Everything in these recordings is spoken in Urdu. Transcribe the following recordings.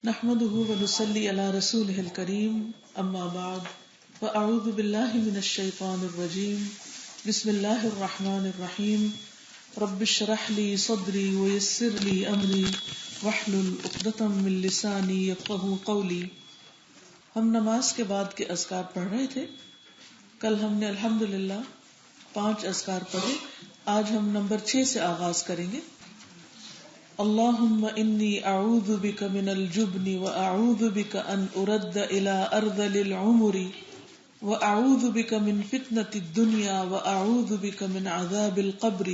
نحمده ونصلي على رسوله الكريم اما بعد فاعوذ بالله من الشيطان الرجيم بسم الله الرحمن الرحيم رب اشرح لي صدري ويسر لي امري واحلل عقدة من لساني يفقهوا قولي. ہم نماز کے بعد کے اذکار پڑھ رہے تھے. کل ہم نے الحمدللہ 5 اذکار پڑھے. آج ہم نمبر 6 سے آغاز کریں گے. اللہم انی اعوذ بک من الجبن واعوذ بک ان ارد الى ارذل العمر واعوذ بک من فتنة الدنیا واعوذ بک من عذاب القبر.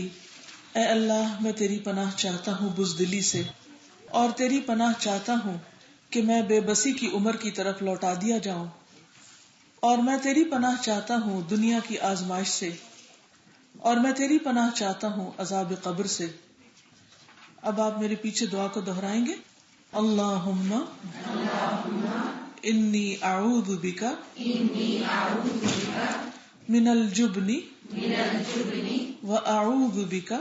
اے اللہ، میں تیری پناہ چاہتا ہوں بزدلی سے، اور تیری پناہ چاہتا ہوں کہ میں بے بسی کی عمر کی طرف لوٹا دیا جاؤں، اور میں تیری پناہ چاہتا ہوں دنیا کی آزمائش سے، اور میں تیری پناہ چاہتا ہوں عذاب قبر سے. اب آپ میرے پیچھے دعا کو دہرائیں گے. اللہم انی اعوذ بک من الجبن واعوذ بک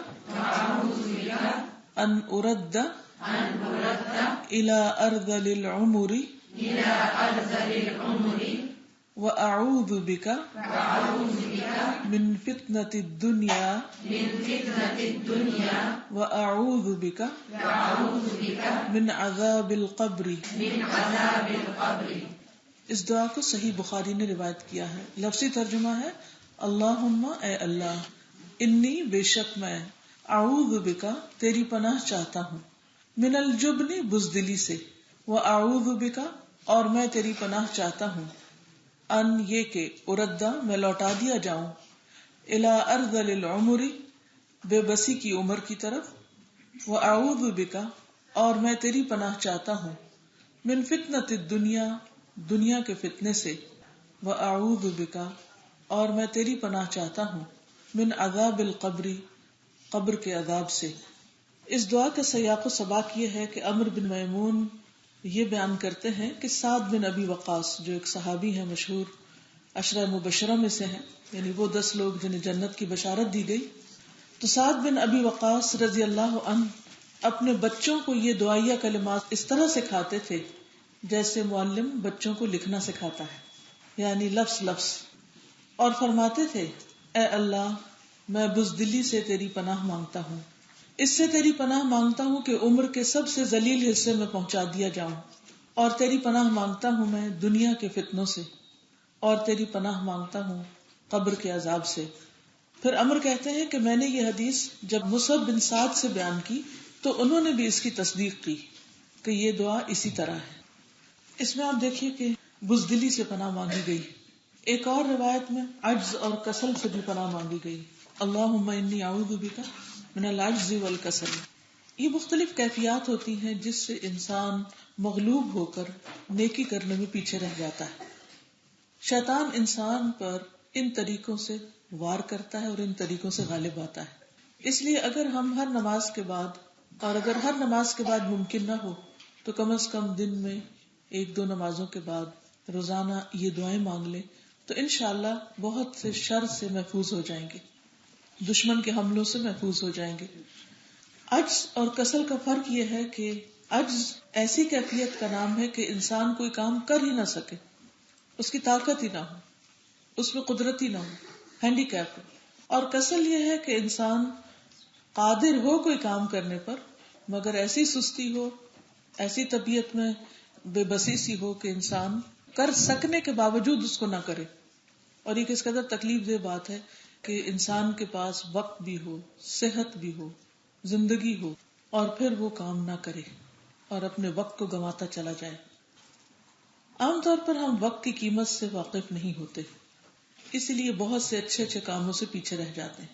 ان ارد الى ارذل العمر واعوذ بک من فتنة الدنیا واعوذ بک من عذاب القبر. اس دعا کو صحیح بخاری نے روایت کیا ہے. لفظی ترجمہ ہے اللہم، اے اللہ، انی، بے شک میں، اعوذ بک، تیری پناہ چاہتا ہوں، من الجبن، بزدلی سے، واعوذ بک، اور میں تیری پناہ چاہتا ہوں، ان، یہ کہ، اردہ، میں لوٹا دیا جاؤں، الی ارذل العمر، بے بسی کی عمر کی طرف، واعوذ بک، اور میں تیری پناہ چاہتا ہوں، من فتنة الدنیا، دنیا کے فتنے سے، واعوذ بک، اور میں تیری پناہ چاہتا ہوں، من عذاب القبر، قبر کے عذاب سے. اس دعا کا سیاق و سباق یہ ہے کہ عمرو بن میمون یہ بیان کرتے ہیں کہ سعد بن ابی وقاص، جو ایک صحابی ہیں مشہور 10 مبشرہ میں سے ہیں، یعنی وہ 10 لوگ جنہیں جنت کی بشارت دی گئی، تو سعد بن ابی وقاص رضی اللہ عنہ اپنے بچوں کو یہ دعائیہ کلمات اس طرح سکھاتے تھے جیسے معلم بچوں کو لکھنا سکھاتا ہے، یعنی لفظ لفظ، اور فرماتے تھے اے اللہ، میں بزدلی سے تیری پناہ مانگتا ہوں، اس سے تیری پناہ مانگتا ہوں کہ عمر کے سب سے ذلیل حصے میں پہنچا دیا جاؤں، اور تیری پناہ مانگتا ہوں میں دنیا کے فتنوں سے، اور تیری پناہ مانگتا ہوں قبر کے عذاب سے. پھر عمر کہتے ہیں کہ میں نے یہ حدیث جب مصعب بن سعد سے بیان کی تو انہوں نے بھی اس کی تصدیق کی کہ یہ دعا اسی طرح ہے. اس میں آپ دیکھیے کہ بزدلی سے پناہ مانگی گئی. ایک اور روایت میں عجز اور کسل سے بھی پناہ مانگی گئی. اللہم انی اعوذ بک من العجز والکسل. یہ مختلف کیفیات ہوتی ہیں جس سے انسان مغلوب ہو کر نیکی کرنے میں پیچھے رہ جاتا ہے. شیطان انسان پر ان طریقوں سے وار کرتا ہے اور ان طریقوں سے غالب آتا ہے. اس لیے اگر ہم ہر نماز کے بعد، اور اگر ہر نماز کے بعد ممکن نہ ہو تو کم از کم دن میں 1-2 نمازوں کے بعد روزانہ یہ دعائیں مانگ لیں تو انشاءاللہ بہت سے شر سے محفوظ ہو جائیں گے، دشمن کے حملوں سے محفوظ ہو جائیں گے. عجز اور کسل کا فرق یہ ہے کہ عجز ایسی کیفیت کا نام ہے کہ انسان کوئی کام کر ہی نہ سکے، اس کی طاقت ہی نہ ہو، اس میں قدرت ہی نہ ہو، ہینڈی کیپ ہو. اور کسل یہ ہے کہ انسان قادر ہو کوئی کام کرنے پر مگر ایسی سستی ہو، ایسی طبیعت میں بے بسی سی ہو کہ انسان کر سکنے کے باوجود اس کو نہ کرے. اور یہ کس قدر تکلیف دہ بات ہے کہ انسان کے پاس وقت بھی ہو، صحت بھی ہو، زندگی ہو، اور پھر وہ کام نہ کرے اور اپنے وقت کو گنواتا چلا جائے. عام طور پر ہم وقت کی قیمت سے واقف نہیں ہوتے، اسی لیے بہت سے اچھے اچھے کاموں سے پیچھے رہ جاتے ہیں.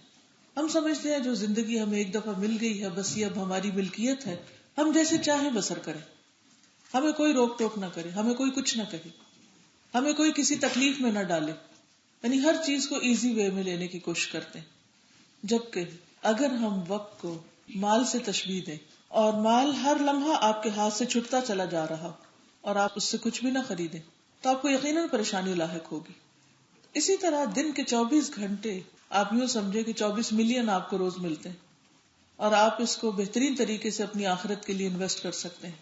ہم سمجھتے ہیں جو زندگی ہمیں ایک دفعہ مل گئی ہے بس یہ اب ہماری ملکیت ہے، ہم جیسے چاہیں بسر کریں، ہمیں کوئی روک ٹوک نہ کرے، ہمیں کوئی کچھ نہ کہے، ہمیں کوئی کسی تکلیف میں نہ ڈالے، یعنی ہر چیز کو ایزی وے میں لینے کی کوشش کرتے ہیں. جبکہ اگر ہم وقت کو مال سے تشبیہ دیں اور مال ہر لمحہ آپ کے ہاتھ سے چھٹتا چلا جا رہا اور آپ اس سے کچھ بھی نہ خریدیں تو آپ کو یقیناً پریشانی لاحق ہوگی. اسی طرح دن کے 24 گھنٹے آپ یوں سمجھے کہ 24 ملین آپ کو روز ملتے ہیں اور آپ اس کو بہترین طریقے سے اپنی آخرت کے لیے انویسٹ کر سکتے ہیں.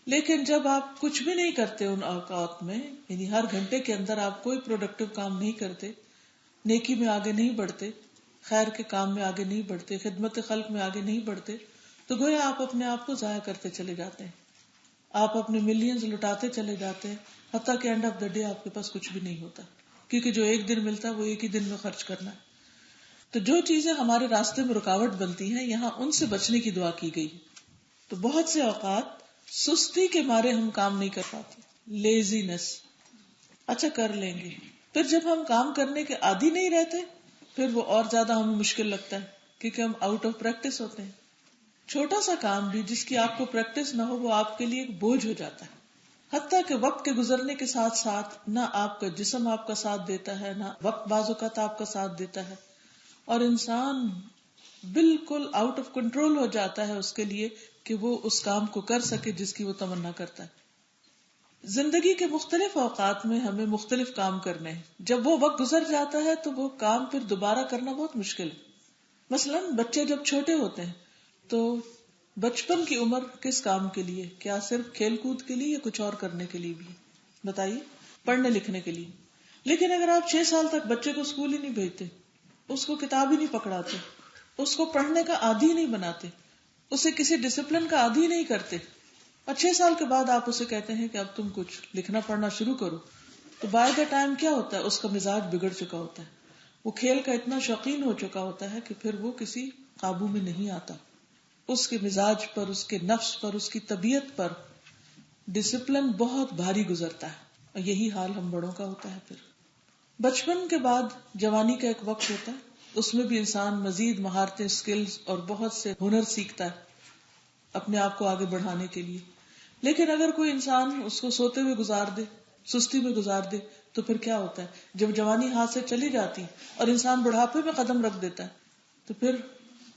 لیکن جب آپ کچھ بھی نہیں کرتے ان اوقات میں، یعنی ہر گھنٹے کے اندر آپ کوئی پروڈکٹیو کام نہیں کرتے، نیکی میں آگے نہیں بڑھتے، خیر کے کام میں آگے نہیں بڑھتے، خدمت خلق میں آگے نہیں بڑھتے، تو گویا آپ اپنے آپ کو ضائع کرتے چلے جاتے ہیں. آپ اپنے ملینز لٹاتے چلے جاتے ہیں، حتیٰ کہ اینڈ آف دا ڈے آپ کے پاس کچھ بھی نہیں ہوتا، کیونکہ جو ایک دن ملتا ہے وہ ایک ہی دن میں خرچ کرنا ہے. تو جو چیزیں ہمارے راستے میں رکاوٹ بنتی ہیں، یہاں ان سے بچنے کی دعا کی گئی. تو بہت سے اوقات سستی کے مارے ہم کام نہیں کر پاتے، لیزینس. اچھا کر لیں گے، پھر جب ہم کام کرنے کے عادی نہیں رہتے پھر وہ اور زیادہ ہمیں مشکل لگتا ہے، کیونکہ ہم آؤٹ آف پریکٹس ہوتے ہیں. چھوٹا سا کام بھی جس کی آپ کو پریکٹس نہ ہو وہ آپ کے لیے ایک بوجھ ہو جاتا ہے. حتیٰ کہ وقت کے گزرنے کے ساتھ ساتھ نہ آپ کا جسم آپ کا ساتھ دیتا ہے، نہ وقت بعض اوقات آپ کا ساتھ دیتا ہے، اور انسان بالکل آؤٹ آف کنٹرول ہو جاتا ہے اس کے لیے کہ وہ اس کام کو کر سکے جس کی وہ تمنا کرتا ہے. زندگی کے مختلف اوقات میں ہمیں مختلف کام کرنے ہیں. جب وہ وقت گزر جاتا ہے تو وہ کام پھر دوبارہ کرنا بہت مشکل ہے. مثلا بچے جب چھوٹے ہوتے ہیں تو بچپن کی عمر کس کام کے لیے؟ کیا صرف کھیل کود کے لیے یا کچھ اور کرنے کے لیے بھی؟ بتائیے. پڑھنے لکھنے کے لیے. لیکن اگر آپ 6 سال تک بچے کو اسکول ہی نہیں بھیجتے، اس کو کتاب ہی نہیں پکڑاتے، اس کو پڑھنے کا عادی نہیں بناتے، اسے کسی ڈسپلن کا عادی نہیں کرتے، اور 6 سال کے بعد آپ اسے کہتے ہیں کہ اب تم کچھ لکھنا پڑھنا شروع کرو، تو بائی دا ٹائم کیا ہوتا ہے؟ اس کا مزاج بگڑ چکا ہوتا ہے. وہ کھیل کا اتنا شوقین ہو چکا ہوتا ہے کہ پھر وہ کسی قابو میں نہیں آتا. اس کے مزاج پر، اس کے نفس پر، اس کی طبیعت پر ڈسپلن بہت بھاری گزرتا ہے. اور یہی حال ہم بڑوں کا ہوتا ہے. پھر بچپن کے بعد جوانی کا ایک وقت ہوتا ہے، اس میں بھی انسان مزید مہارتیں، سکلز اور بہت سے ہنر سیکھتا ہے اپنے آپ کو آگے بڑھانے کے لیے. لیکن اگر کوئی انسان اس کو سوتے ہوئے گزار دے، سستی میں گزار دے، تو پھر کیا ہوتا ہے؟ جب جوانی ہاتھ سے چلی جاتی اور انسان بڑھاپے میں قدم رکھ دیتا ہے تو پھر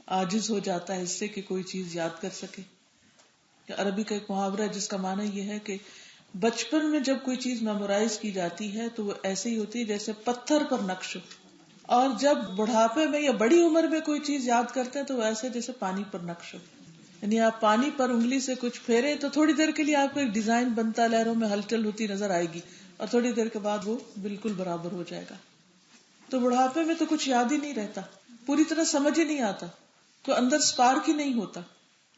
عاجز ہو جاتا ہے اس سے کہ کوئی چیز یاد کر سکے. عربی کا ایک محاورہ ہے جس کا معنی یہ ہے کہ بچپن میں جب کوئی چیز میمورائز کی جاتی ہے تو وہ ایسے ہی ہوتی ہے جیسے پتھر پر نقش ہو، اور جب بڑھاپے میں یا بڑی عمر میں کوئی چیز یاد کرتے ہیں تو وہ ایسے جیسے پانی پر نقش ہو. یعنی آپ پانی پر انگلی سے کچھ پھیرے تو تھوڑی دیر کے لیے آپ کو ایک ڈیزائن بنتا، لہروں میں ہلچل ہوتی نظر آئے گی، اور تھوڑی دیر کے بعد وہ بالکل برابر ہو جائے گا. تو بڑھاپے میں تو کچھ یاد ہی نہیں رہتا، پوری طرح سمجھ ہی نہیں آتا، تو اندر سپارک ہی نہیں ہوتا،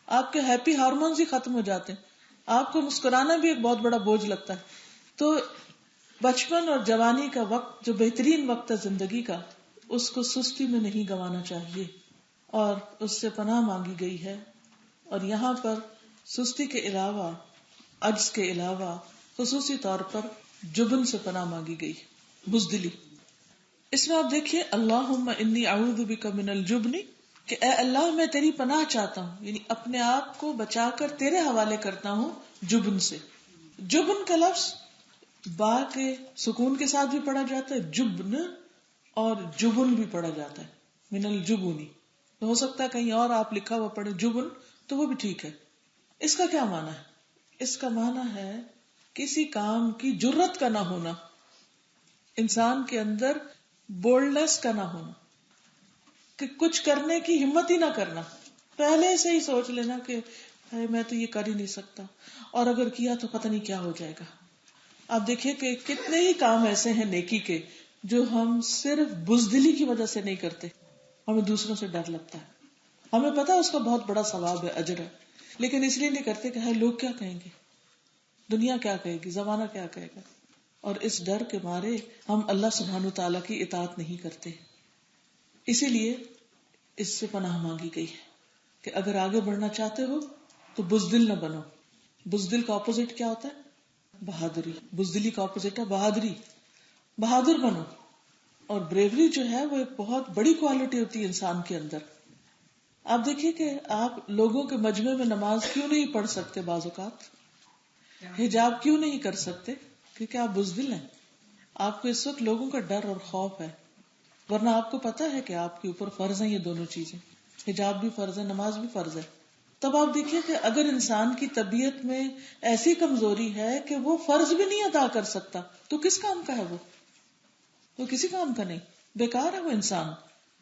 آپ کے ہیپی ہارمونز ہی ختم ہو جاتے ہیں، آپ کو مسکرانا بھی ایک بہت بڑا بوجھ لگتا ہے. تو بچپن اور جوانی کا وقت جو بہترین وقت ہے زندگی کا، اس کو سستی میں نہیں گنوانا چاہیے، اور اس سے پناہ مانگی گئی ہے. اور یہاں پر سستی کے علاوہ، عجز کے علاوہ خصوصی طور پر جبن سے پناہ مانگی گئی، بزدلی. اس میں آپ دیکھیے اللہم انی اعوذ بک من الجبن، کہ اے اللہ میں تیری پناہ چاہتا ہوں، یعنی اپنے آپ کو بچا کر تیرے حوالے کرتا ہوں جبن سے. جبن کا لفظ با کے سکون کے ساتھ بھی پڑھا جاتا ہے جبن، اور جبن بھی پڑھا جاتا ہے من الجبنی. تو ہو سکتا ہے کہیں اور آپ لکھا ہوا پڑھے جبن تو وہ بھی ٹھیک ہے. اس کا کیا معنی ہے؟ اس کا معنی ہے کسی کام کی جرت کا نہ ہونا، انسان کے اندر بولڈنس کا نہ ہونا، کہ کچھ کرنے کی ہمت ہی نہ کرنا، پہلے سے ہی سوچ لینا کہ میں تو یہ کر ہی نہیں سکتا، اور اگر کیا تو پتہ نہیں کیا ہو جائے گا. آپ دیکھیے کہ کتنے ہی کام ایسے ہیں نیکی کے جو ہم صرف بزدلی کی وجہ سے نہیں کرتے. ہمیں دوسروں سے ڈر لگتا ہے، ہمیں پتا اس کا بہت بڑا ثواب ہے، اجر ہے، لیکن اس لیے نہیں کرتے کہ لوگ کیا کہیں گے، دنیا کیا کہے گی، زمانہ کیا کہے گا. اور اس ڈر کے مارے ہم اللہ سبحانہ تعالیٰ کی اطاعت نہیں کرتے. اسی لیے اس سے پناہ مانگی گئی ہے کہ اگر آگے بڑھنا چاہتے ہو تو بزدل نہ بنو. بزدل کا اپوزٹ کیا ہوتا ہے؟ بہادری. بزدلی کا اپوزٹ ہے بہادری. بہادر بنو. اور بریوری جو ہے وہ ایک بہت بڑی کوالٹی ہوتی ہے انسان کے اندر. آپ دیکھیے کہ آپ لوگوں کے مجمع میں نماز کیوں نہیں پڑھ سکتے، بعض اوقات حجاب کیوں نہیں کر سکتے؟ کیونکہ آپ بزدل ہیں. آپ کو اس وقت لوگوں کا ڈر اور خوف ہے، ورنہ آپ کو پتا ہے کہ آپ کے اوپر فرض ہیں یہ دونوں چیزیں، حجاب بھی فرض ہے، نماز بھی فرض ہے. تب آپ دیکھیے کہ اگر انسان کی طبیعت میں ایسی کمزوری ہے کہ وہ فرض بھی نہیں ادا کر سکتا تو کس کام کا ہے وہ کسی کام کا نہیں. بیکار ہے وہ انسان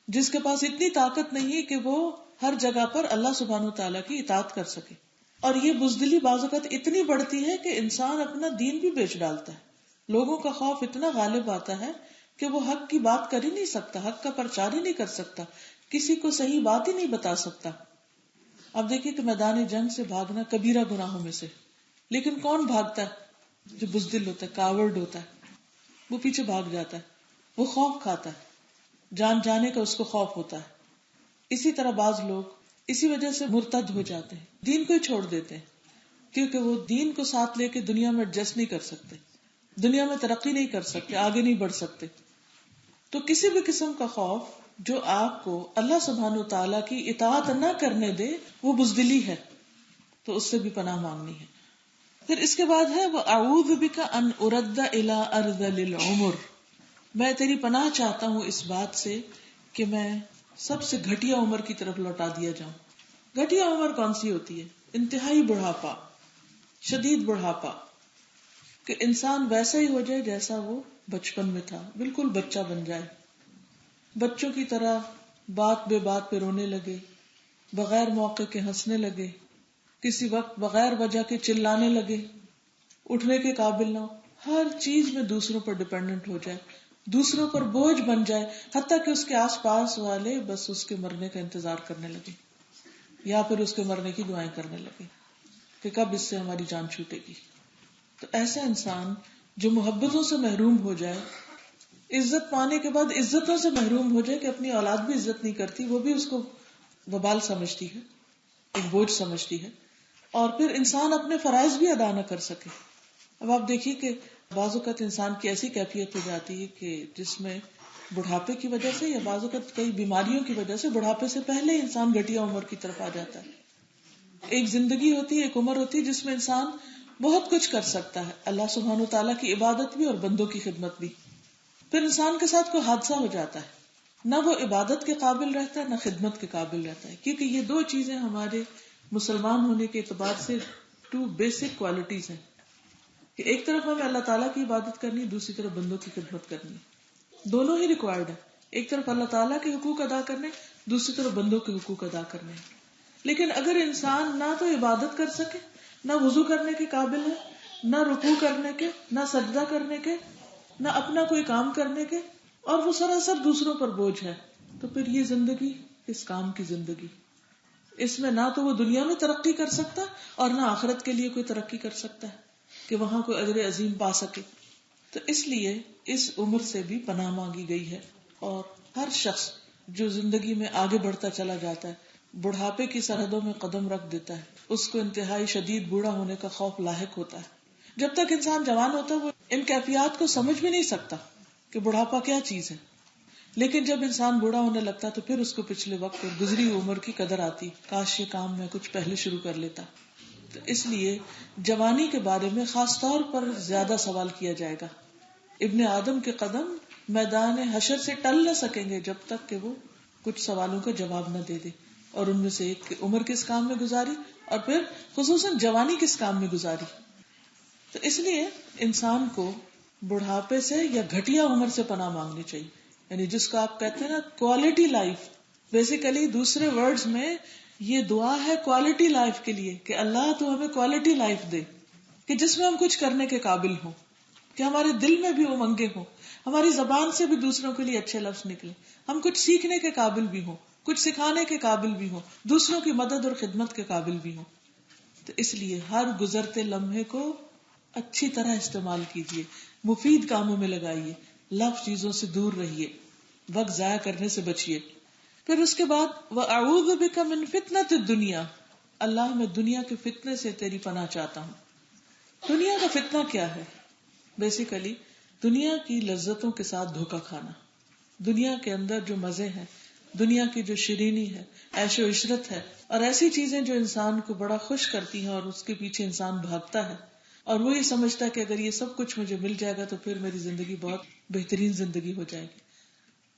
جس کے پاس اتنی طاقت نہیں کہ وہ ہر جگہ پر اللہ سبحانہ و تعالیٰ کی اطاعت کر سکے. اور یہ بزدلی بعض اوقات اتنی بڑھتی ہے کہ انسان اپنا دین بھی بیچ ڈالتا ہے. لوگوں کا خوف اتنا غالب آتا ہے کہ وہ حق کی بات کر ہی نہیں سکتا، حق کا پرچار ہی نہیں کر سکتا، کسی کو صحیح بات ہی نہیں بتا سکتا. اب دیکھیے کہ میدان جنگ سے بھاگنا کبیرہ گناہوں میں سے، لیکن کون بھاگتا ہے؟ جو بزدل ہوتا ہے، کاورڈ ہوتا ہے، وہ پیچھے بھاگ جاتا ہے، وہ خوف کھاتا ہے، جان جانے کا اس کو خوف ہوتا ہے. اسی طرح بعض لوگ اسی وجہ سے مرتد ہو جاتے ہیں، دین کو ہی چھوڑ دیتے ہیں، کیونکہ وہ دین کو ساتھ لے کے دنیا میں ایڈجسٹ نہیں کر سکتے، دنیا میں ترقی نہیں کر سکتے، آگے نہیں بڑھ سکتے. تو کسی بھی قسم کا خوف جو آپ کو اللہ سبحانہ و تعالیٰ کی اطاعت نہ کرنے دے، وہ بزدلی ہے، تو اس سے بھی پناہ مانگنی ہے. پھر اس کے بعد ہے وَأَعُوذُ بِكَ أَنْ أُرَدَّ إِلَىٰ أَرْذَلِ الْعُمُرِ، میں تیری پناہ چاہتا ہوں اس بات سے کہ میں سب سے گھٹیا عمر کی طرف لوٹا دیا جاؤں. گھٹیا عمر کون سی ہوتی ہے؟ انتہائی بڑھاپا، شدید بڑھاپا، کہ انسان ویسا ہی ہو جائے جیسا وہ بچپن میں تھا، بالکل بچہ بن جائے، بچوں کی طرح بات بے بات پہ رونے لگے، بغیر موقع کے ہنسنے لگے، کسی وقت بغیر وجہ کے چلانے لگے، اٹھنے کے قابل نہ ہو، ہر چیز میں دوسروں پر ڈیپینڈنٹ ہو جائے، دوسروں پر بوجھ بن جائے، حتیٰ کہ اس کے آس پاس والے بس اس کے مرنے کا انتظار کرنے لگے یا پھر اس کے مرنے کی دعائیں کرنے لگے کہ کب اس سے ہماری جان چھوٹے گی. تو ایسا انسان جو محبتوں سے محروم ہو جائے، عزت پانے کے بعد عزتوں سے محروم ہو جائے کہ اپنی اولاد بھی عزت نہیں کرتی، وہ بھی اس کو وبال سمجھتی ہے، ایک بوجھ سمجھتی ہے، اور پھر انسان اپنے فرائض بھی ادا نہ کر سکے. اب آپ دیکھیے کہ بعض اوقات انسان کی ایسی کیفیت ہو جاتی ہے کہ جس میں بڑھاپے کی وجہ سے یا بعض اوقات کئی بیماریوں کی وجہ سے بڑھاپے سے پہلے انسان گھٹیا عمر کی طرف آ جاتا ہے. ایک زندگی ہوتی ہے، ایک عمر ہوتی ہے جس میں انسان بہت کچھ کر سکتا ہے، اللہ سبحانہ تعالیٰ کی عبادت بھی اور بندوں کی خدمت بھی. پھر انسان کے ساتھ کوئی حادثہ ہو جاتا ہے، نہ وہ عبادت کے قابل رہتا ہے نہ خدمت کے قابل رہتا ہے، کیونکہ یہ دو چیزیں ہمارے مسلمان ہونے کے اعتبار سے 2 بیسک کوالٹیز ہیں کہ ایک طرف ہمیں اللہ تعالیٰ کی عبادت کرنی، دوسری طرف بندوں کی خدمت کرنی. دونوں ہی ریکوائرڈ ہے، ایک طرف اللہ تعالیٰ کے حقوق ادا کرنے، دوسری طرف بندوں کے حقوق ادا کرنے. لیکن اگر انسان نہ تو عبادت کر سکے، نہ وضو کرنے کے قابل ہے، نہ رکوع کرنے کے، نہ سجدہ کرنے کے، نہ اپنا کوئی کام کرنے کے، اور وہ سراسر دوسروں پر بوجھ ہے، تو پھر یہ زندگی کس کام کی زندگی؟ اس میں نہ تو وہ دنیا میں ترقی کر سکتا اور نہ آخرت کے لیے کوئی ترقی کر سکتا ہے کہ وہاں کوئی اجر عظیم پا سکے. تو اس لیے اس عمر سے بھی پناہ مانگی گئی ہے. اور ہر شخص جو زندگی میں آگے بڑھتا چلا جاتا ہے، بڑھاپے کی سرحدوں میں قدم رکھ دیتا ہے، اس کو انتہائی شدید بوڑھا ہونے کا خوف لاحق ہوتا ہے. جب تک انسان جوان ہوتا ہے وہ ان کیفیات کو سمجھ بھی نہیں سکتا کہ بڑھاپا کیا چیز ہے، لیکن جب انسان بوڑھا ہونے لگتا ہے تو پھر اس کو پچھلے وقت اور گزری عمر کی قدر آتی، کاش یہ کام میں کچھ پہلے شروع کر لیتا. تو اس لیے جوانی کے بارے میں خاص طور پر زیادہ سوال کیا جائے گا. ابن آدم کے قدم میدان حشر سے ٹل نہ سکیں گے جب تک کہ وہ کچھ سوالوں کا جواب نہ دے دے، اور ان میں سے ایک کہ عمر کس کام میں گزاری اور پھر خصوصاً جوانی کس کام میں گزاری. تو اس لیے انسان کو بڑھاپے سے یا گھٹیا عمر سے پناہ مانگنی چاہیے، یعنی جس کو آپ کہتے ہیں نا کوالٹی لائف. بیسیکلی دوسرے ورڈز میں یہ دعا ہے کوالٹی لائف کے لیے کہ اللہ تو ہمیں کوالٹی لائف دے کہ جس میں ہم کچھ کرنے کے قابل ہوں، کہ ہمارے دل میں بھی امنگیں ہوں، ہماری زبان سے بھی دوسروں کے لیے اچھے لفظ نکلے، ہم کچھ سیکھنے کے قابل بھی ہوں، کچھ سکھانے کے قابل بھی ہوں، دوسروں کی مدد اور خدمت کے قابل بھی ہوں. تو اس لیے ہر گزرتے لمحے کو اچھی طرح استعمال کیجیے، مفید کاموں میں لگائیے، لفظ چیزوں سے دور رہیے، وقت ضائع کرنے سے بچیے. پھر اس کے بعد وَأَعُوذُ بِكَ مِن فِتْنَةِ الدُّنْيَا، اللہ میں دنیا کے فتنے سے تیری پناہ چاہتا ہوں. دنیا کا فتنہ کیا ہے؟ بیسیکلی دنیا کی لذتوں کے ساتھ دھوکا کھانا، دنیا کے اندر جو مزے ہیں، دنیا کی جو شیرینی ہے، عیش و عشرت ہے، اور ایسی چیزیں جو انسان کو بڑا خوش کرتی ہیں اور اس کے پیچھے انسان بھاگتا ہے اور وہ یہ سمجھتا ہے کہ اگر یہ سب کچھ مجھے مل جائے گا تو پھر میری زندگی بہت بہترین زندگی ہو جائے گی.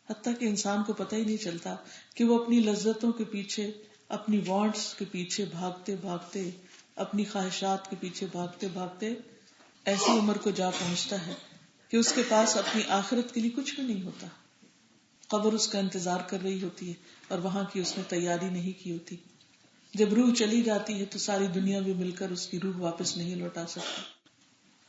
حتیٰ کہ انسان کو پتہ ہی نہیں چلتا کہ وہ اپنی لذتوں کے پیچھے، اپنی وانٹس کے پیچھے بھاگتے بھاگتے، اپنی خواہشات کے پیچھے بھاگتے بھاگتے ایسی عمر کو جا پہنچتا ہے کہ اس کے پاس اپنی آخرت کے لیے کچھ بھی نہیں ہوتا. قبر اس کا انتظار کر رہی ہوتی ہے اور وہاں کی اس نے تیاری نہیں کی ہوتی. جب روح چلی جاتی ہے تو ساری دنیا بھی مل کر اس کی روح واپس نہیں لوٹا سکتی.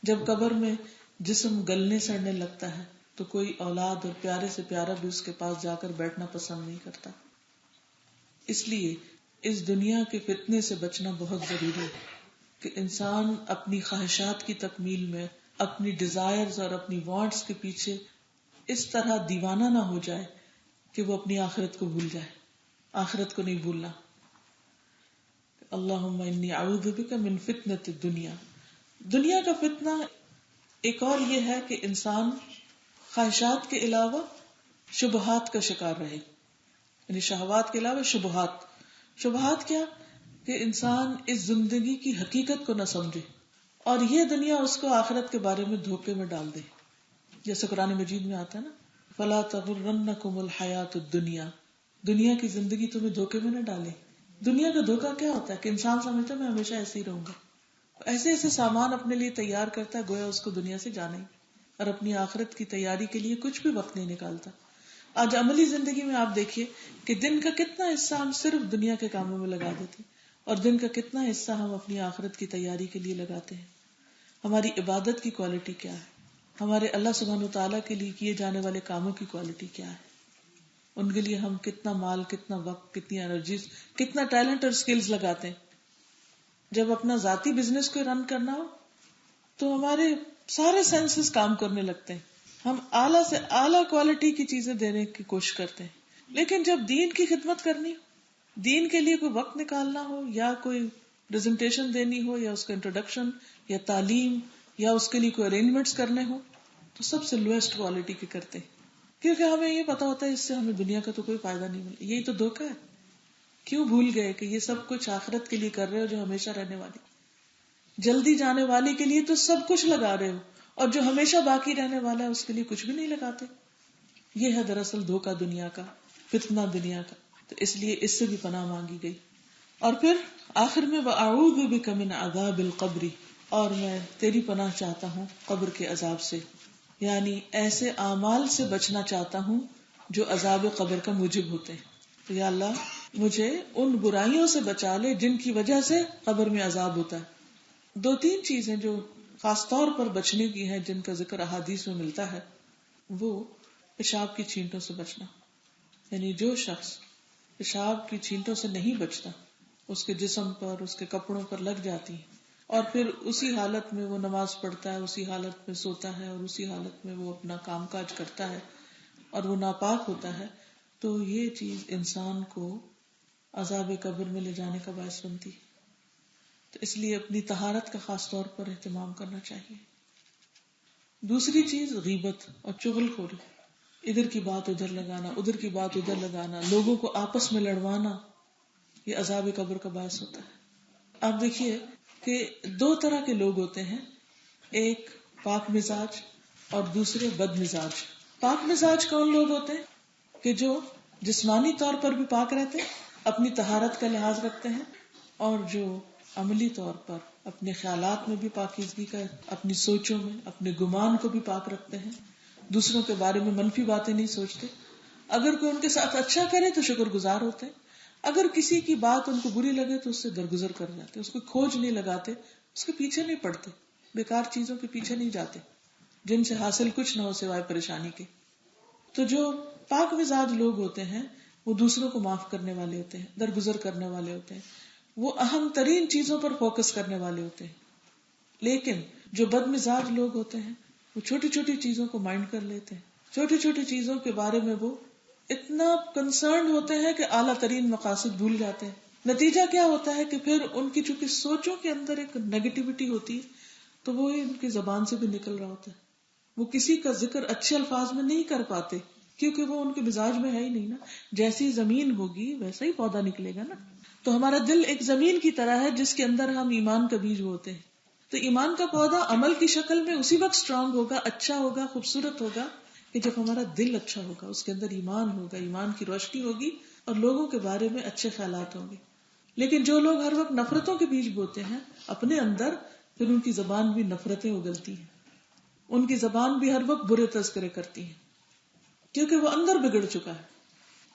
جب قبر میں جسم گلنے سڑنے لگتا ہے تو کوئی اولاد اور پیارے سے پیارا بھی اس کے پاس جا کر بیٹھنا پسند نہیں کرتا. اس لیے اس دنیا کے فتنے سے بچنا بہت ضروری ہے کہ انسان اپنی خواہشات کی تکمیل میں، اپنی ڈیزائرز اور اپنی وانٹس کے پیچھے اس طرح دیوانہ نہ ہو جائے کہ وہ اپنی آخرت کو بھول جائے. آخرت کو نہیں بھولنا. اللہم انی اعوذ بک من فتنۃ الدنیا. دنیا کا فتنہ ایک اور یہ ہے کہ انسان خواہشات کے علاوہ شبہات کا شکار رہے. یعنی شہوات کے علاوہ شبہات. شبہات کیا؟ کہ انسان اس زندگی کی حقیقت کو نہ سمجھے اور یہ دنیا اس کو آخرت کے بارے میں دھوکے میں ڈال دے. جیسے قرآن مجید میں آتا ہے نا، فلا تغرنکم الحیات الدنیا. دنیا کی زندگی تمہیں دھوکے میں نہ ڈالے. دنیا کا دھوکا کیا ہوتا ہے کہ انسان سمجھتا ہے میں ہمیشہ ایسے ہی رہوں گا، ایسے ایسے سامان اپنے لیے تیار کرتا ہے گویا اس کو دنیا سے جانا ہی، اور اپنی آخرت کی تیاری کے لیے کچھ بھی وقت نہیں نکالتا. آج عملی زندگی میں آپ دیکھیے کہ دن کا کتنا حصہ ہم صرف دنیا کے کاموں میں لگا دیتے ہیں اور دن کا کتنا حصہ ہم اپنی آخرت کی تیاری کے لیے لگاتے ہیں. ہماری عبادت کی کوالٹی کیا ہے؟ ہمارے اللہ سبحانہ و تعالیٰ کے لیے کیے جانے والے کاموں کی کوالٹی کیا ہے؟ ان کے لیے ہم کتنا مال، کتنا وقت، کتنی انرجیز، کتنا ٹیلنٹ اور سکلز لگاتے ہیں. جب اپنا ذاتی بزنس کو رن کرنا ہو تو ہمارے سارے سینسز کام کرنے لگتے ہیں. ہم اعلیٰ سے اعلیٰ کوالٹی کی چیزیں دینے کی کوشش کرتے ہیں. لیکن جب دین کی خدمت کرنی ہو، دین کے لیے کوئی وقت نکالنا ہو، یا کوئی پریزنٹیشن دینی ہو، یا اس کا انٹروڈکشن یا تعلیم، یا اس کے لیے کوئی ارینجمنٹس کرنے ہو، تو سب سے لوئسٹ کوالٹی کے کرتے ہیں. کیونکہ ہمیں یہ پتا ہوتا ہے اس سے ہمیں دنیا کا تو کوئی فائدہ نہیں ملے. یہی تو دھوکہ ہے. کیوں بھول گئے کہ یہ سب کچھ آخرت کے لیے کر رہے ہو جو ہمیشہ رہنے والی، جلدی جانے والی کے لیے تو سب کچھ لگا رہے ہو، اور جو ہمیشہ باقی رہنے والا ہے اس کے لیے کچھ بھی نہیں لگاتے. یہ ہے دراصل دھوکہ دنیا کا، فتنہ دنیا کا. تو اس لیے اس سے بھی پناہ مانگی گئی. اور پھر آخر میں وَأَعُوذُ بِكَ مِنْ عَذَابِ الْقَبْرِ، اور میں تیری پناہ چاہتا ہوں قبر کے عذاب سے. یعنی ایسے اعمال سے بچنا چاہتا ہوں جو عذاب قبر کا موجب ہوتے ہیں. تو یا اللہ مجھے ان برائیوں سے بچا لے جن کی وجہ سے قبر میں عذاب ہوتا ہے. 2-3 چیزیں جو خاص طور پر بچنے کی ہیں جن کا ذکر احادیث میں ملتا ہے، وہ پیشاب کی چھینٹوں سے بچنا. یعنی جو شخص پیشاب کی چھینٹوں سے نہیں بچتا، اس کے جسم پر، اس کے کپڑوں پر لگ جاتی ہیں، اور پھر اسی حالت میں وہ نماز پڑھتا ہے، اسی حالت میں سوتا ہے، اور اسی حالت میں وہ اپنا کام کاج کرتا ہے اور وہ ناپاک ہوتا ہے، تو یہ چیز انسان کو عذاب قبر میں لے جانے کا باعث بنتی ہے. تو اس لیے اپنی طہارت کا خاص طور پر اہتمام کرنا چاہیے. دوسری چیز غیبت اور چغل خوری، ادھر کی بات ادھر لگانا، ادھر کی بات ادھر لگانا، لوگوں کو آپس میں لڑوانا، یہ عذاب قبر کا باعث ہوتا ہے. آپ دیکھیے کہ 2 طرح کے لوگ ہوتے ہیں، ایک پاک مزاج اور دوسرے بد مزاج. پاک مزاج کون لوگ ہوتے ہیں؟ کہ جو جسمانی طور پر بھی پاک رہتے ہیں، اپنی طہارت کا لحاظ رکھتے ہیں، اور جو عملی طور پر اپنے خیالات میں بھی پاکیزگی کا، اپنی سوچوں میں، اپنے گمان کو بھی پاک رکھتے ہیں، دوسروں کے بارے میں منفی باتیں نہیں سوچتے. اگر کوئی ان کے ساتھ اچھا کرے تو شکر گزار ہوتے ہیں، اگر کسی کی بات ان کو بری لگے تو اس سے درگزر کر جاتے، اس کو کھوج نہیں لگاتے، اس کے پیچھے نہیں پڑتے، بیکار چیزوں کے پیچھے نہیں جاتے جن سے حاصل کچھ نہ ہو سوائے پریشانی کے. تو جو پاک مزاج لوگ ہوتے ہیں وہ دوسروں کو معاف کرنے والے ہوتے ہیں، درگزر کرنے والے ہوتے ہیں، وہ اہم ترین چیزوں پر فوکس کرنے والے ہوتے ہیں. لیکن جو بد مزاج لوگ ہوتے ہیں وہ چھوٹی چھوٹی چیزوں کو مائنڈ کر لیتے ہیں، چھوٹی چھوٹی چیزوں کے بارے میں وہ اتنا کنسرن ہوتے ہیں کہ اعلیٰ ترین مقاصد بھول جاتے ہیں. نتیجہ کیا ہوتا ہے کہ پھر ان کی چونکہ سوچوں کے اندر ایک نیگیٹیوٹی ہوتی ہے تو وہ ان کی زبان سے بھی نکل رہا ہوتا ہے. وہ کسی کا ذکر اچھے الفاظ میں نہیں کر پاتے کیونکہ وہ ان کے مزاج میں ہے ہی نہیں نا. جیسی زمین ہوگی ویسا ہی پودا نکلے گا نا. تو ہمارا دل ایک زمین کی طرح ہے جس کے اندر ہم ایمان کا بیج بوتے ہیں. تو ایمان کا پودا عمل کی شکل میں اسی وقت اسٹرانگ ہوگا، اچھا ہوگا، خوبصورت ہوگا کہ جب ہمارا دل اچھا ہوگا، اس کے اندر ایمان ہوگا، ایمان کی روشنی ہوگی اور لوگوں کے بارے میں اچھے خیالات ہوں گے. لیکن جو لوگ ہر وقت نفرتوں کے بیج بوتے ہیں اپنے اندر، پھر ان کی زبان بھی نفرتیں اگلتی ہیں، ان کی زبان بھی ہر وقت برے تذکرے کرتی ہیں کیونکہ وہ اندر بگڑ چکا ہے.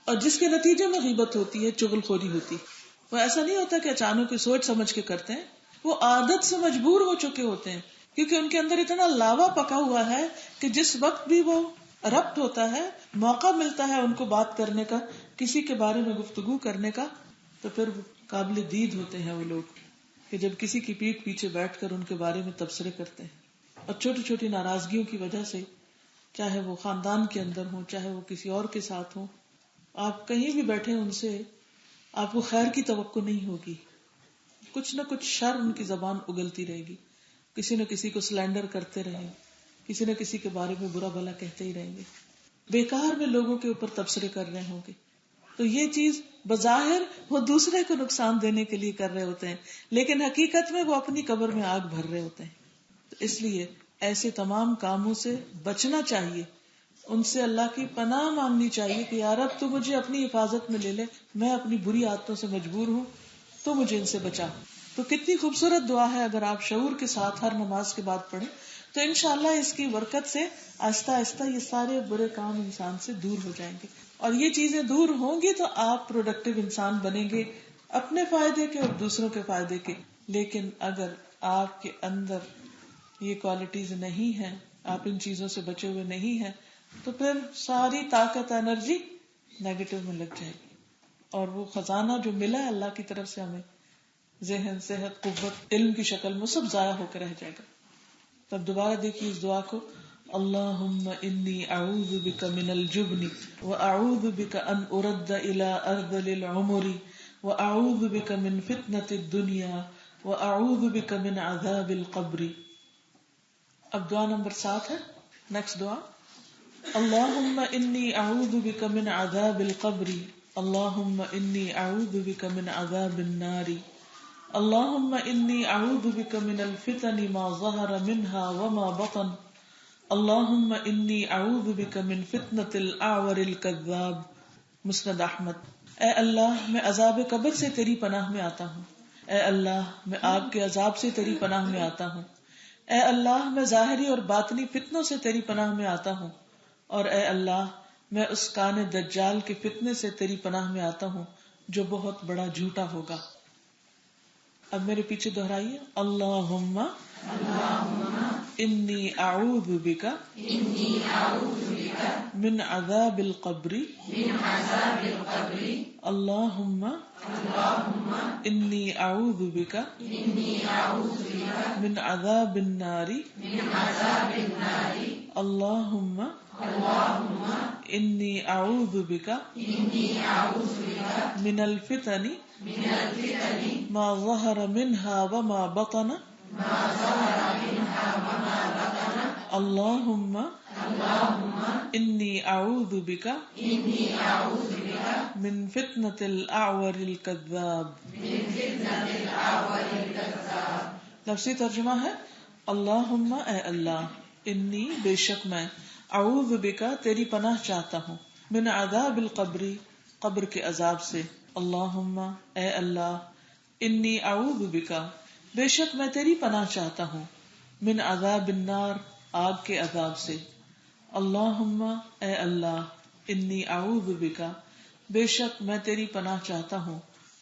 اور جس کے نتیجے میں غیبت ہوتی ہے، چغل خوری ہوتی ہے. وہ ایسا نہیں ہوتا کہ اچانک کوئی سوچ سمجھ کے کرتے ہیں، وہ عادت سے مجبور ہو چکے ہوتے ہیں، کیونکہ ان کے اندر اتنا لاوا پکا ہوا ہے کہ جس وقت بھی وہ ربط ہوتا ہے، موقع ملتا ہے ان کو بات کرنے کا، کسی کے بارے میں گفتگو کرنے کا، تو پھر قابل دید ہوتے ہیں وہ لوگ کہ جب کسی کی پیٹھ پیچھے بیٹھ کر ان کے بارے میں تبصرے کرتے ہیں، اور چھوٹی چھوٹی ناراضگیوں کی وجہ سے، چاہے وہ خاندان کے اندر ہوں، چاہے وہ کسی اور کے ساتھ ہوں، آپ کہیں بھی بیٹھے ان سے آپ کو خیر کی توقع نہیں ہوگی، کچھ نہ کچھ شر ان کی زبان اگلتی رہے گی، کسی نہ کسی کو سلینڈر کرتے رہیں، کسی نہ کسی کے بارے میں برا بھلا کہتے ہی رہیں گے، بیکار میں لوگوں کے اوپر تبصرے کر رہے ہوں گے. تو یہ چیز بظاہر وہ دوسرے کو نقصان دینے کے لیے کر رہے ہوتے ہیں، لیکن حقیقت میں وہ اپنی قبر میں آگ بھر رہے ہوتے ہیں. تو اس لیے ایسے تمام کاموں سے بچنا چاہیے، ان سے اللہ کی پناہ مانگنی چاہیے کہ یا رب تو مجھے اپنی حفاظت میں لے لے، میں اپنی بری عادتوں سے مجبور ہوں، تو مجھے ان سے بچا. تو کتنی خوبصورت دعا ہے، اگر آپ شعور کے ساتھ ہر نماز کے بعد پڑھیں تو انشاءاللہ اس کی برکت سے آہستہ آہستہ یہ سارے برے کام انسان سے دور ہو جائیں گے، اور یہ چیزیں دور ہوں گی تو آپ پروڈکٹیو انسان بنیں گے، اپنے فائدے کے اور دوسروں کے فائدے کے. لیکن اگر آپ کے اندر یہ کوالٹیز نہیں ہیں، آپ ان چیزوں سے بچے ہوئے نہیں ہیں، تو پھر ساری طاقت انرجی نیگیٹو میں لگ جائے گی، اور وہ خزانہ جو ملا ہے اللہ کی طرف سے ہمیں، ذہن، صحت، قوت، علم کی شکل میں، سب ضائع ہو کے رہ جائے گا. تب دوبارہ دیکھیے اس دعا کو، اللہم انی اعوذ بک من الجبن واعوذ بک ان ارد الى ارذل العمر واعوذ بک من فتنة الدنیا واعوذ بک من عذاب القبر. اب دعا نمبر 7 ہے، نیکسٹ دعا، اللہم انی اعوذ بک من عذاب القبر، اللہم انی اعوذ بک من عذاب النار، اللہم انی اعوذ بک من الفتن ما ظہر منها وما بطن، اللہم انی اعوذ بک من فتنة الاعور الکذاب. مسند احمد. اے اللہ میں عذاب قبر سے تیری پناہ میں آتا ہوں، اے اللہ میں آگ کے عذاب سے تیری پناہ میں آتا ہوں، اے اللہ میں ظاہری اور باطنی فتنوں سے تیری پناہ میں آتا ہوں، اور اے اللہ میں اس کان دجال کے فتنے سے تیری پناہ میں آتا ہوں جو بہت بڑا جھوٹا ہوگا. اب میرے پیچھے دہرائیے، اللہم انی اعوذ بک من عذاب القبر، اللہم انی اعوذ بک من عذاب النار، اللہم انی اعوذ بک من الفتن ما ظہر منها وما بطن، اللہم انی اعوذ بک من فتنة الاعور الکذاب. لفظی ترجمہ ہے، اللہم اے اللہ، انی بے شک میں، اعوذ بک تیری پناہ چاہتا ہوں، من عذاب القبر قبر کے عذاب سے، اللہم اے اللہ، انی اعوذ بک بے شک میں تیری پناہ چاہتا ہوں، من عذاب النار آگ کے عذاب سے، اللہم اے اللہ، انی اعوذ بک بے شک میں تیری پناہ چاہتا ہوں،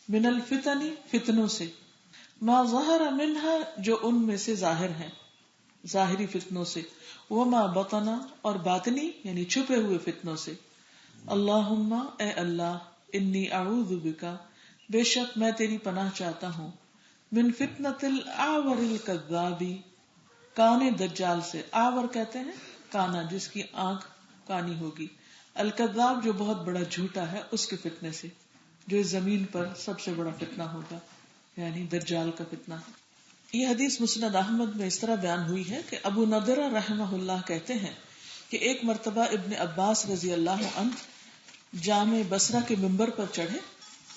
من الفتن فتنوں سے، ما ظہر منہا جو ان میں سے ظاہر ہیں، ظاہری فتنوں سے، وما بطن اور باطنی یعنی چھپے ہوئے فتنوں سے، اللہم اے اللہ، انی اعوذ بک بے شک میں تیری پناہ چاہتا ہوں، من فتنة الاعور الکذاب کان دجال سے. آور کہتے ہیں کانا جس کی آنکھ کانی ہوگی، الکذاب جو بہت بڑا جھوٹا ہے، اس کے فتنے سے، جو اس زمین پر سب سے بڑا فتنہ ہوگا، یعنی دجال کا فتنہ. یہ حدیث مسند احمد میں اس طرح بیان ہوئی ہے کہ ابو نضرہ رحمہ اللہ کہتے ہیں کہ ایک مرتبہ ابن عباس رضی اللہ عنہ جامع بصرہ کے منبر پر چڑھے،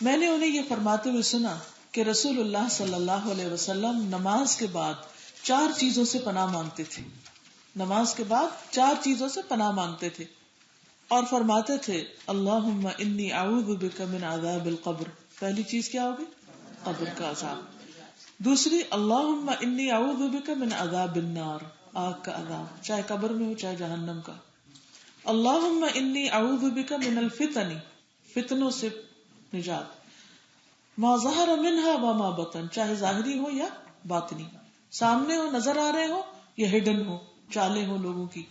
میں نے انہیں یہ فرماتے ہوئے سنا کہ رسول اللہ صلی اللہ علیہ وسلم نماز کے بعد 4 چیزوں سے پناہ مانگتے تھے، نماز کے بعد 4 چیزوں سے پناہ مانگتے تھے، اور فرماتے تھے اللہم انی اعوذ بک من عذاب القبر. پہلی چیز کیا ہوگی؟ قبر کا عذاب. دوسری اللہم انی اعوذ بک من عذاب النار آگ کا عذاب، چاہے قبر میں ہو چاہے جہنم کا. اللہم انی اعوذ بک من الفتن فتنوں سے نجات. ما ظہر منہا وما بطن، چاہے ظاہری ہو یا باطنی، سامنے ہو نظر آ رہے ہو یا ہڈن ہو، چالیں ہو لوگوں کی.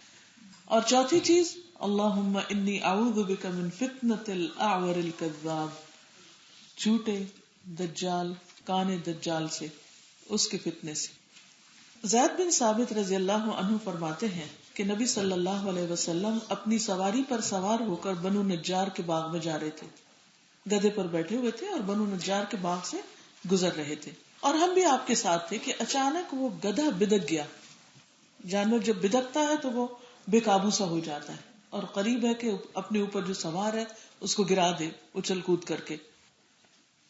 اور چوتھی چیز اللہم انی اعوذ بک من فتنۃ الاعور الکذاب، جھوٹے دجال کانے دجال سے، اس کے فتنے سے. زید بن ثابت رضی اللہ عنہ فرماتے ہیں کہ نبی صلی اللہ علیہ وسلم اپنی سواری پر سوار ہو کر بنو نجار کے باغ میں جا رہے تھے. گدھے پر بیٹھے ہوئے تھے اور بنو نجار کے باغ سے گزر رہے تھے، اور ہم بھی آپ کے ساتھ تھے کہ اچانک وہ گدھا بدک گیا. جانور جب بدکتا ہے تو وہ بے قابو سا ہو جاتا ہے، اور قریب ہے کہ اپنے اوپر جو سوار ہے اس کو گرا دے اچھل کود کر کے،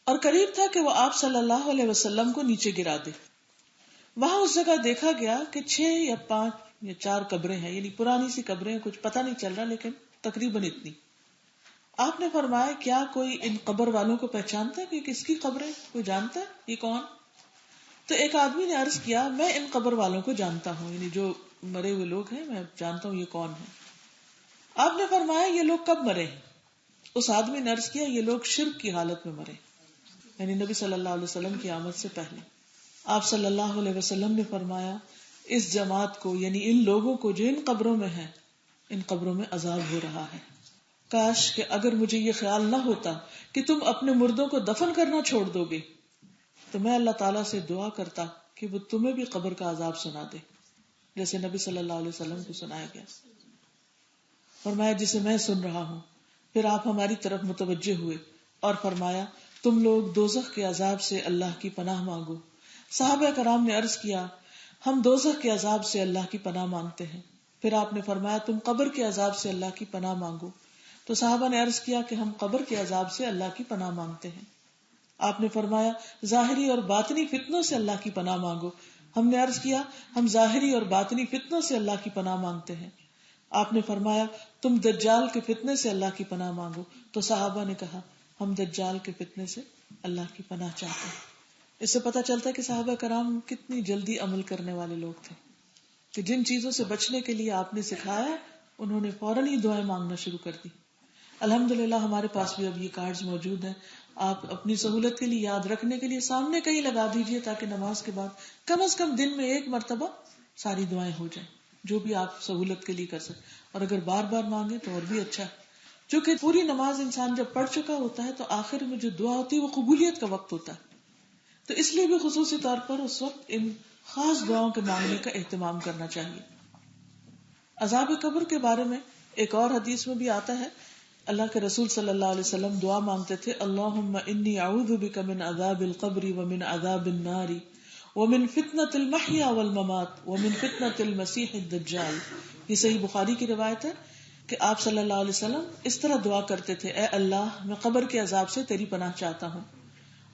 اور قریب تھا کہ وہ آپ صلی اللہ علیہ وسلم کو نیچے گرا دے. وہاں اس جگہ دیکھا گیا کہ 6 یا 5 یا 4 قبریں ہیں، یعنی پرانی سی قبریں، کچھ پتہ نہیں چل رہا لیکن تقریباً اتنی. آپ نے فرمایا کیا کوئی ان قبر والوں کو پہچانتا ہے کہ کس کی قبریں، کوئی جانتا ہے یہ کون؟ تو ایک آدمی نے عرض کیا میں ان قبر والوں کو جانتا ہوں، یعنی جو مرے ہوئے لوگ ہیں میں جانتا ہوں یہ کون ہے. آپ نے فرمایا یہ لوگ کب مرے ہیں؟ اس آدمی نے عرض کیا یہ لوگ شرک کی حالت میں مرے، یعنی نبی صلی اللہ علیہ وسلم کی آمد سے پہلے. آپ صلی اللہ علیہ وسلم نے فرمایا اس جماعت کو، یعنی ان لوگوں کو جو ان قبروں میں ہیں، ان قبروں میں عذاب ہو رہا ہے. کاش کہ اگر مجھے یہ خیال نہ ہوتا کہ تم اپنے مردوں کو دفن کرنا چھوڑ دو گے تو میں اللہ تعالیٰ سے دعا کرتا کہ وہ تمہیں بھی قبر کا عذاب سنا دے جیسے نبی صلی اللہ علیہ وسلم کو سنایا گیا. فرمایا جسے میں سن رہا ہوں. پھر آپ ہماری طرف متوجہ ہوئے اور فرمایا تم لوگ دوزخ کے عذاب سے اللہ کی پناہ مانگو. صحابہ کرام نے عرض کیا ہم دوزخ کے عذاب سے اللہ کی پناہ مانگتے ہیں. پھر آپ نے فرمایا تم قبر کے عذاب سے اللہ کی پناہ مانگو. تو صحابہ نے عرض کیا کہ ہم قبر کے عذاب سے اللہ کی پناہ مانگتے ہیں. آپ نے فرمایا ظاہری اور باطنی فتنوں سے اللہ کی پناہ مانگو. ہم نے عرض کیا ہم ظاہری اور باطنی فتنوں سے اللہ کی پناہ مانگتے ہیں. آپ نے فرمایا تم دجال کے فتنے سے اللہ کی پناہ مانگو. تو صحابہ نے کہا ہم دجال کے فتنے سے اللہ کی پناہ چاہتے ہیں. اس سے پتہ چلتا ہے کہ صحابہ کرام کتنی جلدی عمل کرنے والے لوگ تھے کہ جن چیزوں سے بچنے کے لیے آپ نے سکھایا انہوں نے فوراً ہی دعائیں مانگنا شروع کر دی. الحمدللہ ہمارے پاس بھی اب یہ کارڈز موجود ہیں. آپ اپنی سہولت کے لیے یاد رکھنے کے لیے سامنے کہیں لگا دیجئے تاکہ نماز کے بعد کم از کم دن میں 1 مرتبہ ساری دعائیں ہو جائیں جو بھی آپ سہولت کے لیے کر سکیں. اور اگر بار بار مانگے تو اور بھی اچھا ہے. چونکہ پوری نماز انسان جب پڑھ چکا ہوتا ہے تو آخر میں جو دعا ہوتی ہے وہ قبولیت کا وقت ہوتا ہے. تو اس لیے بھی خصوصی طور پر اس وقت ان خاص دعاؤں کے مانگنے کا اہتمام کرنا چاہیے. عذاب قبر کے بارے میں ایک اور حدیث میں بھی آتا ہے اللہ کے رسول صلی اللہ علیہ وسلم دعا مانگتے تھے اللہم انی اعوذ بک من عذاب القبر ومن عذاب النار ومن فتنة المحیا والممات ومن فتنة المسیح الدجال. یہ صحیح بخاری کی روایت ہے کہ آپ صلی اللہ علیہ وسلم اس طرح دعا کرتے تھے اے اللہ میں قبر کے عذاب سے تیری پناہ چاہتا ہوں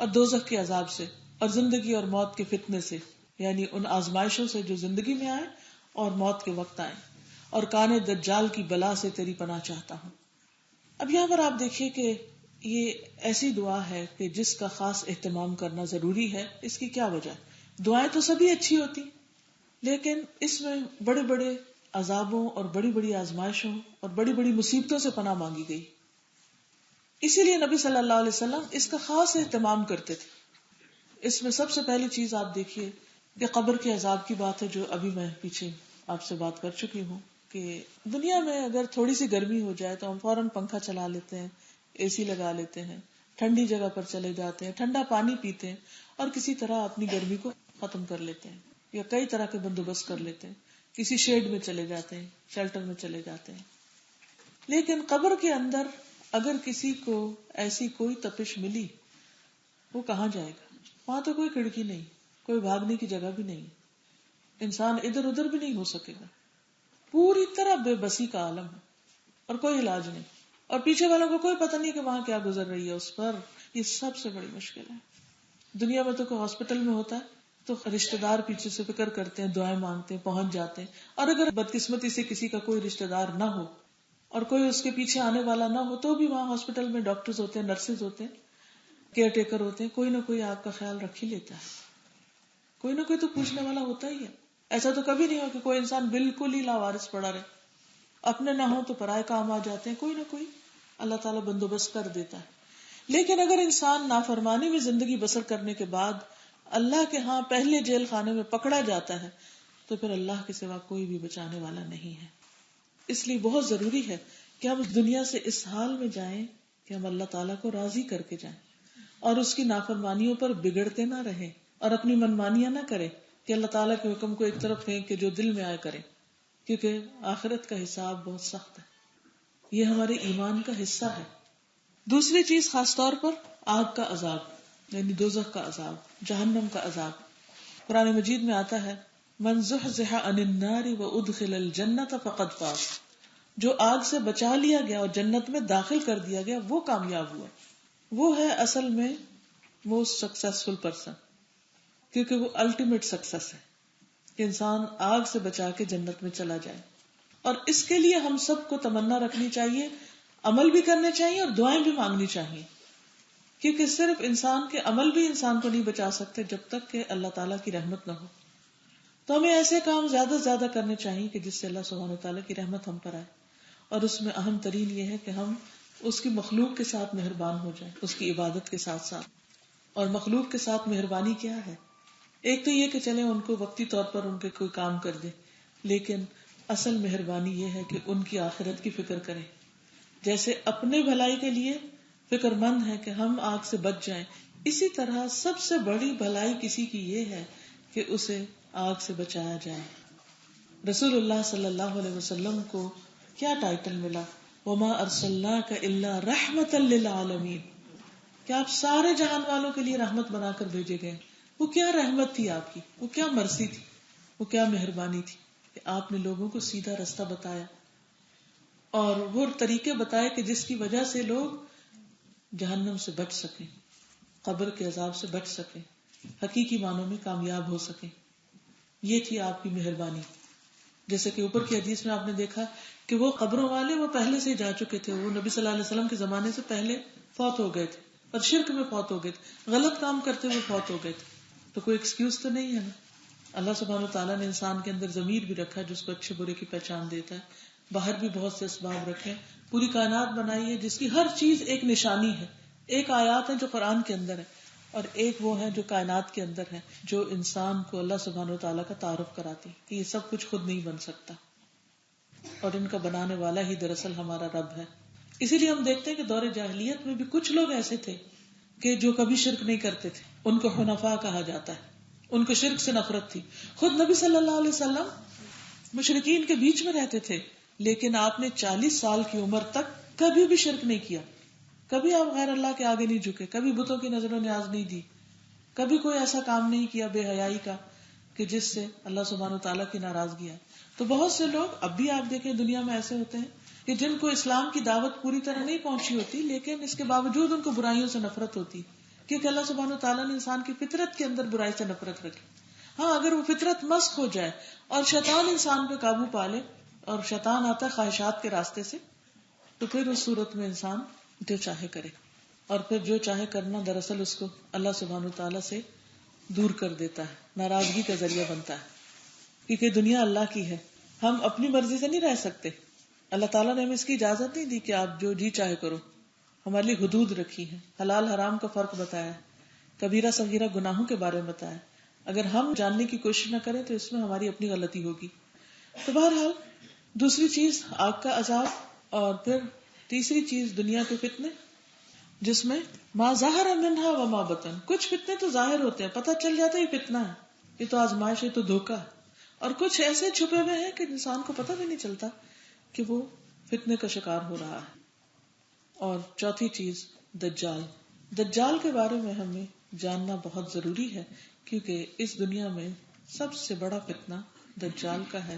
اور دوزخ کے عذاب سے اور زندگی اور موت کے فتنے سے، یعنی ان آزمائشوں سے جو زندگی میں آئے اور موت کے وقت آئے، اور کانے دجال کی بلا سے تیری پناہ چاہتا ہوں. اب یہاں پر آپ دیکھیے کہ یہ ایسی دعا ہے کہ جس کا خاص اہتمام کرنا ضروری ہے. اس کی کیا وجہ؟ دعائیں تو سبھی اچھی ہوتی لیکن اس میں بڑے بڑے عذابوں اور بڑی بڑی آزمائشوں اور بڑی بڑی مصیبتوں سے پناہ مانگی گئی. اسی لیے نبی صلی اللہ علیہ وسلم اس کا خاص اہتمام کرتے تھے. اس میں سب سے پہلی چیز آپ دیکھیے کہ قبر کے عذاب کی بات ہے جو ابھی میں پیچھے آپ سے بات کر چکی ہوں کہ دنیا میں اگر تھوڑی سی گرمی ہو جائے تو ہم فوراً پنکھا چلا لیتے ہیں، اے سی لگا لیتے ہیں، ٹھنڈی جگہ پر چلے جاتے ہیں، ٹھنڈا پانی پیتے ہیں اور کسی طرح اپنی گرمی کو ختم کر لیتے ہیں یا کئی طرح کے بندوبست کر لیتے ہیں. کسی شیڈ میں چلے جاتے ہیں، شیلٹر میں چلے جاتے ہیں. لیکن قبر کے اندر اگر کسی کو ایسی کوئی تپش ملی وہ کہاں جائے گا؟ وہاں تو کوئی کھڑکی نہیں، کوئی بھاگنے کی جگہ بھی نہیں، انسان ادھر ادھر بھی نہیں ہو سکے گا. پوری طرح بے بسی کا عالم ہے اور کوئی علاج نہیں، اور پیچھے والوں کو کوئی پتہ نہیں کہ وہاں کیا گزر رہی ہے اس پر. یہ سب سے بڑی مشکل ہے. دنیا میں تو کوئی ہاسپٹل میں ہوتا ہے تو رشتہ دار پیچھے سے فکر کرتے ہیں، دعائیں مانگتے ہیں، پہنچ جاتے ہیں. اور اگر بدقسمتی سے کسی کا کوئی رشتہ دار نہ ہو اور کوئی اس کے پیچھے آنے والا نہ ہو تو بھی وہاں ہاسپٹل میں ڈاکٹرز ہوتے ہیں، نرسز ہوتے ہیں، کیئر ٹیکر ہوتے ہیں، کوئی نہ کوئی آپ کا خیال رکھ ہی لیتا ہے. کوئی نہ کوئی تو پوچھنے والا ہوتا ہی ہے. ایسا تو کبھی نہیں ہو کہ کوئی انسان بالکل ہی لاوارث پڑا رہے. اپنے نہ ہو تو پرائے کام آ جاتے ہیں، کوئی نہ کوئی اللہ تعالیٰ بندوبست کر دیتا ہے. لیکن اگر انسان نافرمانی میں زندگی بسر کرنے کے بعد اللہ کے ہاں پہلے جیل خانے میں پکڑا جاتا ہے تو پھر اللہ کے سوا کوئی بھی بچانے والا نہیں ہے. اس لیے بہت ضروری ہے کہ ہم اس دنیا سے اس حال میں جائیں کہ ہم اللہ تعالیٰ کو راضی کر کے جائیں اور اس کی نافرمانیوں پر بگڑتے نہ رہیں اور اپنی منمانیاں نہ کریں کہ اللہ تعالیٰ کے حکم کو ایک طرف پھینک کے جو دل میں آئے کریں، کیونکہ آخرت کا حساب بہت سخت ہے. یہ ہمارے ایمان کا حصہ ہے. دوسری چیز خاص طور پر آگ کا عذاب، یعنی دوزخ کا عذاب، جہنم کا عذاب. قرآن مجید میں آتا ہے من زحزح عن النار وادخل الجنۃ فقد فاز، جو آگ سے بچا لیا گیا اور جنت میں داخل کر دیا گیا وہ کامیاب ہوا. وہ ہے اصل میں موسٹ سکسیسفل پرسن، کیونکہ وہ الٹیمیٹ سکسیس ہے کہ انسان آگ سے بچا کے جنت میں چلا جائے. اور اس کے لیے ہم سب کو تمنا رکھنی چاہیے، عمل بھی کرنے چاہیے اور دعائیں بھی مانگنی چاہیے، کیونکہ صرف انسان کے عمل بھی انسان کو نہیں بچا سکتے جب تک کہ اللہ تعالیٰ کی رحمت نہ ہو. تو ہمیں ایسے کام زیادہ سے زیادہ کرنے چاہیے کہ جس سے اللہ سبحانہ وتعالیٰ کی رحمت ہم پر آئے. اور اس میں اہم ترین یہ ہے کہ ہم اس کی مخلوق کے ساتھ مہربان ہو جائیں، اس کی عبادت کے ساتھ ساتھ. اور مخلوق کے ساتھ مہربانی کیا ہے؟ ایک تو یہ کہ چلیں ان کو وقتی طور پر ان کے کوئی کام کر دیں، لیکن اصل مہربانی یہ ہے کہ ان کی آخرت کی فکر کریں. جیسے اپنے بھلائی کے لیے فکر مند ہے کہ ہم آگ سے بچ جائیں، اسی طرح سب سے بڑی بھلائی کسی کی یہ ہے کہ اسے آگ سے بچایا جائے. رسول اللہ صلی اللہ علیہ وسلم کو کیا ٹائٹل ملا؟ وما ارسلناک الا رحمۃ للعالمین، کہ آپ سارے جہان والوں کے لیے رحمت بنا کر بھیجے گئے. وہ کیا رحمت تھی آپ کی، وہ کیا مرضی تھی، وہ کیا مہربانی تھی کہ آپ نے لوگوں کو سیدھا رستہ بتایا اور وہ طریقے بتائے کہ جس کی وجہ سے لوگ جہنم سے بچ سکیں، قبر کے عذاب سے بچ سکیں، حقیقی معنوں میں کامیاب ہو سکیں. یہ تھی آپ کی مہربانی. جیسے کہ اوپر کی حدیث میں آپ نے دیکھا کہ وہ قبروں والے وہ پہلے سے جا چکے تھے، وہ نبی صلی اللہ علیہ وسلم کے زمانے سے پہلے فوت ہو گئے تھے اور شرک میں فوت ہو گئے تھے، غلط کام کرتے ہوئے فوت ہو گئے تھے. تو کوئی ایکسکیوز تو نہیں ہے نا. اللہ سبحانہ وتعالیٰ نے انسان کے اندر ضمیر بھی رکھا ہے جس کو اچھے برے کی پہچان دیتا ہے. باہر بھی بہت سے اسباب رکھے، پوری کائنات بنائی ہے جس کی ہر چیز ایک نشانی ہے. ایک آیات ہے جو قرآن کے اندر ہے اور ایک وہ ہے جو کائنات کے اندر ہے، جو انسان کو اللہ سبحانہ وتعالیٰ کا تعارف کراتی کہ یہ سب کچھ خود نہیں بن سکتا اور ان کا بنانے والا ہی دراصل ہمارا رب ہے. اسی لیے ہم دیکھتے ہیں کہ دور جاہلیت میں بھی کچھ لوگ ایسے تھے کہ جو کبھی شرک نہیں کرتے تھے، ان کو حنفاء کہا جاتا ہے، ان کو شرک سے نفرت تھی. خود نبی صلی اللہ علیہ وسلم مشرکین کے بیچ میں رہتے تھے، لیکن آپ نے 40 سال کی عمر تک کبھی بھی شرک نہیں کیا، کبھی آپ غیر اللہ کے آگے نہیں جھکے، کبھی بتوں کی نظر و نیاز نہیں دی، کبھی کوئی ایسا کام نہیں کیا بے حیائی کا کہ جس سے اللہ سبحانہ وتعالیٰ کی ناراضگی ہے. تو بہت سے لوگ اب بھی آپ دیکھیں دنیا میں ایسے ہوتے ہیں کہ جن کو اسلام کی دعوت پوری طرح نہیں پہنچی ہوتی، لیکن اس کے باوجود ان کو برائیوں سے نفرت ہوتی، کیونکہ اللہ سبحانہ وتعالیٰ نے انسان کی فطرت کے اندر برائی سے نفرت رکھی. ہاں اگر وہ فطرت مسخ ہو جائے اور شیطان انسان پہ قابو پا لے، اور شیطان آتا ہے خواہشات کے راستے سے، تو پھر اس صورت میں انسان جو چاہے کرے، اور پھر جو چاہے کرنا دراصل اس کو اللہ سبحانہ وتعالیٰ سے دور کر دیتا ہے، ناراضگی کا ذریعہ بنتا ہے. کیونکہ دنیا اللہ کی ہے، ہم اپنی مرضی سے نہیں رہ سکتے. اللہ تعالیٰ نے ہمیں اس کی اجازت نہیں دی کہ آپ جو جی چاہے کرو. ہمارے لیے حدود رکھی ہیں، حلال حرام کا فرق بتایا ہے، کبیرہ صغیرہ گناہوں کے بارے میں بتایا. اگر ہم جاننے کی کوشش نہ کریں تو اس میں ہماری اپنی غلطی ہوگی. تو بہرحال دوسری چیز آگ کا عذاب، اور پھر تیسری چیز دنیا کے فتنے، جس میں ما ظاہر منہا وما بطن. کچھ فتنے تو ظاہر ہوتے ہیں، پتہ چل جاتا ہے یہ فتنہ ہے، یہ تو آزمائش ہے، تو دھوکہ ہے. اور کچھ ایسے چھپے ہوئے ہیں کہ انسان کو پتہ بھی نہیں چلتا کہ وہ فتنے کا شکار ہو رہا ہے. اور چوتھی چیز دجال. دجال کے بارے میں ہمیں جاننا بہت ضروری ہے، کیونکہ اس دنیا میں سب سے بڑا فتنہ دجال کا ہے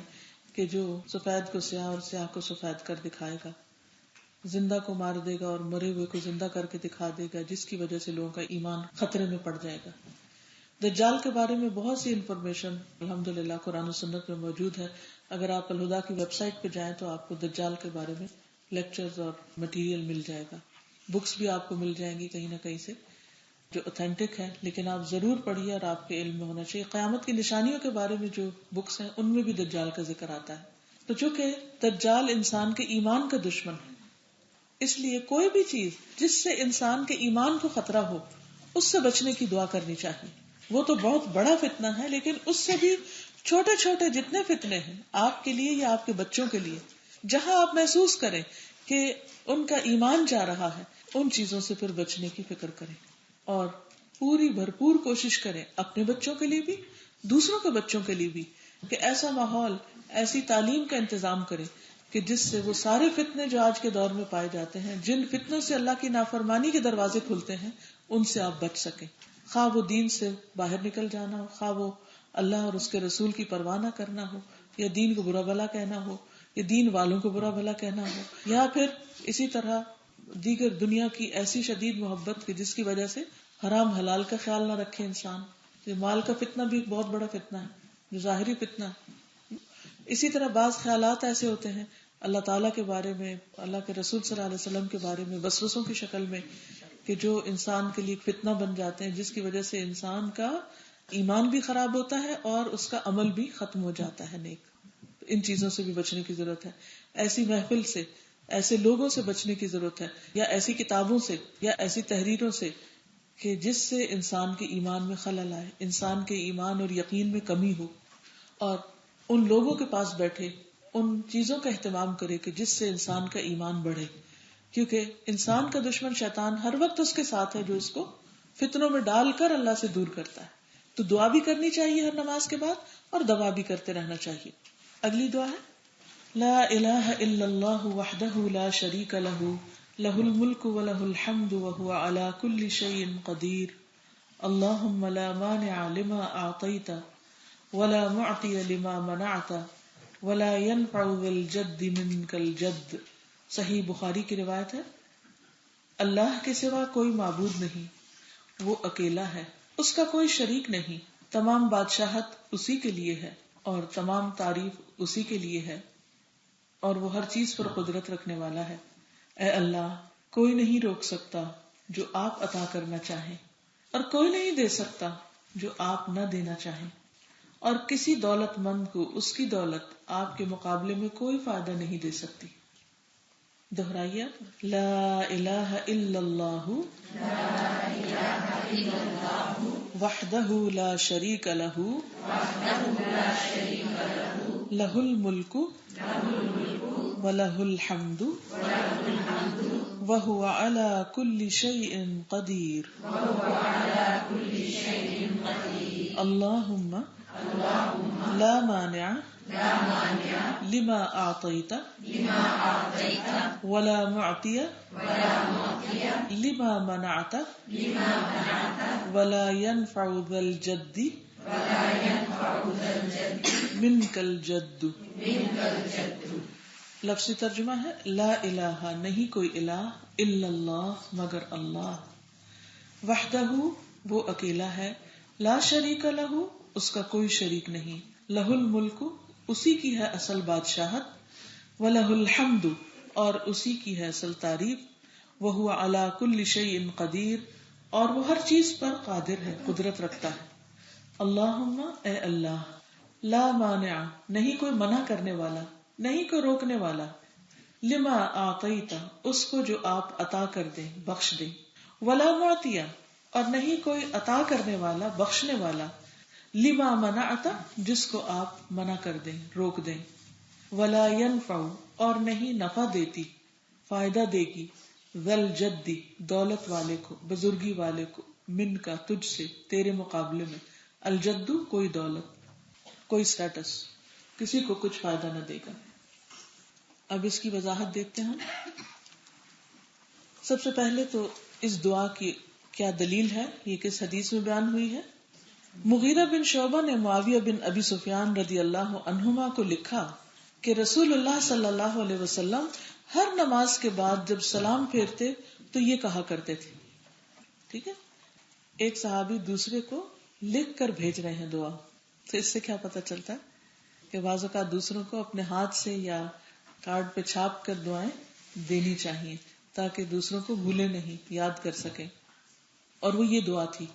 کہ جو سفید کو سیاہ اور سیاہ کو سفید کر دکھائے گا، زندہ کو مار دے گا اور مرے ہوئے کو زندہ کر کے دکھا دے گا، جس کی وجہ سے لوگوں کا ایمان خطرے میں پڑ جائے گا. دجال کے بارے میں بہت سی انفارمیشن الحمدللہ قرآن و سنت میں موجود ہے. اگر آپ الہدا کی ویب سائٹ پہ جائیں تو آپ کو دجال کے بارے میں لیکچرز اور مٹیریل مل جائے گا. بکس بھی آپ کو مل جائیں گی کہیں نہ کہیں سے جو اوتھینٹک ہے، لیکن آپ ضرور پڑھیے اور آپ کے علم میں ہونا چاہیے. قیامت کی نشانیوں کے بارے میں جو بکس ہیں ان میں بھی دجال کا ذکر آتا ہے. تو چونکہ دجال انسان کے ایمان کا دشمن ہے، اس لیے کوئی بھی چیز جس سے انسان کے ایمان کو خطرہ ہو اس سے بچنے کی دعا کرنی چاہیے. وہ تو بہت بڑا فتنہ ہے، لیکن اس سے بھی چھوٹے چھوٹے جتنے فتنے ہیں آپ کے لیے یا آپ کے بچوں کے لیے، جہاں آپ محسوس کریں کہ ان کا ایمان جا رہا ہے، ان چیزوں سے پھر بچنے کی فکر کریں اور پوری بھرپور کوشش کریں اپنے بچوں کے لیے بھی، دوسروں کے بچوں کے لیے بھی، کہ ایسا ماحول، ایسی تعلیم کا انتظام کریں کہ جس سے وہ سارے فتنے جو آج کے دور میں پائے جاتے ہیں، جن فتنوں سے اللہ کی نافرمانی کے دروازے کھلتے ہیں، ان سے آپ بچ سکیں. خواہ وہ دین سے باہر نکل جانا ہو، خواہ وہ اللہ اور اس کے رسول کی پرواہ نہ کرنا ہو، یا دین کو برا بھلا کہنا ہو، یا دین والوں کو برا بھلا کہنا ہو، یا پھر اسی طرح دیگر دنیا کی ایسی شدید محبت کہ جس کی وجہ سے حرام حلال کا خیال نہ رکھے انسان. مال کا فتنہ بھی ایک بہت بڑا فتنہ ہے جو ظاہری فتنہ ہے. اسی طرح بعض خیالات ایسے ہوتے ہیں اللہ تعالیٰ کے بارے میں، اللہ کے رسول صلی اللہ علیہ وسلم کے بارے میں وسوسوں کی شکل میں، کہ جو انسان کے لیے فتنہ بن جاتے ہیں، جس کی وجہ سے انسان کا ایمان بھی خراب ہوتا ہے اور اس کا عمل بھی ختم ہو جاتا ہے نیک. ان چیزوں سے بھی بچنے کی ضرورت ہے. ایسی محفل سے، ایسے لوگوں سے بچنے کی ضرورت ہے، یا ایسی کتابوں سے یا ایسی تحریروں سے کہ جس سے انسان کے ایمان میں خلل آئے، انسان کے ایمان اور یقین میں کمی ہو، اور ان لوگوں کے پاس بیٹھے ان چیزوں کا اہتمام کرے کہ جس سے انسان کا ایمان بڑھے. کیونکہ انسان کا دشمن شیطان ہر وقت اس کے ساتھ ہے جو اس کو فتنوں میں ڈال کر اللہ سے دور کرتا ہے. تو دعا بھی کرنی چاہیے ہر نماز کے بعد اور دعا بھی کرتے رہنا چاہیے. اگلی دعا ہے لا الہ الا اللہ وحدہ لا شریک لہ لہ الملک ولہ الحمد وہو علی کل شیء قدیر اللہم لا مانع لما اعطیت ولا معطی لما منعت ولا ينفع ذا الجد منک الجد. صحیح بخاری کی روایت ہے، اللہ کے سوا کوئی معبود نہیں، وہ اکیلا ہے، اس کا کوئی شریک نہیں، تمام بادشاہت اسی کے لیے ہے اور تمام تعریف اسی کے لیے ہے، اور وہ ہر چیز پر قدرت رکھنے والا ہے. اے اللہ، کوئی نہیں روک سکتا جو آپ عطا کرنا چاہیں، اور کوئی نہیں دے سکتا جو آپ نہ دینا چاہیں، اور کسی دولت مند کو اس کی دولت آپ کے مقابلے میں کوئی فائدہ نہیں دے سکتی. دہرائیے لا الہ الا اللہ وحدہ لا شریک لہ لہ الملک ولہ الحمد وہو علی کل شیء قدیر اللہم لا مانع لما اعطیت ولا معطی لما منعت ولا ينفع ذا الجد منک الجد. لفظی ترجمہ ہے لا الہ، نہیں کوئی الہ، الا اللہ، مگر اللہ، وحدہ، وہ اکیلا ہے، لا شریک لہ، اس کا کوئی شریک نہیں، لہ الملک، اسی کی ہے اصل بادشاہت، ولہ الحمد، اور اسی کی ہے اصل تعریف، وہو علی کل شیء قدیر، اور وہ ہر چیز پر قادر ہے، قدرت رکھتا ہے. اللہم، اے اللہ، لا مانع، نہیں کوئی منع کرنے والا، نہیں کوئی روکنے والا، لما اعطیت، اس کو جو آپ عطا کر دیں، بخش دیں، ولا معطی، اور نہیں کوئی عطا کرنے والا، بخشنے والا، لما منعت، جس کو آپ منع کر دیں، روک دیں، ولا ينفع، اور نہیں نفع دیتی، فائدہ دے گی، ذا الجد، دولت والے کو، بزرگی والے کو، من کا، تجھ سے، تیرے مقابلے میں، الجد کوئی دولت، کوئی سٹیٹس، کسی کو کچھ فائدہ نہ دے گا. اب اس کی وضاحت دیکھتے ہیں. سب سے پہلے تو اس دعا کی کیا دلیل ہے، یہ کس حدیث میں بیان ہوئی ہے. مغیرہ بن شعبہ نے معاویہ بن ابی سفیان رضی اللہ عنہما کو لکھا کہ رسول اللہ صلی اللہ علیہ وسلم ہر نماز کے بعد جب سلام پھیرتے تو یہ کہا کرتے تھے. ٹھیک ہے، ایک صحابی دوسرے کو لکھ کر بھیج رہے ہیں دعا، تو اس سے کیا پتہ چلتا ہے کہ بعض اوقات دوسروں کو اپنے ہاتھ سے یا کارڈ پہ چھاپ کر دعائیں دینی چاہیے تاکہ دوسروں کو بھولے نہیں، یاد کر سکیں. اور وہ یہ دعا تھی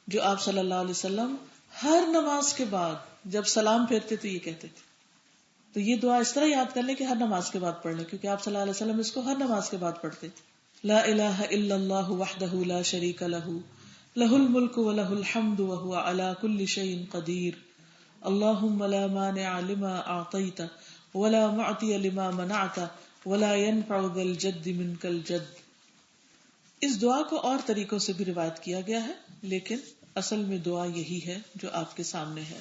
جو آپ صلی اللہ علیہ وسلم ہر نماز کے بعد جب سلام پھیرتے تو یہ کہتے تھے. تو یہ دعا اس طرح یاد کر لیں کہ ہر نماز کے بعد پڑھ لیں، کیونکہ آپ صلی اللہ علیہ وسلم اس کو ہر نماز کے بعد پڑھتے. لا الہ الا اللہ وحدہ لا شریک لہ لہ الملک ولہ الحمد وہو علی کل شیء قدیر اللہم لا مانع لما اعطیت ولا معطی لما منعت ولا ينفع ذا الجد منک الجد. اس دعا کو اور طریقوں سے بھی روایت کیا گیا ہے، لیکن اصل میں دعا یہی ہے جو آپ کے سامنے ہے.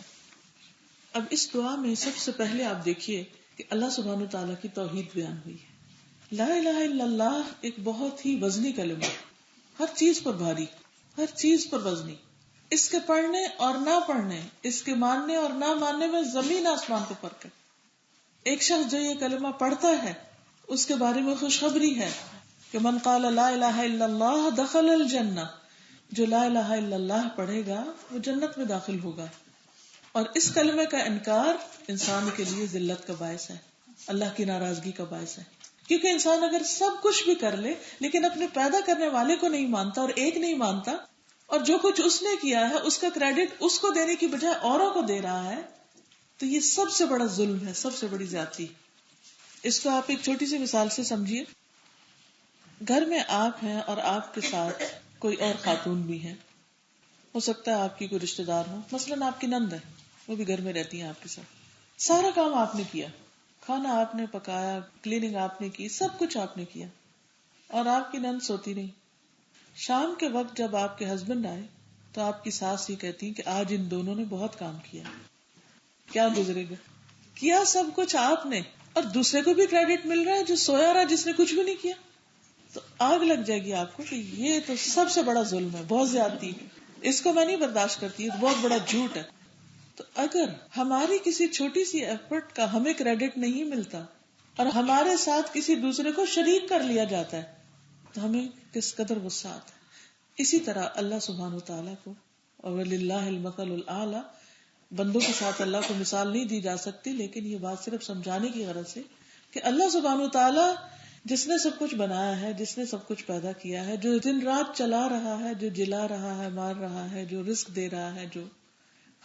اب اس دعا میں سب سے پہلے آپ دیکھیے کہ اللہ سبحانہ تعالیٰ کی توحید بیان ہوئی ہے. لا الہ الا اللہ ایک بہت ہی وزنی کلمہ، ہر چیز پر بھاری، ہر چیز پر وزنی. اس کے پڑھنے اور نہ پڑھنے، اس کے ماننے اور نہ ماننے میں زمین آسمان کا فرق ہے. ایک شخص جو یہ کلمہ پڑھتا ہے اس کے بارے میں خوشخبری ہے کہ من قال لا الہ الا اللہ دخل الجنہ، جو لا الہ الا اللہ پڑھے گا وہ جنت میں داخل ہوگا. اور اس کلمے کا انکار انسان کے لیے ذلت کا باعث ہے، اللہ کی ناراضگی کا باعث ہے. کیونکہ انسان اگر سب کچھ بھی کر لے لیکن اپنے پیدا کرنے والے کو نہیں مانتا اور ایک نہیں مانتا، اور جو کچھ اس نے کیا ہے اس کا کریڈٹ اس کو دینے کی بجائے اوروں کو دے رہا ہے، تو یہ سب سے بڑا ظلم ہے، سب سے بڑی زیادتی. اس کو آپ ایک چھوٹی سی مثال سے سمجھیے. گھر میں آپ ہیں اور آپ کے ساتھ کوئی اور خاتون بھی ہیں، ہو سکتا ہے آپ کی کوئی رشتے دار ہو، مثلاً آپ کی نند ہے، وہ بھی گھر میں رہتی ہیں آپ کے ساتھ. سارا کام آپ نے کیا، کھانا آپ نے پکایا، کلیننگ آپ نے کی، سب کچھ آپ نے کیا، اور آپ کی نند سوتی نہیں. شام کے وقت جب آپ کے ہسبینڈ آئے تو آپ کی ساس یہ کہتی ہیں کہ آج ان دونوں نے بہت کام کیا. کیا گزرے گا؟ کیا سب کچھ آپ نے، اور دوسرے کو بھی کریڈٹ مل رہا ہے جو سویا رہا جس نے کچھ بھی نہیں کیا. تو آگ لگ جائے گی آپ کو کہ یہ تو سب سے بڑا ظلم ہے، بہت زیادتی ہے، اس کو میں نہیں برداشت کرتی، یہ بہت بڑا جھوٹ ہے. تو اگر ہماری کسی چھوٹی سی ایفرٹ کا ہمیں کریڈٹ نہیں ملتا اور ہمارے ساتھ کسی دوسرے کو شریک کر لیا جاتا ہے تو ہمیں کس قدر غصہ آتا ہے. اسی طرح اللہ سبحانہ وتعالیٰ کو، اور وَلِلَّهِ الْمَثَلُ الْأَعْلَى، بندوں کے ساتھ اللہ کو مثال نہیں دی جا سکتی، لیکن یہ بات صرف سمجھانے کی غرض سے کہ اللہ سبحانہ وتعالیٰ جس نے سب کچھ بنایا ہے، جس نے سب کچھ پیدا کیا ہے، جو دن رات چلا رہا ہے، جو جلا رہا ہے، مار رہا ہے، جو رزق دے رہا ہے، جو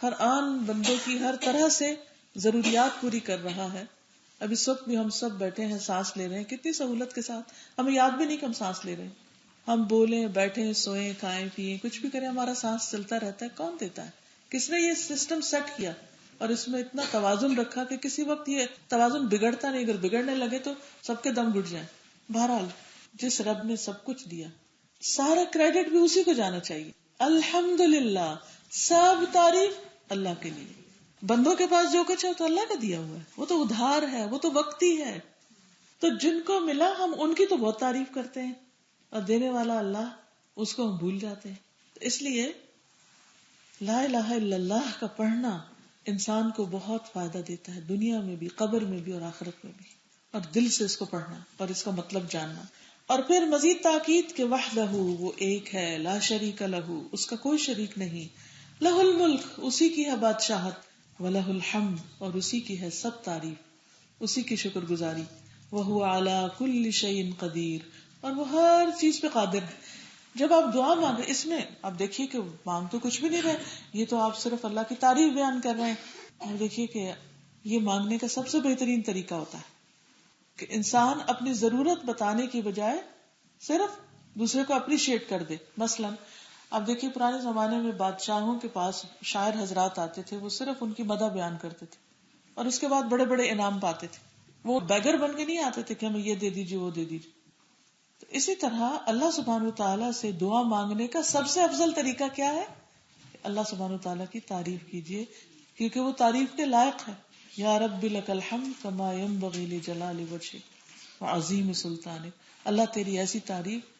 ہر آن بندوں کی ہر طرح سے ضروریات پوری کر رہا ہے. اب اس وقت بھی ہم سب بیٹھے ہیں، سانس لے رہے ہیں کتنی سہولت کے ساتھ، ہمیں یاد بھی نہیں کہ ہم سانس لے رہے ہیں. ہم بولیں، بیٹھیں، سوئیں، کھائیں، پیئیں، کچھ بھی کریں، ہمارا سانس چلتا رہتا ہے. کون دیتا ہے؟ کس نے یہ سسٹم سیٹ کیا اور اس میں اتنا توازن رکھا کہ کسی وقت یہ توازن بگڑتا نہیں، اگر بگڑنے لگے تو سب کے دم گھٹ جائیں. بہرحال جس رب نے سب کچھ دیا، سارا کریڈٹ بھی اسی کو جانا چاہیے. الحمدللہ، سب تعریف اللہ کے لیے. بندوں کے پاس جو کچھ ہے تو اللہ کا دیا ہوا ہے، وہ تو ادھار ہے، وہ تو وقتی ہے. تو جن کو ملا ہم ان کی تو بہت تعریف کرتے ہیں، اور دینے والا اللہ، اس کو ہم بھول جاتے ہیں. تو اس لیے لا الہ الا اللہ کا پڑھنا انسان کو بہت فائدہ دیتا ہے، دنیا میں بھی، قبر میں بھی اور آخرت میں بھی. اور دل سے اس کو پڑھنا اور اس کا مطلب جاننا. اور پھر مزید تاکید کہ وحدہ، وہ ایک ہے، لا شریک لہ، اس کا کوئی شریک نہیں، لہ الملک، اسی کی ہے بادشاہت، ولہ الحمد، اور اسی کی ہے سب تعریف، اسی کی شکر گزاری، وہو علی کل شیء قدیر، اور وہ ہر چیز پہ قادر ہے. جب آپ دعا مانگ رہے، اس میں آپ دیکھیے کہ مانگ تو کچھ بھی نہیں رہے، یہ تو آپ صرف اللہ کی تعریف بیان کر رہے ہیں. اور دیکھیے کہ یہ مانگنے کا سب سے بہترین طریقہ ہوتا ہے کہ انسان اپنی ضرورت بتانے کی بجائے صرف دوسرے کو اپریشیٹ کر دے. مثلا آپ دیکھیے پرانے زمانے میں بادشاہوں کے پاس شاعر حضرات آتے تھے، وہ صرف ان کی مدح بیان کرتے تھے اور اس کے بعد بڑے بڑے انعام پاتے تھے. وہ بیگر بن کے نہیں آتے تھے کہ ہمیں یہ دے دیجیے، وہ دے دیجیے. تو اسی طرح اللہ سبحانہ تعالیٰ سے دعا مانگنے کا سب سے افضل طریقہ کیا ہے؟ اللہ سبحانہ تعالیٰ کی تعریف کیجیے، کیونکہ وہ تعریف کے لائق ہے. یا رب لک الحمد کما ینبغی لجلال وجہک وعظیم سلطانک، اللہ تیری ایسی تعریف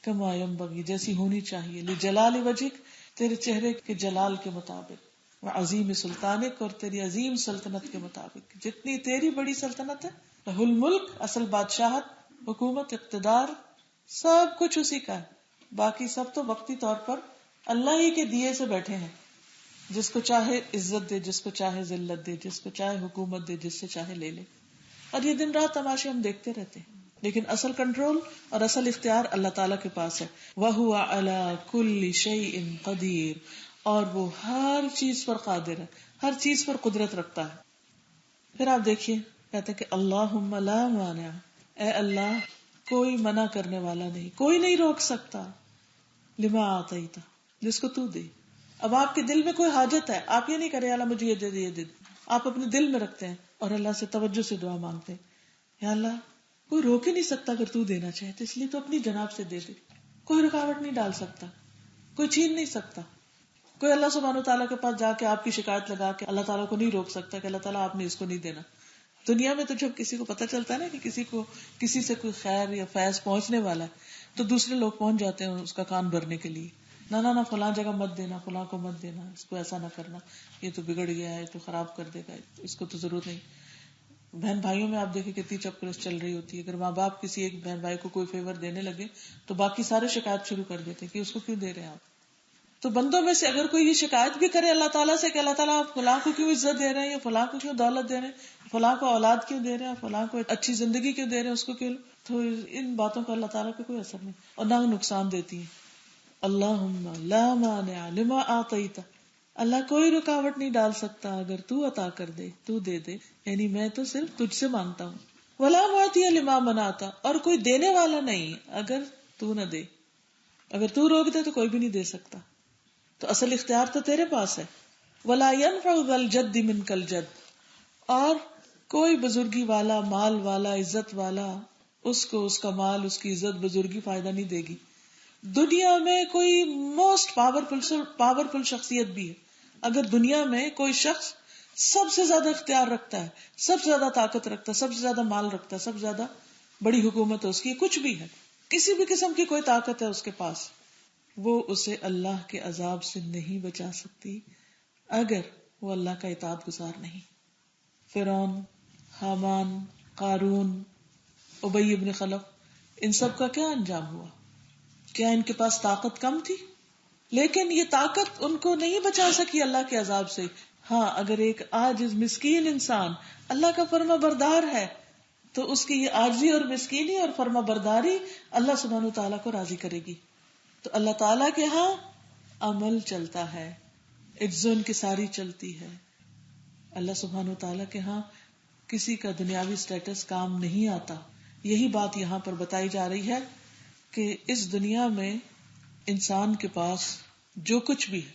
کما ینبغی، جیسی ہونی چاہیے، لجلال وجہک، تیرے چہرے کے جلال کے مطابق، وعظیم سلطانک، اور تیری عظیم سلطنت کے مطابق، جتنی تیری بڑی سلطنت ہے. لہ الملک، اصل بادشاہت، حکومت، اقتدار، سب کچھ اسی کا ہے. باقی سب تو وقتی طور پر اللہ ہی کے دیے سے بیٹھے ہیں، جس کو چاہے عزت دے، جس کو چاہے ذلت دے، جس کو چاہے حکومت دے، جس سے چاہے لے لے. اور یہ دن رات تماشے ہم دیکھتے رہتے ہیں، لیکن اصل کنٹرول اور اصل اختیار اللہ تعالیٰ کے پاس ہے. وَهُوَ عَلَى كُلِّ شَيْءٍ قَدِيرٌ، اور وہ ہر چیز پر قادر ہے، ہر چیز پر قدرت رکھتا ہے. پھر آپ دیکھیے کہتے کہ اللہم لا مانع، اے اللہ کوئی منع کرنے والا نہیں، کوئی نہیں روک سکتا، لما آتیتا جس کو تو دے. اب آپ کے دل میں کوئی حاجت ہے، آپ یہ نہیں کرے اللہ مجھے یہ دے دے یہ دے دے، آپ اپنے دل میں رکھتے ہیں اور اللہ سے توجہ سے دعا مانگتے ہیں، یا اللہ کوئی روک ہی نہیں سکتا اگر تو دینا چاہے تو اس لیے تو اپنی جناب سے دے دے. کوئی رکاوٹ نہیں ڈال سکتا، کوئی چھین نہیں سکتا. کوئی اللہ سبحانہ و تعالیٰ کے پاس جا کے آپ کی شکایت لگا کے اللہ تعالیٰ کو نہیں روک سکتا کہ اللہ تعالیٰ آپ نے اس کو نہیں دینا. دنیا میں تو جب کسی کو پتہ چلتا ہے نا کہ کسی سے کوئی خیر یا فیض پہنچنے والا ہے تو دوسرے لوگ پہنچ جاتے ہیں اس کا کان بھرنے کے لیے. نہ فلاں جگہ مت دینا، فلاں کو مت دینا، اس کو ایسا نہ کرنا، یہ تو بگڑ گیا ہے، تو خراب کر دے گا، اس کو تو ضرورت نہیں. بہن بھائیوں میں آپ دیکھیں کتنی چپکرس چل رہی ہوتی ہے. اگر ماں باپ کسی ایک بہن بھائی کو کوئی فیور دینے لگے تو باقی سارے شکایت شروع کر دیتے کہ اس کو کیوں دے رہے ہیں آپ. تو بندوں میں سے اگر کوئی یہ شکایت بھی کرے اللہ تعالیٰ سے کہ اللہ تعالیٰ آپ فلاں کو کیوں عزت دے رہے ہیں، یا فلاں کو کیوں دولت دے رہے ہیں، فلاں کو اولاد کیوں دے رہے ہیں، فلاں کو اچھی زندگی کیوں دے رہے ہیں، اس کو کیوں، تو ان باتوں کا اللہ تعالیٰ پہ کوئی اثر نہیں اور نہ نقصان دیتی ہیں. اللہم لا مانع لما آتیت، اللہ کوئی رکاوٹ نہیں ڈال سکتا اگر تو عطا کر دے، تو دے دے، یعنی میں تو صرف تجھ سے مانگتا ہوں. ولا معطی لما منعت، اور کوئی دینے والا نہیں اگر تو نہ دے. اگر تو روک دے تو کوئی بھی نہیں دے سکتا، تو اصل اختیار تو تیرے پاس ہے. ولا ينفع ذا الجد منك الجد، اور کوئی بزرگی والا، مال والا، عزت والا، اس کو اس کا مال، اس کی عزت، بزرگی فائدہ نہیں دے گی. دنیا میں کوئی موسٹ پاورفل شخصیت بھی ہے، اگر دنیا میں کوئی شخص سب سے زیادہ اختیار رکھتا ہے، سب سے زیادہ طاقت رکھتا ہے، سب سے زیادہ مال رکھتا ہے، سب سے زیادہ بڑی حکومت ہے اس کی، کچھ بھی ہے، کسی بھی قسم کی کوئی طاقت ہے اس کے پاس، وہ اسے اللہ کے عذاب سے نہیں بچا سکتی اگر وہ اللہ کا اطاعت گزار نہیں. فرعون، حامان، قارون، ابی بن خلف، ان سب کا کیا انجام ہوا؟ کیا ان کے پاس طاقت کم تھی؟ لیکن یہ طاقت ان کو نہیں بچا سکی اللہ کے عذاب سے. ہاں اگر ایک عاجز مسکین انسان اللہ کا فرما بردار ہے تو اس کی یہ عاجزی اور مسکینی اور فرما برداری اللہ سبحانہ تعالیٰ کو راضی کرے گی. تو اللہ تعالیٰ کے ہاں عمل چلتا ہے، عجز ان کی ساری چلتی ہے. اللہ سبحانہ تعالیٰ کے ہاں کسی کا دنیاوی سٹیٹس کام نہیں آتا. یہی بات یہاں پر بتائی جا رہی ہے کہ اس دنیا میں انسان کے پاس جو کچھ بھی ہے،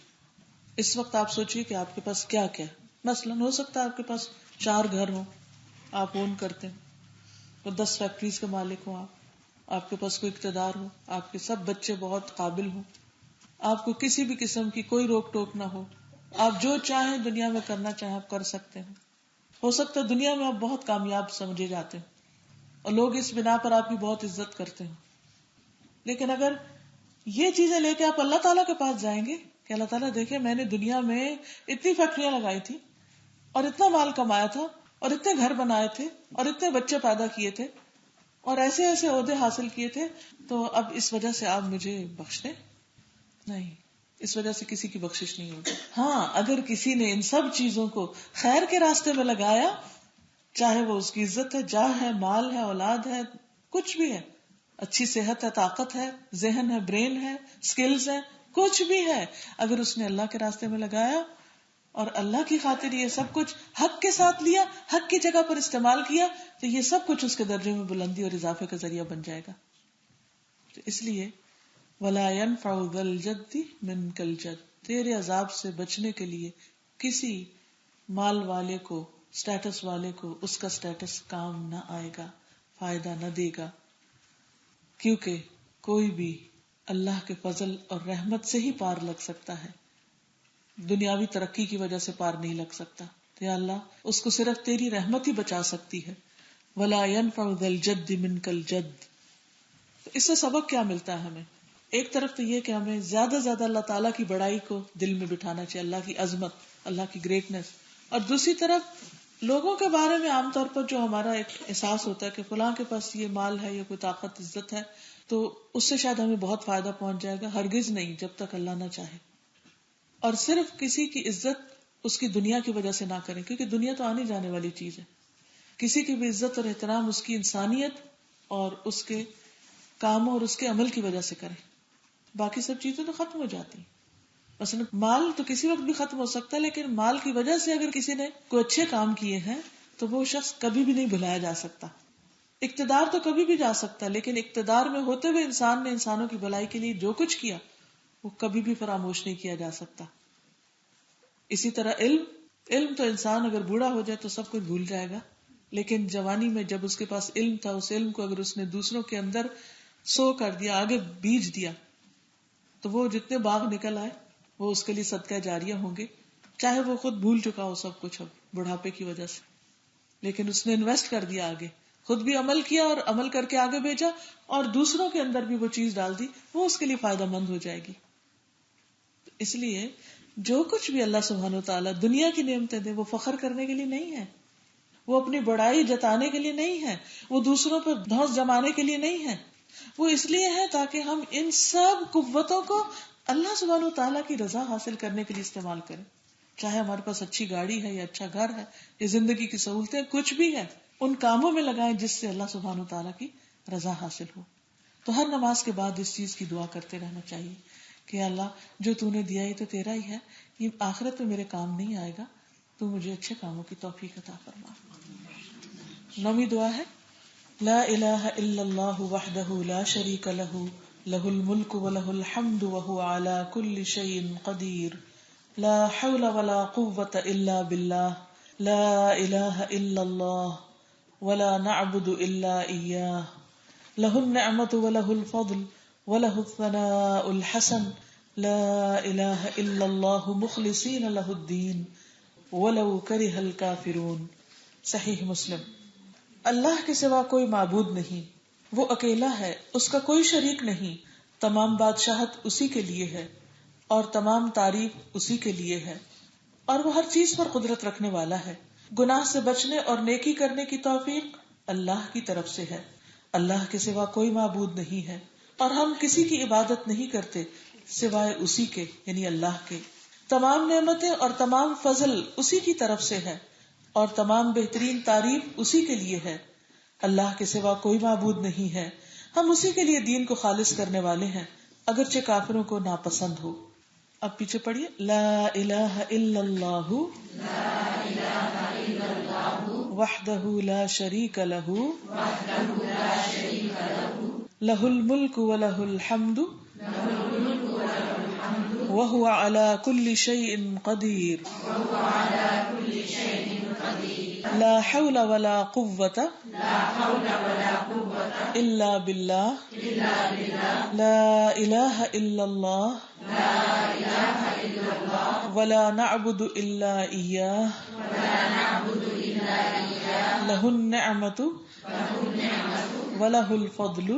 اس وقت آپ سوچئے کہ آپ کے پاس کیا کیا ہے. مثلا ہو سکتا ہے آپ کے پاس 4 گھر ہوں، آپ اون کرتے ہیں، اور 10 فیکٹریز کے مالک ہوں، آپ کے پاس کوئی اقتدار ہو، آپ کے سب بچے بہت قابل ہوں، آپ کو کسی بھی قسم کی کوئی روک ٹوک نہ ہو، آپ جو چاہیں دنیا میں کرنا چاہیں آپ کر سکتے ہیں. ہو سکتا ہے دنیا میں آپ بہت کامیاب سمجھے جاتے ہیں اور لوگ اس بنا پر آپ کی بہت عزت کرتے ہیں. لیکن اگر یہ چیزیں لے کے آپ اللہ تعالیٰ کے پاس جائیں گے کہ اللہ تعالیٰ دیکھیں میں نے دنیا میں اتنی فیکٹریاں لگائی تھی اور اتنا مال کمایا تھا اور اتنے گھر بنائے تھے اور اتنے بچے پیدا کیے تھے اور ایسے ایسے عہدے حاصل کیے تھے، تو اب اس وجہ سے آپ مجھے بخش دیں؟ نہیں، اس وجہ سے کسی کی بخشش نہیں ہوگی. ہاں اگر کسی نے ان سب چیزوں کو خیر کے راستے میں لگایا، چاہے وہ اس کی عزت ہے، جاہ ہے، مال ہے، اولاد ہے، کچھ بھی ہے، اچھی صحت ہے، طاقت ہے، ذہن ہے، برین ہے، سکلز ہے، کچھ بھی ہے، اگر اس نے اللہ کے راستے میں لگایا اور اللہ کی خاطر یہ سب کچھ حق کے ساتھ لیا، حق کی جگہ پر استعمال کیا، تو یہ سب کچھ اس کے درجے میں بلندی اور اضافے کا ذریعہ بن جائے گا. تو اس لیے وَلَا يَنْفَعُ ذَا الْجَدِّ مِنْكَ الْجَدِّ، تیرے عذاب سے بچنے کے لیے کسی مال والے کو، سٹیٹس والے کو اس کا سٹیٹس کام نہ آئے گا، فائدہ نہ دے گا، کیونکہ کوئی بھی اللہ کے فضل اور رحمت سے ہی پار لگ سکتا ہے، دنیاوی ترقی کی وجہ سے پار نہیں لگ سکتا. یا اللہ اس کو صرف تیری رحمت ہی بچا سکتی ہے. وَلَا يَنْفَعُ ذَا الْجَدِّ مِنْكَ الْجَدِّ. تو اس سے سبق کیا ملتا ہے ہمیں؟ ایک طرف تو یہ کہ ہمیں زیادہ سے زیادہ اللہ تعالیٰ کی بڑائی کو دل میں بٹھانا چاہیے، اللہ کی عظمت، اللہ کی گریٹنس، اور دوسری طرف لوگوں کے بارے میں عام طور پر جو ہمارا ایک احساس ہوتا ہے کہ فلاں کے پاس یہ مال ہے یا کوئی طاقت عزت ہے تو اس سے شاید ہمیں بہت فائدہ پہنچ جائے گا. ہرگز نہیں، جب تک اللہ نہ چاہے. اور صرف کسی کی عزت اس کی دنیا کی وجہ سے نہ کریں، کیونکہ دنیا تو آنے جانے والی چیز ہے. کسی کی بھی عزت اور احترام اس کی انسانیت اور اس کے کاموں اور اس کے عمل کی وجہ سے کریں. باقی سب چیزیں تو ختم ہو جاتی ہیں. مثلا مال تو کسی وقت بھی ختم ہو سکتا ہے، لیکن مال کی وجہ سے اگر کسی نے کوئی اچھے کام کیے ہیں تو وہ شخص کبھی بھی نہیں بھلایا جا سکتا. اقتدار تو کبھی بھی جا سکتا، لیکن اقتدار میں ہوتے ہوئے انسان نے انسانوں کی بھلائی کے لیے جو کچھ کیا وہ کبھی بھی فراموش نہیں کیا جا سکتا. اسی طرح علم تو انسان اگر بوڑھا ہو جائے تو سب کچھ بھول جائے گا، لیکن جوانی میں جب اس کے پاس علم تھا، اس علم کو اگر اس نے دوسروں کے اندر سو کر دیا، آگے بیج دیا، تو وہ جتنے باغ نکل آئے وہ اس کے لیے صدقہ جاریہ ہوں گے، چاہے وہ خود بھول چکا ہو سب کچھ اب بڑھاپے کی وجہ سے، لیکن اس نے انویسٹ کر دیا، آگے خود بھی عمل کیا اور عمل کر کے آگے بھیجا اور دوسروں کے اندر بھی وہ چیز ڈال دی، وہ اس کے لیے فائدہ مند ہو جائے گی. اس لیے جو کچھ بھی اللہ سبحانہ وتعالی دنیا کی نعمتیں دے وہ فخر کرنے کے لیے نہیں ہے، وہ اپنی بڑائی جتانے کے لیے نہیں ہے، وہ دوسروں پر دھوس جمانے کے لیے نہیں ہے، وہ اس لیے ہے تاکہ ہم ان سب قوتوں کو اللہ سبحانہ وتعالی کی رضا حاصل کرنے کے لیے استعمال کریں. چاہے ہمارے پاس اچھی گاڑی ہے یا اچھا گھر ہے یا زندگی کی سہولتیں کچھ بھی ہے، ان کاموں میں لگائیں جس سے اللہ سبحانہ وتعالی کی رضا حاصل ہو. تو ہر نماز کے بعد اس چیز کی دعا کرتے رہنا چاہیے کہ اللہ جو تو نے دیا یہ تو تیرا ہی ہے، یہ آخرت میں میرے کام نہیں آئے گا، تو مجھے اچھے کاموں کی توفیق عطا فرما. 9ویں دعا ہے لا الہ الا اللہ وحدہ لا شریک لہ لہ الملک ولہ الحمد وہو علی کل شیء قدیر لا حول ولا قوة الا باللہ لا الہ الا اللہ ولا نعبد الا ایاہ لہ النعمۃ ولہ الفضل ولہ الثناء الحسن لا الہ الا اللہ مخلصین لہ الدین ولو کرہ الکافرون. صحیح مسلم. اللہ کے سوا کوئی معبود نہیں، وہ اکیلا ہے، اس کا کوئی شریک نہیں، تمام بادشاہت اسی کے لیے ہے اور تمام تعریف اسی کے لیے ہے، اور وہ ہر چیز پر قدرت رکھنے والا ہے. گناہ سے بچنے اور نیکی کرنے کی توفیق اللہ کی طرف سے ہے. اللہ کے سوا کوئی معبود نہیں ہے اور ہم کسی کی عبادت نہیں کرتے سوائے اسی کے، یعنی اللہ کے. تمام نعمتیں اور تمام فضل اسی کی طرف سے ہے اور تمام بہترین تعریف اسی کے لیے ہے. اللہ کے سوا کوئی معبود نہیں ہے، ہم اسی کے لیے دین کو خالص کرنے والے ہیں اگرچہ کافروں کو ناپسند ہو. اب پیچھے پڑھیے لا الہ الا اللہ وحدہ لا شریک لہ لہ الملک ولہ الحمد وہو علی کل شیء قدیر لا حول ولا قوة الا باللہ لا الہ الا اللہ ولا نعبد الا ایاہ لہ النعمۃ ولہ الفضل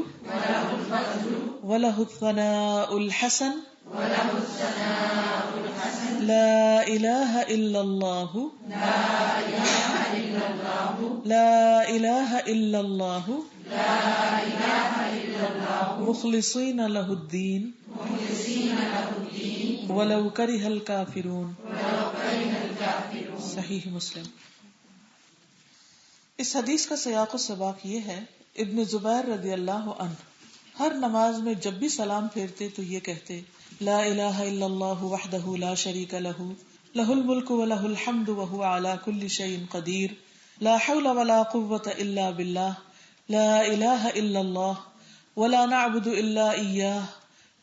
ولہ الثناء الحسن لا الہ الا اللہ لا الہ الا اللہ مخلصین لہ الدین ولو کرہ الکافرون. صحیح مسلم. اس حدیث کا سیاق و سباق یہ ہے، ابن زبیر رضی اللہ عنہ ہر نماز میں جب بھی سلام پھیرتے تو یہ کہتے لا الہ الا اللہ وحدہ لا شریک لہ لہ الملک ولہ الحمد وہو علی کل شیء قدیر لا حول ولا قوة الا باللہ لا الہ الا اللہ ولا نعبد الا ایاہ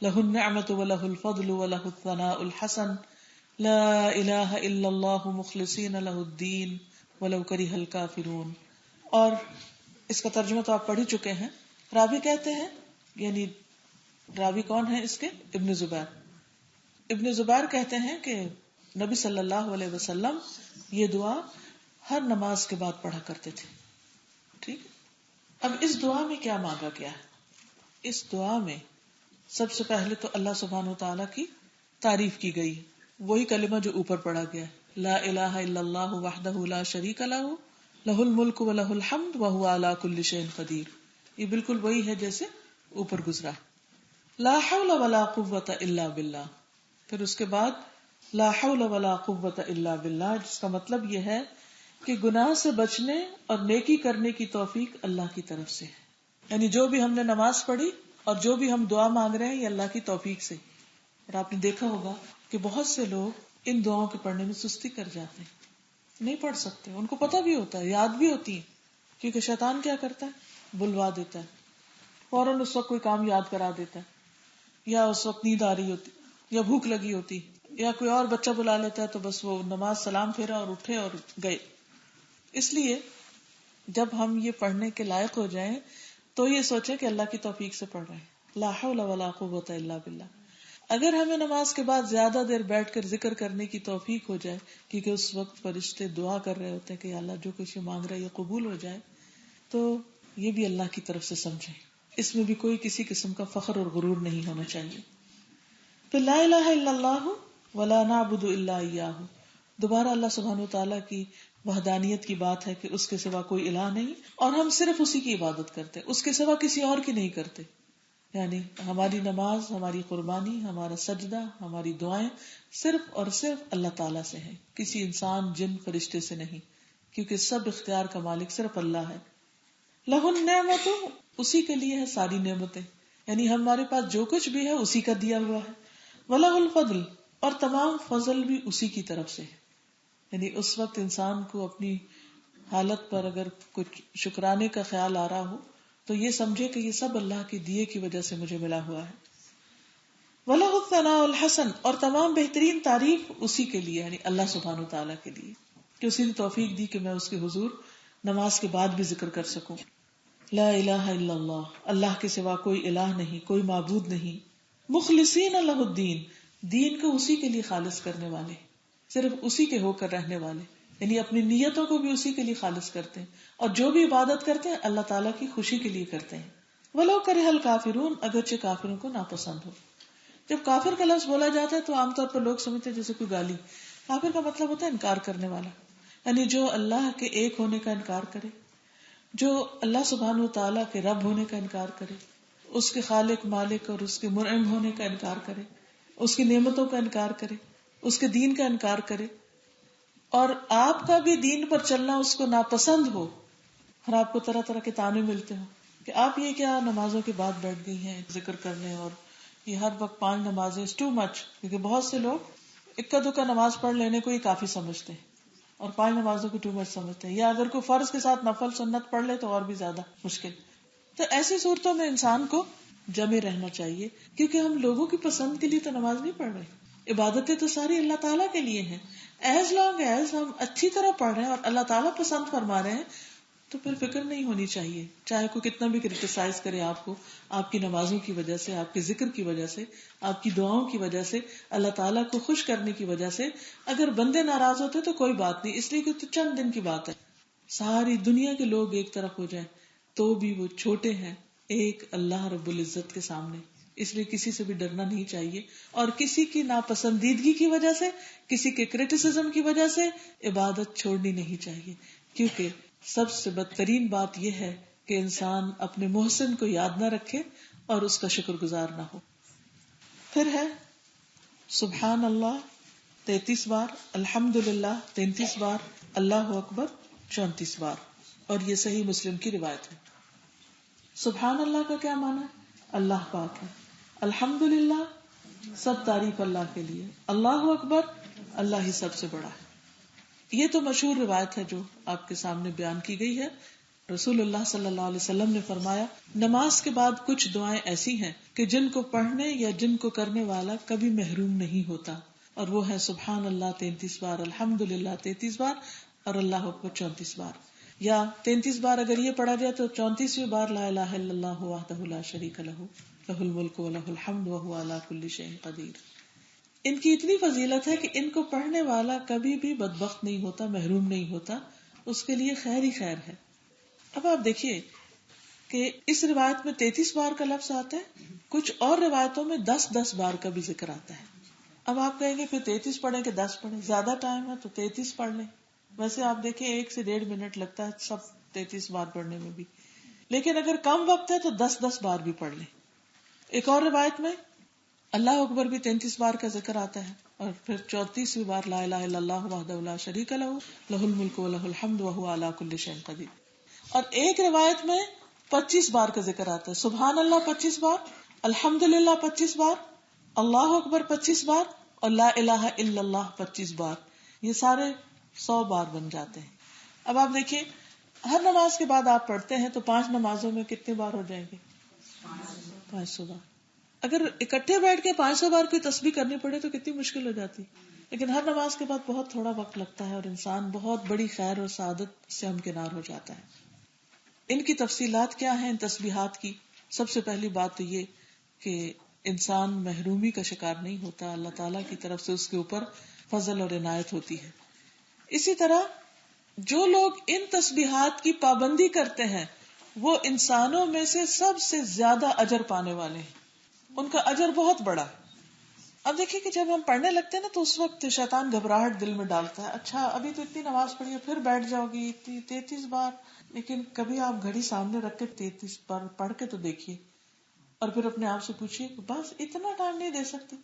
لہ النعمۃ ولہ الفضل ولہ الثناء الحسن لا الہ الا اللہ مخلصین لہ الدین ولو کرہ الکافرون. اور اس کا ترجمہ تو آپ پڑھ ہی چکے ہیں. راوی کہتے ہیں، یعنی راوی کون ہے اس کے؟ ابن زبیر. ابن زبیر کہتے ہیں کہ نبی صلی اللہ علیہ وسلم یہ دعا ہر نماز کے بعد پڑھا کرتے تھے. ٹھیک. اب اس دعا میں کیا مانگا گیا ہے؟ اس دعا میں سب سے پہلے تو اللہ سبحانہ وتعالی کی تعریف کی گئی، وہی کلمہ جو اوپر پڑھا گیا ہے، لا الہ الا اللہ وحدہ لا شریک لہ لہ الملک ولہ الحمد وہو علی کل شیء قدیر. یہ بالکل وہی ہے جیسے اوپر گزرا. لا حول ولا قوة الا باللہ. پھر اس کے بعد لا حول ولا قوة الا باللہ، جس کا مطلب یہ ہے کہ گناہ سے بچنے اور نیکی کرنے کی توفیق اللہ کی طرف سے ہے. یعنی جو بھی ہم نے نماز پڑھی اور جو بھی ہم دعا مانگ رہے ہیں یہ اللہ کی توفیق سے. اور آپ نے دیکھا ہوگا کہ بہت سے لوگ ان دعاؤں کے پڑھنے میں سستی کر جاتے ہیں. نہیں پڑھ سکتے. ان کو پتہ بھی ہوتا ہے, یاد بھی ہوتی ہے, کیونکہ شیطان کیا کرتا ہے, بلوا دیتا ہے, فوراً اس وقت کوئی کام یاد کرا دیتا ہے, یا اس وقت نیند آ رہی ہوتی, یا بھوک لگی ہوتی, یا کوئی اور بچہ بلا لیتا ہے, تو بس وہ نماز سلام پھیرا اور اٹھے اور گئے. اس لیے جب ہم یہ پڑھنے کے لائق ہو جائیں تو یہ سوچیں کہ اللہ کی توفیق سے پڑھ رہے ہیں. لا حول ولا قوت الا باللہ. اگر ہمیں نماز کے بعد زیادہ دیر بیٹھ کر ذکر کرنے کی توفیق ہو جائے, کیونکہ اس وقت فرشتے دعا کر رہے ہوتے ہیں کہ اللہ جو کچھ مانگ رہا ہے یہ قبول ہو جائے, تو یہ بھی اللہ کی طرف سے سمجھیں. اس میں بھی کوئی کسی قسم کا فخر اور غرور نہیں ہونا چاہیے. تو لا الہ الا اللہ ولا نعبد الا اياه, دوبارہ اللہ سبحانہ وتعالیٰ کی وحدانیت کی بات ہے کہ اس کے سوا کوئی الہ نہیں, اور ہم صرف اسی کی عبادت کرتے, اس کے سوا کسی اور کی نہیں کرتے. یعنی ہماری نماز, ہماری قربانی, ہمارا سجدہ, ہماری دعائیں صرف اور صرف اللہ تعالیٰ سے ہیں, کسی انسان, جن, فرشتے سے نہیں, کیونکہ سب اختیار کا مالک صرف اللہ ہے. لہ النعمت, اسی کے لیے ہے ساری نعمتیں, یعنی ہمارے پاس جو کچھ بھی ہے اسی کا دیا ہوا ہے. ولہ الفضل, اور تمام فضل بھی اسی کی طرف سے ہے. یعنی اس وقت انسان کو اپنی حالت پر اگر کچھ شکرانے کا خیال آ رہا ہو تو یہ سمجھے کہ یہ سب اللہ کے دیے کی وجہ سے مجھے ملا ہوا ہے. وَلَهُ الثَّنَاءُ الْحَسَنُ, اور تمام بہترین تعریف اسی کے لیے, یعنی اللہ سبحانہ وتعالیٰ کے لیے, کہ اسی نے توفیق دی کہ میں اس کے حضور نماز کے بعد بھی ذکر کر سکوں. لا الہ الا اللہ, اللہ کے سوا کوئی الہ نہیں, کوئی معبود نہیں. مخلصین لہ الدین, دین کو اسی کے لیے خالص کرنے والے, صرف اسی کے ہو کر رہنے والے, یعنی اپنی نیتوں کو بھی اسی کے لیے خالص کرتے ہیں, اور جو بھی عبادت کرتے ہیں اللہ تعالیٰ کی خوشی کے لیے کرتے ہیں. وَلَوْ كَرِهَ الْكَافِرُونَ, اگرچہ کافروں کو ناپسند ہو. جب کافر کا لفظ بولا جاتا ہے تو عام طور پر لوگ سمجھتے ہیں جیسے کوئی گالی. کافر کا مطلب ہوتا ہے انکار کرنے والا, یعنی جو اللہ کے ایک ہونے کا انکار کرے, جو اللہ سبحانہ و تعالیٰ کے رب ہونے کا انکار کرے, اس کے خالق, مالک اور اس کے منعم ہونے کا انکار کرے, اس کی نعمتوں کا انکار کرے, اس کے دین کا انکار کرے, اور آپ کا بھی دین پر چلنا اس کو ناپسند ہو, اور آپ کو طرح طرح کے تانے ملتے ہوں کہ آپ یہ کیا نمازوں کے بعد بیٹھ گئی ہیں ذکر کرنے, اور یہ ہر وقت 5 نمازیں ٹو مچ. کیونکہ بہت سے لوگ اکا دکا نماز پڑھ لینے کو ہی کافی سمجھتے ہیں, اور 5 نمازوں کو ٹو مچ سمجھتے ہیں, یا اگر کوئی فرض کے ساتھ نفل سنت پڑھ لے تو اور بھی زیادہ مشکل. تو ایسی صورتوں میں انسان کو جمے رہنا چاہیے, کیونکہ ہم لوگوں کی پسند کے لیے تو نماز نہیں پڑھ رہے, عبادتیں تو ساری اللہ تعالیٰ کے لیے ہیں. ایز لانگ ایز ہم اچھی طرح پڑھ رہے ہیں اور اللہ تعالیٰ پسند فرما رہے ہیں تو پھر فکر نہیں ہونی چاہیے, چاہے کوئی کتنا بھی کرٹیسائز کرے آپ کو, آپ کی نمازوں کی وجہ سے, آپ کے ذکر کی وجہ سے, آپ کی دعاؤں کی وجہ سے, اللہ تعالیٰ کو خوش کرنے کی وجہ سے. اگر بندے ناراض ہوتے تو کوئی بات نہیں, اس لیے کہ تو چند دن کی بات ہے, ساری دنیا کے لوگ ایک طرف ہو جائیں تو بھی وہ چھوٹے ہیں ایک اللہ رب العزت کے سامنے. اس لیے کسی سے بھی ڈرنا نہیں چاہیے, اور کسی کی ناپسندیدگی کی وجہ سے, کسی کے کرٹیسزم کی وجہ سے عبادت چھوڑنی نہیں چاہیے. کیونکہ سب سے بدترین بات یہ ہے کہ انسان اپنے محسن کو یاد نہ رکھے اور اس کا شکر گزار نہ ہو. پھر ہے سبحان اللہ 33 بار, الحمدللہ 33 بار, اللہ اکبر 34 بار, اور یہ صحیح مسلم کی روایت ہے. سبحان اللہ کا کیا معنی ہے؟ اللہ پاک ہے. الحمدللہ سب تعریف اللہ کے لیے. اللہ اکبر اللہ ہی سب سے بڑا ہے. یہ تو مشہور روایت ہے جو آپ کے سامنے بیان کی گئی ہے. رسول اللہ صلی اللہ علیہ وسلم نے فرمایا, نماز کے بعد کچھ دعائیں ایسی ہیں کہ جن کو پڑھنے یا جن کو کرنے والا کبھی محروم نہیں ہوتا, اور وہ ہے سبحان اللہ 33 بار, الحمدللہ 33 بار, اور اللہ اکبر 34 بار. یا 33 بار اگر یہ پڑھا جائے تو 34ویں بار لا الہ الا اللہ وحدہ لا شریک لہ لہ الملک ولہ الحمد وہو علی کل شیء قدیر. ان کی اتنی فضیلت ہے کہ ان کو پڑھنے والا کبھی بھی بدبخت نہیں ہوتا, محروم نہیں ہوتا, اس کے لیے خیر ہی خیر ہے. اب آپ دیکھیے کہ اس روایت میں 33 بار کا لفظ آتا ہے, کچھ اور روایتوں میں 10 بار کا بھی ذکر آتا ہے. اب آپ کہیں گے پھر 33 پڑھیں کہ 10 پڑھیں, زیادہ ٹائم ہے تو 33 پڑھ لیں. ویسے آپ دیکھیں 1 سے 1.5 منٹ لگتا ہے سب 33 بار پڑھنے میں بھی, لیکن اگر کم وقت ہے تو 10 بار بھی پڑھ لیں. ایک اور روایت میں اللہ اکبر بھی 33 بار کا ذکر آتا ہے, اور پھر 34ویں بار لا الہ الا اللہ وحدہ لا شریک لہ لہ الملک ولہ الحمد وہو علی کل شیء قدیر. اور ایک روایت میں 25 بار کا ذکر آتا ہے. سبحان اللہ 25 بار, الحمدللہ 25 بار, اللہ اکبر 25 بار, اور لا الہ الا اللہ 25 بار. یہ سارے 100 بار بن جاتے ہیں. اب آپ دیکھیے ہر نماز کے بعد آپ پڑھتے ہیں تو 5 نمازوں میں کتنے بار ہو جائیں گے؟ 500 بار. اگر اکٹھے بیٹھ کے 500 بار کوئی تسبیح کرنی پڑے تو کتنی مشکل ہو جاتی. لیکن ہر نماز کے بعد بہت تھوڑا وقت لگتا ہے اور انسان بہت بڑی خیر اور سعادت سے ہمکنار ہو جاتا ہے. ان کی تفصیلات کیا ہیں ان تسبیحات کی؟ سب سے پہلی بات تو یہ کہ انسان محرومی کا شکار نہیں ہوتا، اللہ تعالیٰ کی طرف سے اس کے اوپر فضل اور عنایت ہوتی ہے. اسی طرح جو لوگ ان تسبیحات کی پابندی کرتے ہیں وہ انسانوں میں سے سب سے زیادہ اجر پانے والے ہیں، ان کا اجر بہت بڑا ہے. اب دیکھیں کہ جب ہم پڑھنے لگتے ہیں نا تو اس وقت شیطان گھبراہٹ دل میں ڈالتا ہے، اچھا ابھی تو اتنی نماز پڑھی ہے پھر بیٹھ جاؤ گی 33 بار. لیکن کبھی آپ گھڑی سامنے رکھ کے 33 بار پڑھ کے تو دیکھیے اور پھر اپنے آپ سے پوچھیے کہ بس اتنا ٹائم نہیں دے سکتی.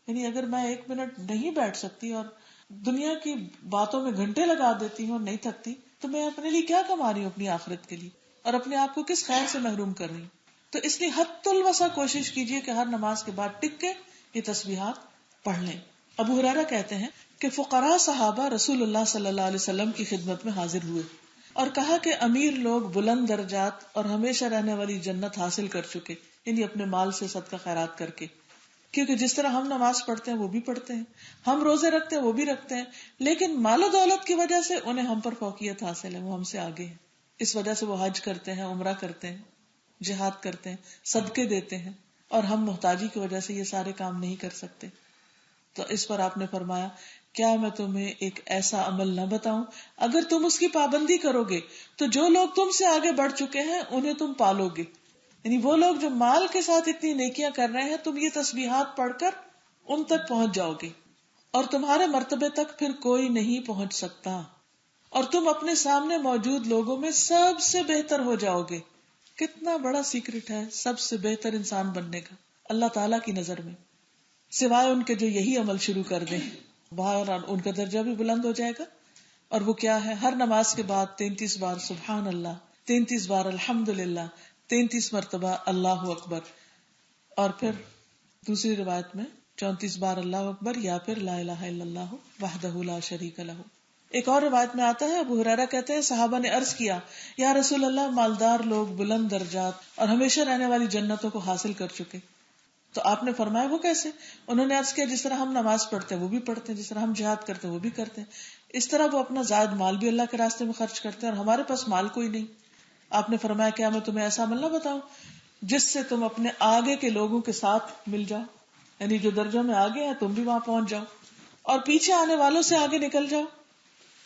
یعنی اگر میں 1 منٹ نہیں بیٹھ سکتی اور دنیا کی باتوں میں گھنٹے لگا دیتی ہوں اور نہیں تھکتی تو میں اپنے لیے کیا کما رہی ہوں اپنی آخرت کے لیے اور اپنے آپ کو کس خیر سے محروم کر رہی ہوں. تو اس لیے حد الوسع کوشش کیجیے کہ ہر نماز کے بعد ٹک کے یہ تسبیحات پڑھ لیں. ابو ہریرہ کہتے ہیں کہ فقراء صحابہ رسول اللہ صلی اللہ علیہ وسلم کی خدمت میں حاضر ہوئے اور کہا کہ امیر لوگ بلند درجات اور ہمیشہ رہنے والی جنت حاصل کر چکے، یعنی اپنے مال سے صدقہ خیرات کر کے. کیونکہ جس طرح ہم نماز پڑھتے ہیں وہ بھی پڑھتے ہیں، ہم روزے رکھتے ہیں وہ بھی رکھتے ہیں، لیکن مال و دولت کی وجہ سے انہیں ہم پر فوقیت حاصل ہے، وہ ہم سے آگے ہیں. اس وجہ سے وہ حج کرتے ہیں، عمرہ کرتے ہیں، جہاد کرتے ہیں، صدقے دیتے ہیں، اور ہم محتاجی کی وجہ سے یہ سارے کام نہیں کر سکتے. تو اس پر آپ نے فرمایا کیا میں تمہیں ایک ایسا عمل نہ بتاؤں اگر تم اس کی پابندی کرو گے تو جو لوگ تم سے آگے بڑھ چکے ہیں انہیں تم پالو گے. یعنی وہ لوگ جو مال کے ساتھ اتنی نیکیاں کر رہے ہیں تم یہ تسبیحات پڑھ کر ان تک پہنچ جاؤ گے اور تمہارے مرتبے تک پھر کوئی نہیں پہنچ سکتا اور تم اپنے سامنے موجود لوگوں میں سب سے بہتر ہو جاؤ گے. کتنا بڑا سیکرٹ ہے سب سے بہتر انسان بننے کا اللہ تعالیٰ کی نظر میں، سوائے ان کے جو یہی عمل شروع کر دیں باہر ان کا درجہ بھی بلند ہو جائے گا. اور وہ کیا ہے؟ ہر نماز کے بعد 33 بار سبحان اللہ، 33 بار الحمدللہ، 33 مرتبہ اللہ اکبر، اور پھر دوسری روایت میں 34 بار اللہ اکبر یا پھر لا الہ الا اللہ وحدہ لا شریک لہ. ایک اور روایت میں آتا ہے ابو ہریرہ کہتے ہیں صحابہ نے عرض کیا یا رسول اللہ مالدار لوگ بلند درجات اور ہمیشہ رہنے والی جنتوں کو حاصل کر چکے. تو آپ نے فرمایا وہ کیسے؟ انہوں نے عرض کیا جس طرح ہم نماز پڑھتے ہیں وہ بھی پڑھتے ہیں، جس طرح ہم جہاد کرتے ہیں وہ بھی کرتے ہیں، اس طرح وہ اپنا زائد مال بھی اللہ کے راستے میں خرچ کرتے ہیں اور ہمارے پاس مال کوئی نہیں. آپ نے فرمایا کیا میں تمہیں ایسا عمل نہ بتاؤں جس سے تم اپنے آگے کے لوگوں کے ساتھ مل جاؤ، یعنی جو درجوں میں آگے ہیں تم بھی وہاں پہنچ جاؤ اور پیچھے آنے والوں سے آگے نکل جاؤ،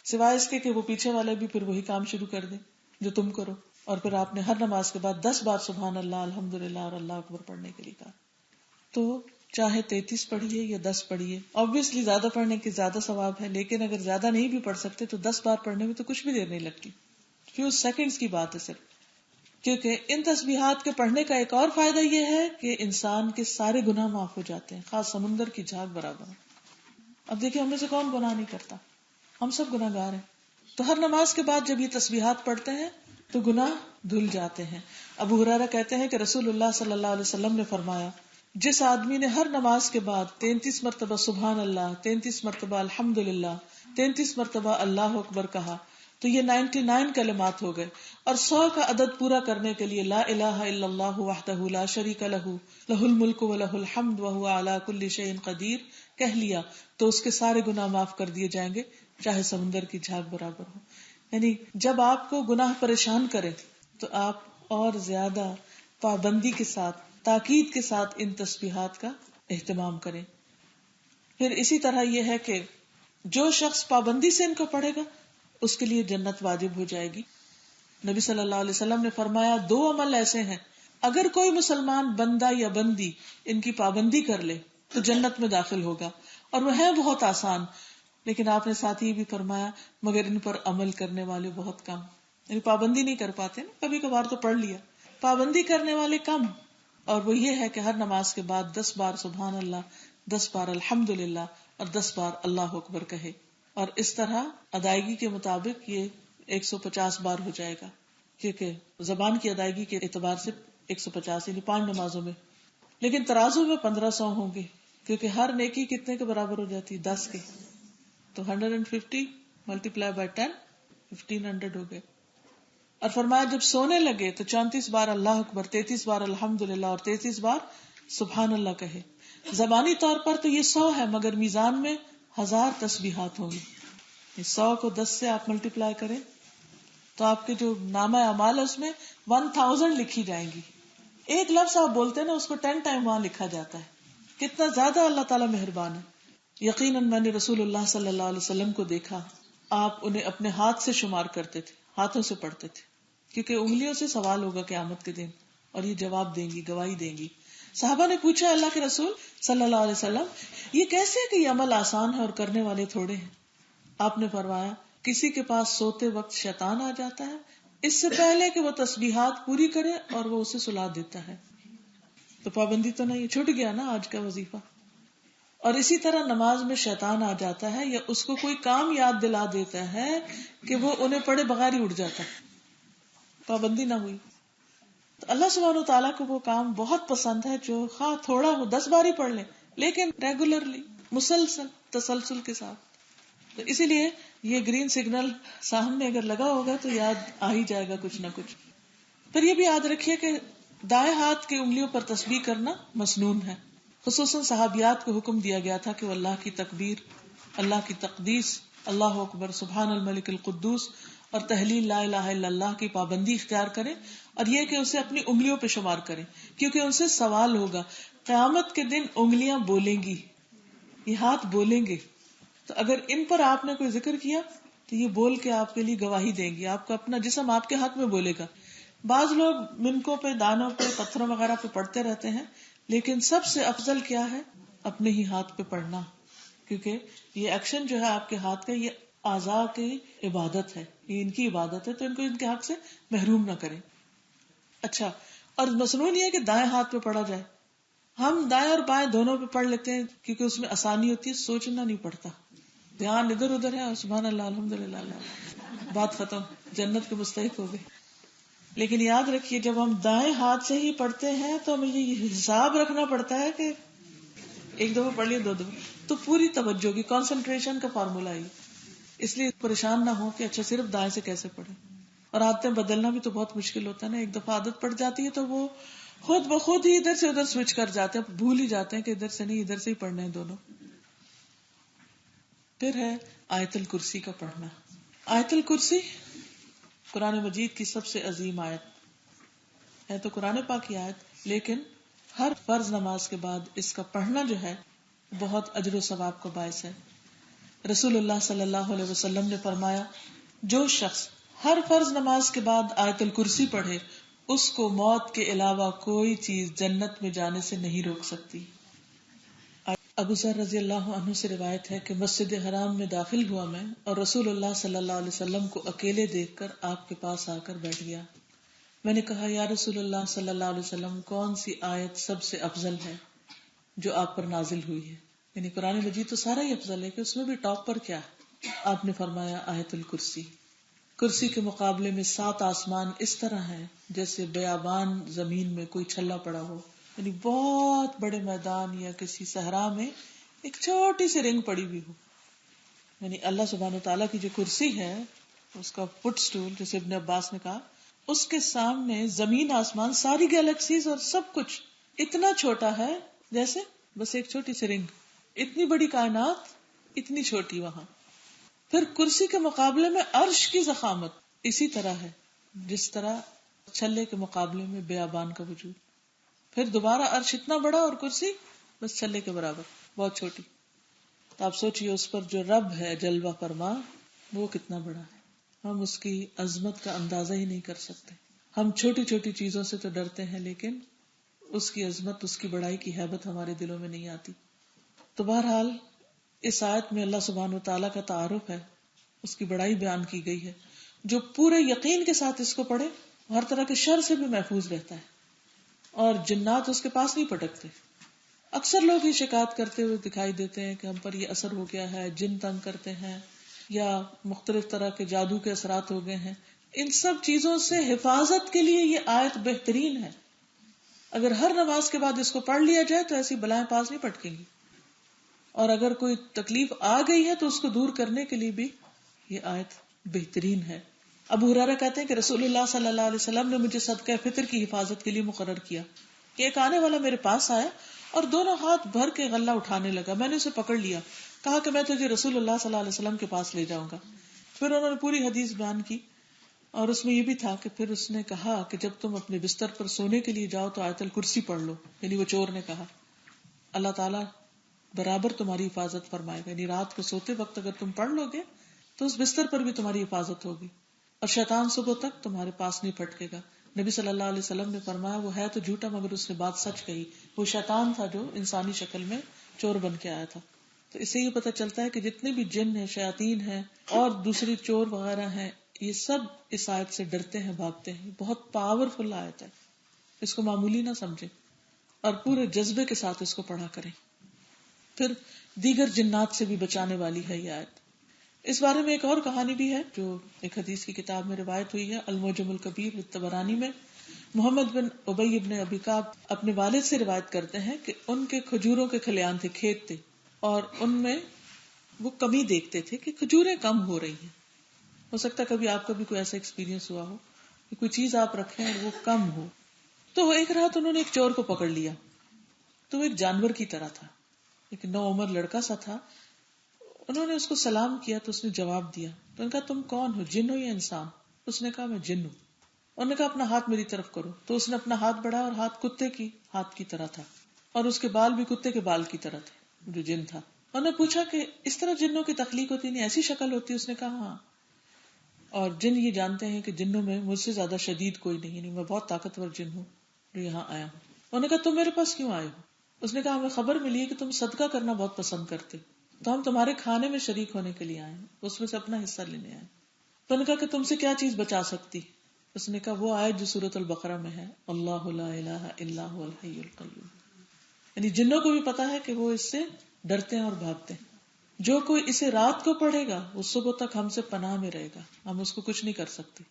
سوائے اس کے کہ وہ پیچھے والے بھی پھر وہی کام شروع کر دیں جو تم کرو. اور پھر آپ نے ہر نماز کے بعد 10 بار سبحان اللہ الحمدللہ اور اللہ اکبر پڑھنے کے لیے کہا. تو چاہے 33 پڑھیے یا 10 پڑھیے، obviously زیادہ پڑھنے کی زیادہ ثواب ہے، لیکن اگر زیادہ نہیں بھی پڑھ سکتے تو 10 بار پڑھنے میں تو کچھ بھی دیر نہیں لگتی، فیو سیکنڈز کی بات ہے صرف. کیونکہ ان تسبیحات کے پڑھنے کا ایک اور فائدہ یہ ہے کہ انسان کے سارے گناہ معاف ہو جاتے ہیں، خاص سمندر کی جھاگ برابر. اب دیکھیں ہم میں سے کون گناہ نہیں کرتا، ہم سب گناہ گار ہیں. تو ہر نماز کے بعد جب یہ تسبیحات پڑھتے ہیں تو گناہ دھل جاتے ہیں. ابو ہریرہ کہتے ہیں کہ رسول اللہ صلی اللہ علیہ وسلم نے فرمایا جس آدمی نے ہر نماز کے بعد 33 مرتبہ سبحان اللہ، 33 مرتبہ الحمدللہ، 33 مرتبہ اللہ اکبر کہا تو یہ 99 کلمات ہو گئے، اور 100 کا عدد پورا کرنے کے لیے لا الہ الا اللہ وحدہ لا شریک لہ لہ الملک ولہ الحمد وہو علی کل شیء قدیر کہہ لیا تو اس کے سارے گناہ معاف کر دیے جائیں گے چاہے سمندر کی جھاگ برابر ہو. یعنی جب آپ کو گناہ پریشان کرے تو آپ اور زیادہ پابندی کے ساتھ، تاکید کے ساتھ ان تسبیحات کا اہتمام کریں. پھر اسی طرح یہ ہے کہ جو شخص پابندی سے ان کو پڑھے گا اس کے لیے جنت واجب ہو جائے گی. نبی صلی اللہ علیہ وسلم نے فرمایا 2 عمل ایسے ہیں اگر کوئی مسلمان بندہ یا بندی ان کی پابندی کر لے تو جنت میں داخل ہوگا، اور وہ ہے بہت آسان. لیکن آپ نے ساتھ ہی بھی فرمایا مگر ان پر عمل کرنے والے بہت کم. یعنی پابندی نہیں کر پاتے نا، کبھی کبھار تو پڑھ لیا، پابندی کرنے والے کم. اور وہ یہ ہے کہ ہر نماز کے بعد 10 بار سبحان اللہ، 10 بار الحمدللہ اور 10 بار اللہ اکبر کہے. اور اس طرح ادائیگی کے مطابق یہ 150 بار ہو جائے گا، کیونکہ زبان کی ادائیگی کے اعتبار سے 150 یعنی 5 نمازوں میں. لیکن ترازو میں 1500 ہوں گے، کیونکہ ہر نیکی کتنے کے برابر ہو جاتی 10 کے، تو 150 ملٹیپلائی بائی 10 1500 ہو گئے. اور فرمایا جب سونے لگے تو 34 بار اللہ اکبر، 33 بار الحمدللہ اور 33 بار سبحان اللہ کہے. زبانی طور پر تو یہ 100 ہے، مگر میزان میں 1000 تسبیحات ہوں گی. 100 کو 10 سے آپ ملٹیپلائی کریں تو آپ کے جو نامہ اعمال ہے اس میں 1000 لکھی جائیں گی. ایک لفظ آپ بولتے ہیں نا، اس کو 10 ٹائم وہاں لکھا جاتا ہے. کتنا زیادہ اللہ تعالیٰ مہربان ہے. یقیناً میں نے رسول اللہ صلی اللہ علیہ وسلم کو دیکھا، آپ انہیں اپنے ہاتھ سے شمار کرتے تھے، ہاتھوں سے پڑھتے تھے، کیونکہ انگلیوں سے سوال ہوگا قیامت کے دن اور یہ جواب دیں گی، گواہی دیں گی. صحابہ نے پوچھا اللہ کے رسول صلی اللہ علیہ وسلم، یہ کیسے ہے کہ یہ عمل آسان ہے اور کرنے والے تھوڑے ہیں؟ آپ نے فرمایا کسی کے پاس سوتے وقت شیطان آ جاتا ہے اس سے پہلے کہ وہ تسبیحات پوری کرے اور وہ اسے سلا دیتا ہے. تو پابندی تو نہیں، چھوٹ گیا نا آج کا وظیفہ. اور اسی طرح نماز میں شیطان آ جاتا ہے یا اس کو کوئی کام یاد دلا دیتا ہے کہ وہ انہیں پڑھے بغیر ہی اٹھ جاتا ہے، پابندی نہ ہوئی. تو اللہ سبحانہ وتعالیٰ کو وہ کام بہت پسند ہے جو خواہ تھوڑا ہو 10 بار ہی پڑھ لیں، لیکن ریگولرلی، مسلسل تسلسل کے ساتھ. تو اسی لیے یہ گرین سگنل سامنے اگر لگا ہوگا تو یاد آ ہی جائے گا کچھ نہ کچھ. پھر یہ بھی یاد رکھیے کہ دائیں ہاتھ کی انگلیوں پر تسبیح کرنا مسنون ہے. خصوصاً صحابیات کو حکم دیا گیا تھا کہ وہ اللہ کی تکبیر، اللہ کی تقدیس، اللہ اکبر، سبحان الملک القدوس اور تحلیل لا الہ الا اللہ کی پابندی اختیار کریں، اور یہ کہ اسے اپنی انگلیوں پہ شمار کریں، کیونکہ ان سے سوال ہوگا. قیامت کے دن انگلیاں بولیں گی، یہ ہاتھ بولیں گے. تو اگر ان پر آپ نے کوئی ذکر کیا تو یہ بول کے آپ کے لیے گواہی دیں گی، آپ کا اپنا جسم آپ کے حق میں بولے گا. بعض لوگ منکوں پہ، دانوں پہ، پتھروں وغیرہ پہ پڑھتے رہتے ہیں، لیکن سب سے افضل کیا ہے؟ اپنے ہی ہاتھ پہ پڑھنا، کیونکہ یہ ایکشن جو ہے آپ کے ہاتھ کا، یہ اعضاء کی عبادت ہے، یہ ان کی عبادت ہے، تو ان کو ان کے حق سے محروم نہ کریں. اچھا، اور مسنون یہ ہے کہ دائیں ہاتھ پہ پڑھا جائے. ہم دائیں اور بائیں دونوں پہ پڑھ لیتے ہیں کیونکہ اس میں آسانی ہوتی ہے، سوچنا نہیں پڑتا، دھیان ادھر ادھر ہے، سبحان اللہ الحمدللہ اللہ، بات ختم، جنت کے مستحق ہو گئے. لیکن یاد رکھیے جب ہم دائیں ہاتھ سے ہی پڑھتے ہیں تو ہمیں یہ حساب رکھنا پڑتا ہے کہ ایک دفعہ پڑھ لیے، 2 دفعہ، تو پوری توجہ کی کنسنٹریشن کا فارمولا ہے. اس لیے پریشان نہ ہو کہ اچھا صرف دائیں سے کیسے پڑھیں. اور عادتیں بدلنا بھی تو بہت مشکل ہوتا ہے نا. ایک دفعہ عادت پڑ جاتی ہے تو وہ خود بخود ہی ادھر سے ادھر سوئچ کر جاتے ہیں، بھول ہی جاتے ہیں کہ ادھر سے نہیں ادھر سے ہی پڑھنے ہیں دونوں. پھر ہے آیت الکرسی کا پڑھنا. آیت الکرسی قرآن مجید کی سب سے عظیم آیت ہے، تو قرآن پاک کی آیت، لیکن ہر فرض نماز کے بعد اس کا پڑھنا جو ہے بہت اجر و ثواب کا باعث ہے. رسول اللہ صلی اللہ علیہ وسلم نے فرمایا جو شخص ہر فرض نماز کے بعد آیت الکرسی پڑھے اس کو موت کے علاوہ کوئی چیز جنت میں جانے سے نہیں روک سکتی. ابو ذر رضی اللہ عنہ سے روایت ہے کہ مسجد حرام میں داخل ہوا میں، اور رسول اللہ صلی اللہ علیہ وسلم کو اکیلے دیکھ کر آپ کے پاس آ کر بیٹھ گیا. میں نے کہا یا رسول اللہ صلی اللہ علیہ وسلم کون سی آیت سب سے افضل ہے جو آپ پر نازل ہوئی ہے؟ یعنی قرآن مجید تو سارا ہی افضل ہے، کہ اس میں بھی ٹاپ پر کیا ہے؟ آپ نے فرمایا آیت الکرسی. کرسی کے مقابلے میں 7 آسمان اس طرح ہیں جیسے بیابان زمین میں کوئی چھلا پڑا ہو. یعنی بہت بڑے میدان یا کسی صحرا میں ایک چھوٹی سی رنگ پڑی ہوئی ہو. یعنی اللہ سبحانہ تعالیٰ کی جو کرسی ہے، اس کا فٹ سٹول جیسے ابن عباس نے کہا، اس کے سامنے زمین آسمان ساری گیلیکسیز اور سب کچھ اتنا چھوٹا ہے جیسے بس ایک چھوٹی سی رنگ. اتنی بڑی کائنات اتنی چھوٹی وہاں. پھر کرسی کے مقابلے میں عرش کی ضخامت اسی طرح ہے جس طرح چھلے کے مقابلے میں بیابان کا وجود. پھر دوبارہ عرش اتنا بڑا اور کرسی بس چھلے کے برابر، بہت چھوٹی. تو آپ سوچئے اس پر جو رب ہے جلوہ فرما وہ کتنا بڑا ہے. ہم اس کی عظمت کا اندازہ ہی نہیں کر سکتے. ہم چھوٹی چھوٹی چیزوں سے تو ڈرتے ہیں، لیکن اس کی عظمت، اس کی بڑائی کی ہیبت ہمارے دلوں میں نہیں آتی. تو بہرحال اس آیت میں اللہ سبحانہ وتعالیٰ کا تعارف ہے، اس کی بڑائی بیان کی گئی ہے. جو پورے یقین کے ساتھ اس کو پڑھے ہر طرح کے شر سے بھی محفوظ رہتا ہے، اور جنات اس کے پاس نہیں پٹکتے. اکثر لوگ یہ شکایت کرتے ہوئے دکھائی دیتے ہیں کہ ہم پر یہ اثر ہو گیا ہے، جن تنگ کرتے ہیں یا مختلف طرح کے جادو کے اثرات ہو گئے ہیں. ان سب چیزوں سے حفاظت کے لیے یہ آیت بہترین ہے. اگر ہر نماز کے بعد اس کو پڑھ لیا جائے تو ایسی بلائیں پاس نہیں پٹکیں گی. اور اگر کوئی تکلیف آ گئی ہے تو اس کو دور کرنے کے لیے بھی یہ آیت بہترین ہے. ابو ہریرہ کہتے ہیں کہ رسول اللہ صلی اللہ علیہ وسلم نے مجھے صدقہ فطر کی حفاظت کے لیے مقرر کیا کہ ایک آنے والا میرے پاس آیا اور دونوں ہاتھ بھر کے غلہ اٹھانے لگا. میں نے اسے پکڑ لیا, کہا کہ میں تجھے رسول اللہ صلی اللہ علیہ وسلم کے پاس لے جاؤں گا. پھر انہوں نے پوری حدیث بیان کی اور اس میں یہ بھی تھا کہ پھر اس نے کہا کہ جب تم اپنے بستر پر سونے کے لیے جاؤ تو آیت الکرسی پڑھ لو. یعنی وہ چور نے کہا اللہ تعالیٰ برابر تمہاری حفاظت فرمائے گا, یعنی رات کو سوتے وقت اگر تم پڑھ لو گے تو اس بستر پر بھی تمہاری حفاظت ہوگی اور شیطان صبح تک تمہارے پاس نہیں پھٹکے گا. نبی صلی اللہ علیہ وسلم نے فرمایا وہ ہے تو جھوٹا مگر اس نے بات سچ کہی. وہ شیطان تھا جو انسانی شکل میں چور بن کے آیا تھا. تو اس سے یہ پتہ چلتا ہے کہ جتنے بھی جن ہیں, شیاطین ہیں اور دوسری چور وغیرہ ہیں, یہ سب اس آیت سے ڈرتے ہیں, بھاگتے ہیں. بہت پاورفل آیت ہے, اس کو معمولی نہ سمجھیں اور پورے جذبے کے ساتھ اس کو پڑھا کریں. پھر دیگر جنات سے بھی بچانے والی ہے یہ آیت. اس بارے میں ایک اور کہانی بھی ہے جو ایک حدیث کی کتاب میں روایت ہوئی ہے, المعجم الکبیر طبرانی میں. محمد بن ابی بن ابی کعب اپنے والد سے روایت کرتے ہیں کہ ان کے کھجوروں کے کھلیان تھے, کھیت تھے, اور ان میں وہ کمی دیکھتے تھے کہ کھجوریں کم ہو رہی ہیں. ہو سکتا ہے کبھی آپ کا بھی کوئی ایسا ایکسپیرینس ہوا ہو کہ کوئی چیز آپ رکھیں اور وہ کم ہو. تو ایک رات انہوں نے ایک چور کو پکڑ لیا, تو وہ ایک جانور کی طرح تھا, ایک نوعمر لڑکا سا تھا. انہوں نے اس کو سلام کیا تو اس نے جواب دیا. تو انہوں نے کہا تم کون ہو, جن ہو یا انسان؟ اس نے کہا میں جن ہوں. انہوں نے کہا اپنا ہاتھ میری طرف کرو. تو اس نے اپنا ہاتھ بڑھایا اور ہاتھ کتے کی ہاتھ کی طرح تھا اور اس کے بال بھی کتے کے بال کی طرح تھے جو جن تھا. انہوں نے پوچھا کہ اس طرح جنوں کی تخلیق ہوتی نہیں, ایسی شکل ہوتی؟ اس نے کہا ہاں. اور جن یہ جانتے ہیں کہ جنوں میں مجھ سے زیادہ شدید کوئی نہیں, میں بہت طاقتور جن ہوں جو یہاں آیا ہوں. انہوں نے کہا تم میرے پاس کیوں آئے ہو؟ اس نے کہا ہمیں خبر ملی ہے کہ تم صدقہ کرنا بہت پسند کرتے, تو ہم تمہارے کھانے میں شریک ہونے کے لیے آئے ہیں, اس میں سے اپنا حصہ لینے آئے. تو انہوں نے کہا کہ تم سے کیا چیز بچا سکتی؟ اس نے کہا وہ آیت جو سورۃ البقرہ میں ہے, اللہ لا الہ الا هو الحی القیوم. یعنی جنوں کو بھی پتا ہے کہ وہ اس سے ڈرتے ہیں اور بھاگتے ہیں. جو کوئی اسے رات کو پڑھے گا وہ صبح تک ہم سے پناہ میں رہے گا, ہم اس کو کچھ نہیں کر سکتے.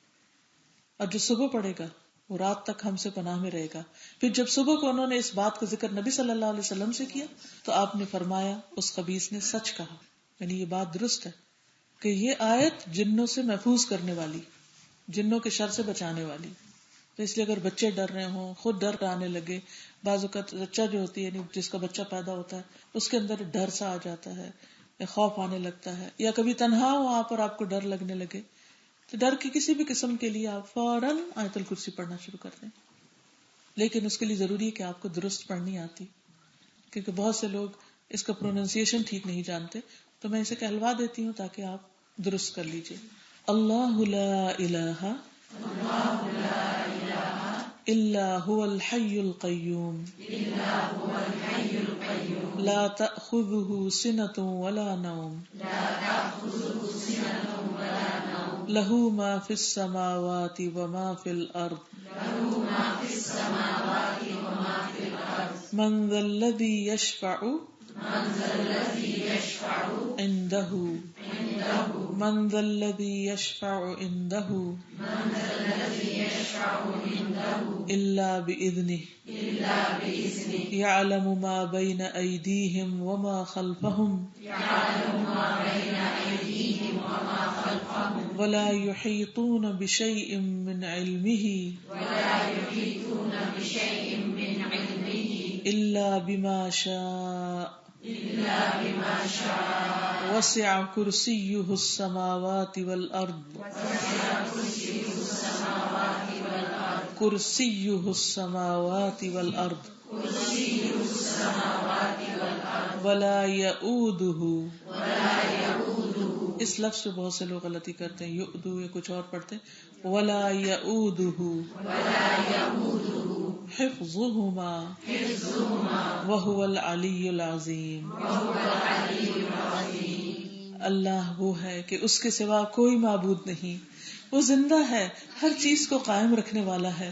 اور جو صبح پڑھے گا وہ رات تک ہم سے پناہ میں رہے گا. پھر جب صبح کو انہوں نے اس بات کا ذکر نبی صلی اللہ علیہ وسلم سے کیا تو آپ نے فرمایا اس خبیث نے سچ کہا. یعنی یہ بات درست ہے کہ یہ آیت جنوں سے محفوظ کرنے والی, جنوں کے شر سے بچانے والی. تو اس لیے اگر بچے ڈر رہے ہوں, خود ڈر آنے لگے, بعض اوقات بچہ جو ہوتی ہے, یعنی جس کا بچہ پیدا ہوتا ہے اس کے اندر ڈر سا آ جاتا ہے, خوف آنے لگتا ہے, یا کبھی تنہا ہو وہاں پر آپ کو ڈر لگنے لگے, تو ڈر کی کسی بھی قسم کے لیے آپ فوراً آیت الکرسی پڑھنا شروع کر دیں. لیکن اس کے لیے ضروری ہے کہ آپ کو درست پڑھنی آتی, کیونکہ بہت سے لوگ اس کا پروننسیشن ٹھیک نہیں جانتے. تو میں اسے کہلوا دیتی ہوں تاکہ آپ درست کر لیجئے. اللہ لا الہ الا هو الحی القیوم لا تأخذه سنة ولا نوم له ما في السماوات وما في الأرض من ذا الذي يشفع عنده من ذا الذي يشفع عنده إلا بإذنه يعلم ما بين أيديهم وما خلفهم ولا يحيطون بشيء من علمه إلا بما شاء وسع كرسيه السماوات والأرض كرسيه السماوات والأرض ولا يؤوده. اس لفظ سے بہت سے لوگ غلطی کرتے ہیں, یؤدو یا کچھ اور پڑھتے ہیں, ولا يؤوده حفظهما وهو العلی العظیم. اللہ وہ ہے کہ اس کے سوا کوئی معبود نہیں, وہ زندہ ہے, ہر چیز کو قائم رکھنے والا ہے,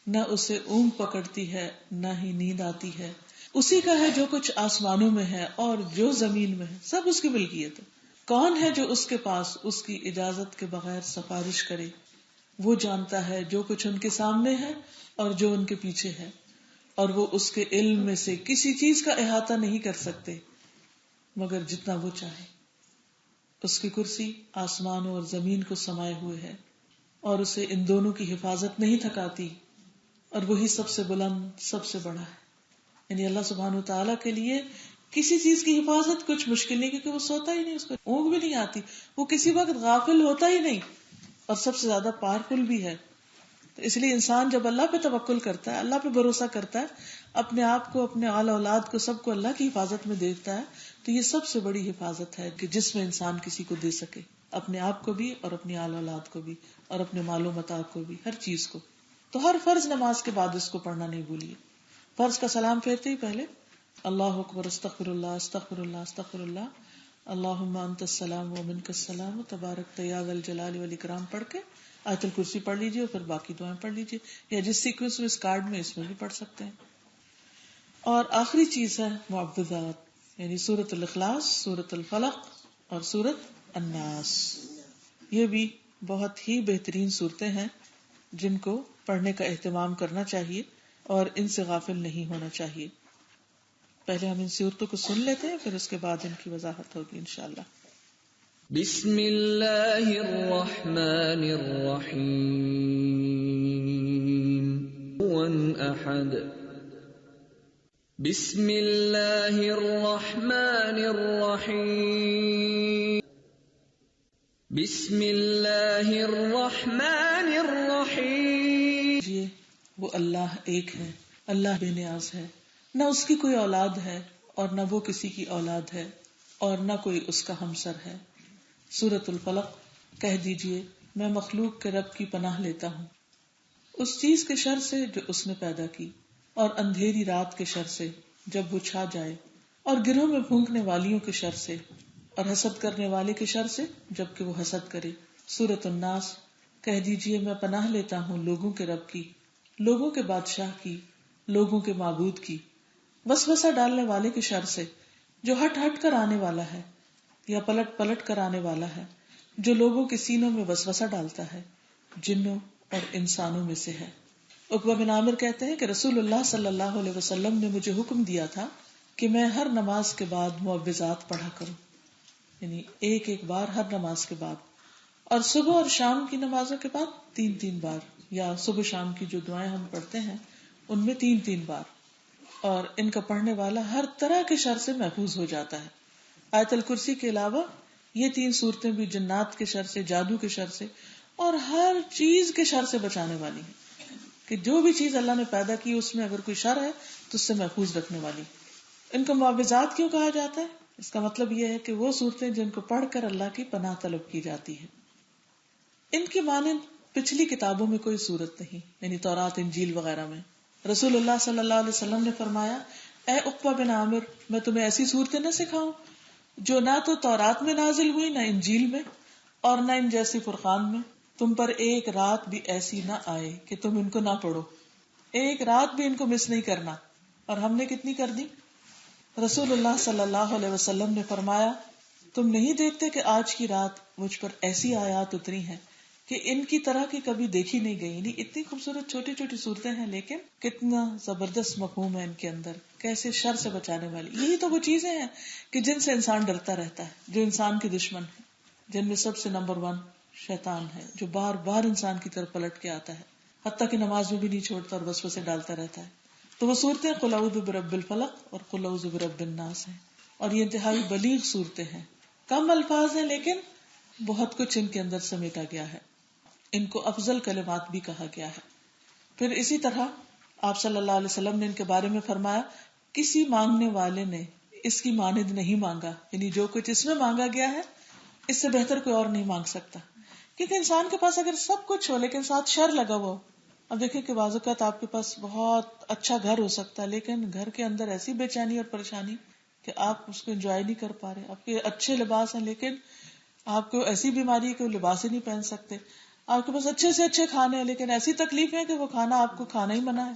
نہ اسے اونگ پکڑتی ہے نہ ہی نیند آتی ہے. اسی کا ہے جو کچھ آسمانوں میں ہے اور جو زمین میں ہے, سب اس کی ملکیت ہے. کون ہے جو اس کے پاس اس کی اجازت کے بغیر سفارش کرے؟ وہ جانتا ہے جو کچھ ان کے سامنے ہے اور جو ان کے پیچھے ہے, اور وہ اس کے علم میں سے کسی چیز کا احاطہ نہیں کر سکتے مگر جتنا وہ چاہے. اس کی کرسی آسمانوں اور زمین کو سمائے ہوئے ہے، اور اسے ان دونوں کی حفاظت نہیں تھکاتی، اور وہی سب سے بلند، سب سے بڑا ہے. یعنی اللہ سبحانہ و تعالیٰ کے لیے کسی چیز کی حفاظت کچھ مشکل نہیں، کیونکہ وہ سوتا ہی نہیں، اس کو اونگ بھی نہیں آتی، وہ کسی وقت غافل ہوتا ہی نہیں، اور سب سے زیادہ پاورفل بھی ہے. تو اس لیے انسان جب اللہ پہ توکل کرتا ہے، اللہ پہ بھروسہ کرتا ہے، اپنے آپ کو، اپنے آل اولاد کو، سب کو اللہ کی حفاظت میں دیکھتا ہے، تو یہ سب سے بڑی حفاظت ہے کہ جس میں انسان کسی کو دے سکے، اپنے آپ کو بھی اور اپنی آل اولاد کو بھی اور اپنے مال و متاع کو بھی، ہر چیز کو. تو ہر فرض نماز کے بعد اس کو پڑھنا نہیں بھولیے. فرض کا سلام پھیرتے ہی پہلے اللہ اکبر، استغفر اللہ، استغفر اللہ، استغفر اللہ، اللہم انت السلام و منک السلام تبارک یا ذا الجلال والاکرام پڑھ کے آیت الکرسی پڑھ لیجیے، اور پھر باقی دعائیں پڑھ لیجیے، یا جس سیکوینس میں اس کارڈ میں اس میں بھی پڑھ سکتے ہیں. اور آخری چیز ہے معوذات، یعنی سورۃ الاخلاص، سورۃ الفلق اور سورۃ الناس. یہ بھی بہت ہی بہترین صورتیں ہیں جن کو پڑھنے کا اہتمام کرنا چاہیے اور ان سے غافل نہیں ہونا چاہیے. پہلے ہم ان صورتوں کو سن لیتے ہیں، پھر اس کے بعد ان کی وضاحت ہوگی انشاءاللہ. بسم اللہ الرحمن الرحیم. احد. بسم اللہ الرحمن الرحیم. بسم اللہ الرحمن الرحیم. یہ وہ اللہ ایک ہے، اللہ بے نیاز ہے، نہ اس کی کوئی اولاد ہے اور نہ وہ کسی کی اولاد ہے، اور نہ کوئی اس کا ہمسر ہے. سورۃ الفلق. کہہ دیجئے میں مخلوق کے رب کی پناہ لیتا ہوں اس چیز کے شر سے جو اس نے پیدا کی، اور اندھیری رات کے شر سے جب وہ چھا جائے، اور گروہ میں پھونکنے والیوں کے شر سے، اور حسد کرنے والے کے شر سے جب کہ وہ حسد کرے. سورۃ الناس. کہہ دیجئے میں پناہ لیتا ہوں لوگوں کے رب کی، لوگوں کے بادشاہ کی، لوگوں کے معبود کی، وسوسہ ڈالنے والے کے شر سے جو ہٹ ہٹ کر آنے والا ہے یا پلٹ پلٹ کر آنے والا ہے، جو لوگوں کے سینوں میں وسوسہ ڈالتا ہے، جنوں اور انسانوں میں سے ہے. عقبہ بن عامر کہتے ہیں کہ رسول اللہ صلی اللہ علیہ وسلم نے مجھے حکم دیا تھا کہ میں ہر نماز کے بعد معوذات پڑھا کروں، یعنی ایک ایک بار ہر نماز کے بعد، اور صبح اور شام کی نمازوں کے بعد 3 بار، یا صبح شام کی جو دعائیں ہم پڑھتے ہیں ان میں 3 بار. اور ان کا پڑھنے والا ہر طرح کے شر سے محفوظ ہو جاتا ہے. آیت الکرسی کے علاوہ یہ 3 صورتیں بھی جنات کے شر سے، جادو کے شر سے، اور ہر چیز کے شر سے بچانے والی ہیں، کہ جو بھی چیز اللہ نے پیدا کی اس میں اگر کوئی شر ہے تو اس سے محفوظ رکھنے والی. ان کو معوذات کیوں کہا جاتا ہے؟ اس کا مطلب یہ ہے کہ وہ صورتیں جن کو پڑھ کر اللہ کی پناہ طلب کی جاتی ہے. ان کی مانند پچھلی کتابوں میں کوئی صورت نہیں، یعنی تورات، انجیل وغیرہ میں. رسول اللہ صلی اللہ علیہ وسلم نے فرمایا، اے عقبہ بن عامر، میں تمہیں ایسی صورتیں نہ سکھاؤں جو نہ تو تورات میں نازل ہوئی، نہ انجیل میں، اور نہ ان جیسی فرقان میں. تم پر ایک رات بھی ایسی نہ آئے کہ تم ان کو نہ پڑھو، ایک رات بھی ان کو مس نہیں کرنا. اور ہم نے کتنی کر دی. رسول اللہ صلی اللہ علیہ وسلم نے فرمایا، تم نہیں دیکھتے کہ آج کی رات مجھ پر ایسی آیات اتری ہیں کہ ان کی طرح کی کبھی دیکھی نہیں گئی. یعنی اتنی خوبصورت چھوٹی چھوٹی صورتیں ہیں، لیکن کتنا زبردست مفہوم ہے ان کے اندر، کیسے شر سے بچانے والی. یہی تو وہ چیزیں ہیں کہ جن سے انسان ڈرتا رہتا ہے، جو انسان کے دشمن ہے، جن میں سب سے نمبر 1 شیطان ہے، جو بار بار انسان کی طرف پلٹ کے آتا ہے، حتیٰ کہ نماز میں بھی نہیں چھوڑتا اور وسوسے ڈالتا رہتا ہے. تو وہ صورتیں قل اعوذ برب الفلق اور قل اعوذ برب الناس ہیں، اور یہ انتہائی بلیغ صورتیں ہیں. کم الفاظ ہیں لیکن بہت کچھ ان کے اندر سمیٹا گیا ہے. ان کو افضل کلمات بھی کہا گیا ہے. پھر اسی طرح آپ صلی اللہ علیہ وسلم نے ان کے بارے میں فرمایا، کسی مانگنے والے نے اس کی مانند نہیں مانگا، یعنی جو کچھ اس میں مانگا گیا ہے اس سے بہتر کوئی اور نہیں مانگ سکتا. کیونکہ انسان کے پاس اگر سب کچھ ہو لیکن ساتھ شر لگا ہوا ہو، اب دیکھیں کہ بعض اوقات آپ کے پاس بہت اچھا گھر ہو سکتا ہے لیکن گھر کے اندر ایسی بے چینی اور پریشانی کہ آپ اس کو انجوائے نہیں کر پا رہے. آپ کے اچھے لباس ہیں لیکن آپ کو ایسی بیماری ہے کہ وہ لباس ہی نہیں پہن سکتے. آپ کے پاس اچھے سے اچھے کھانے ہیں لیکن ایسی تکلیف ہے کہ وہ کھانا آپ کو کھانا ہی منع ہے.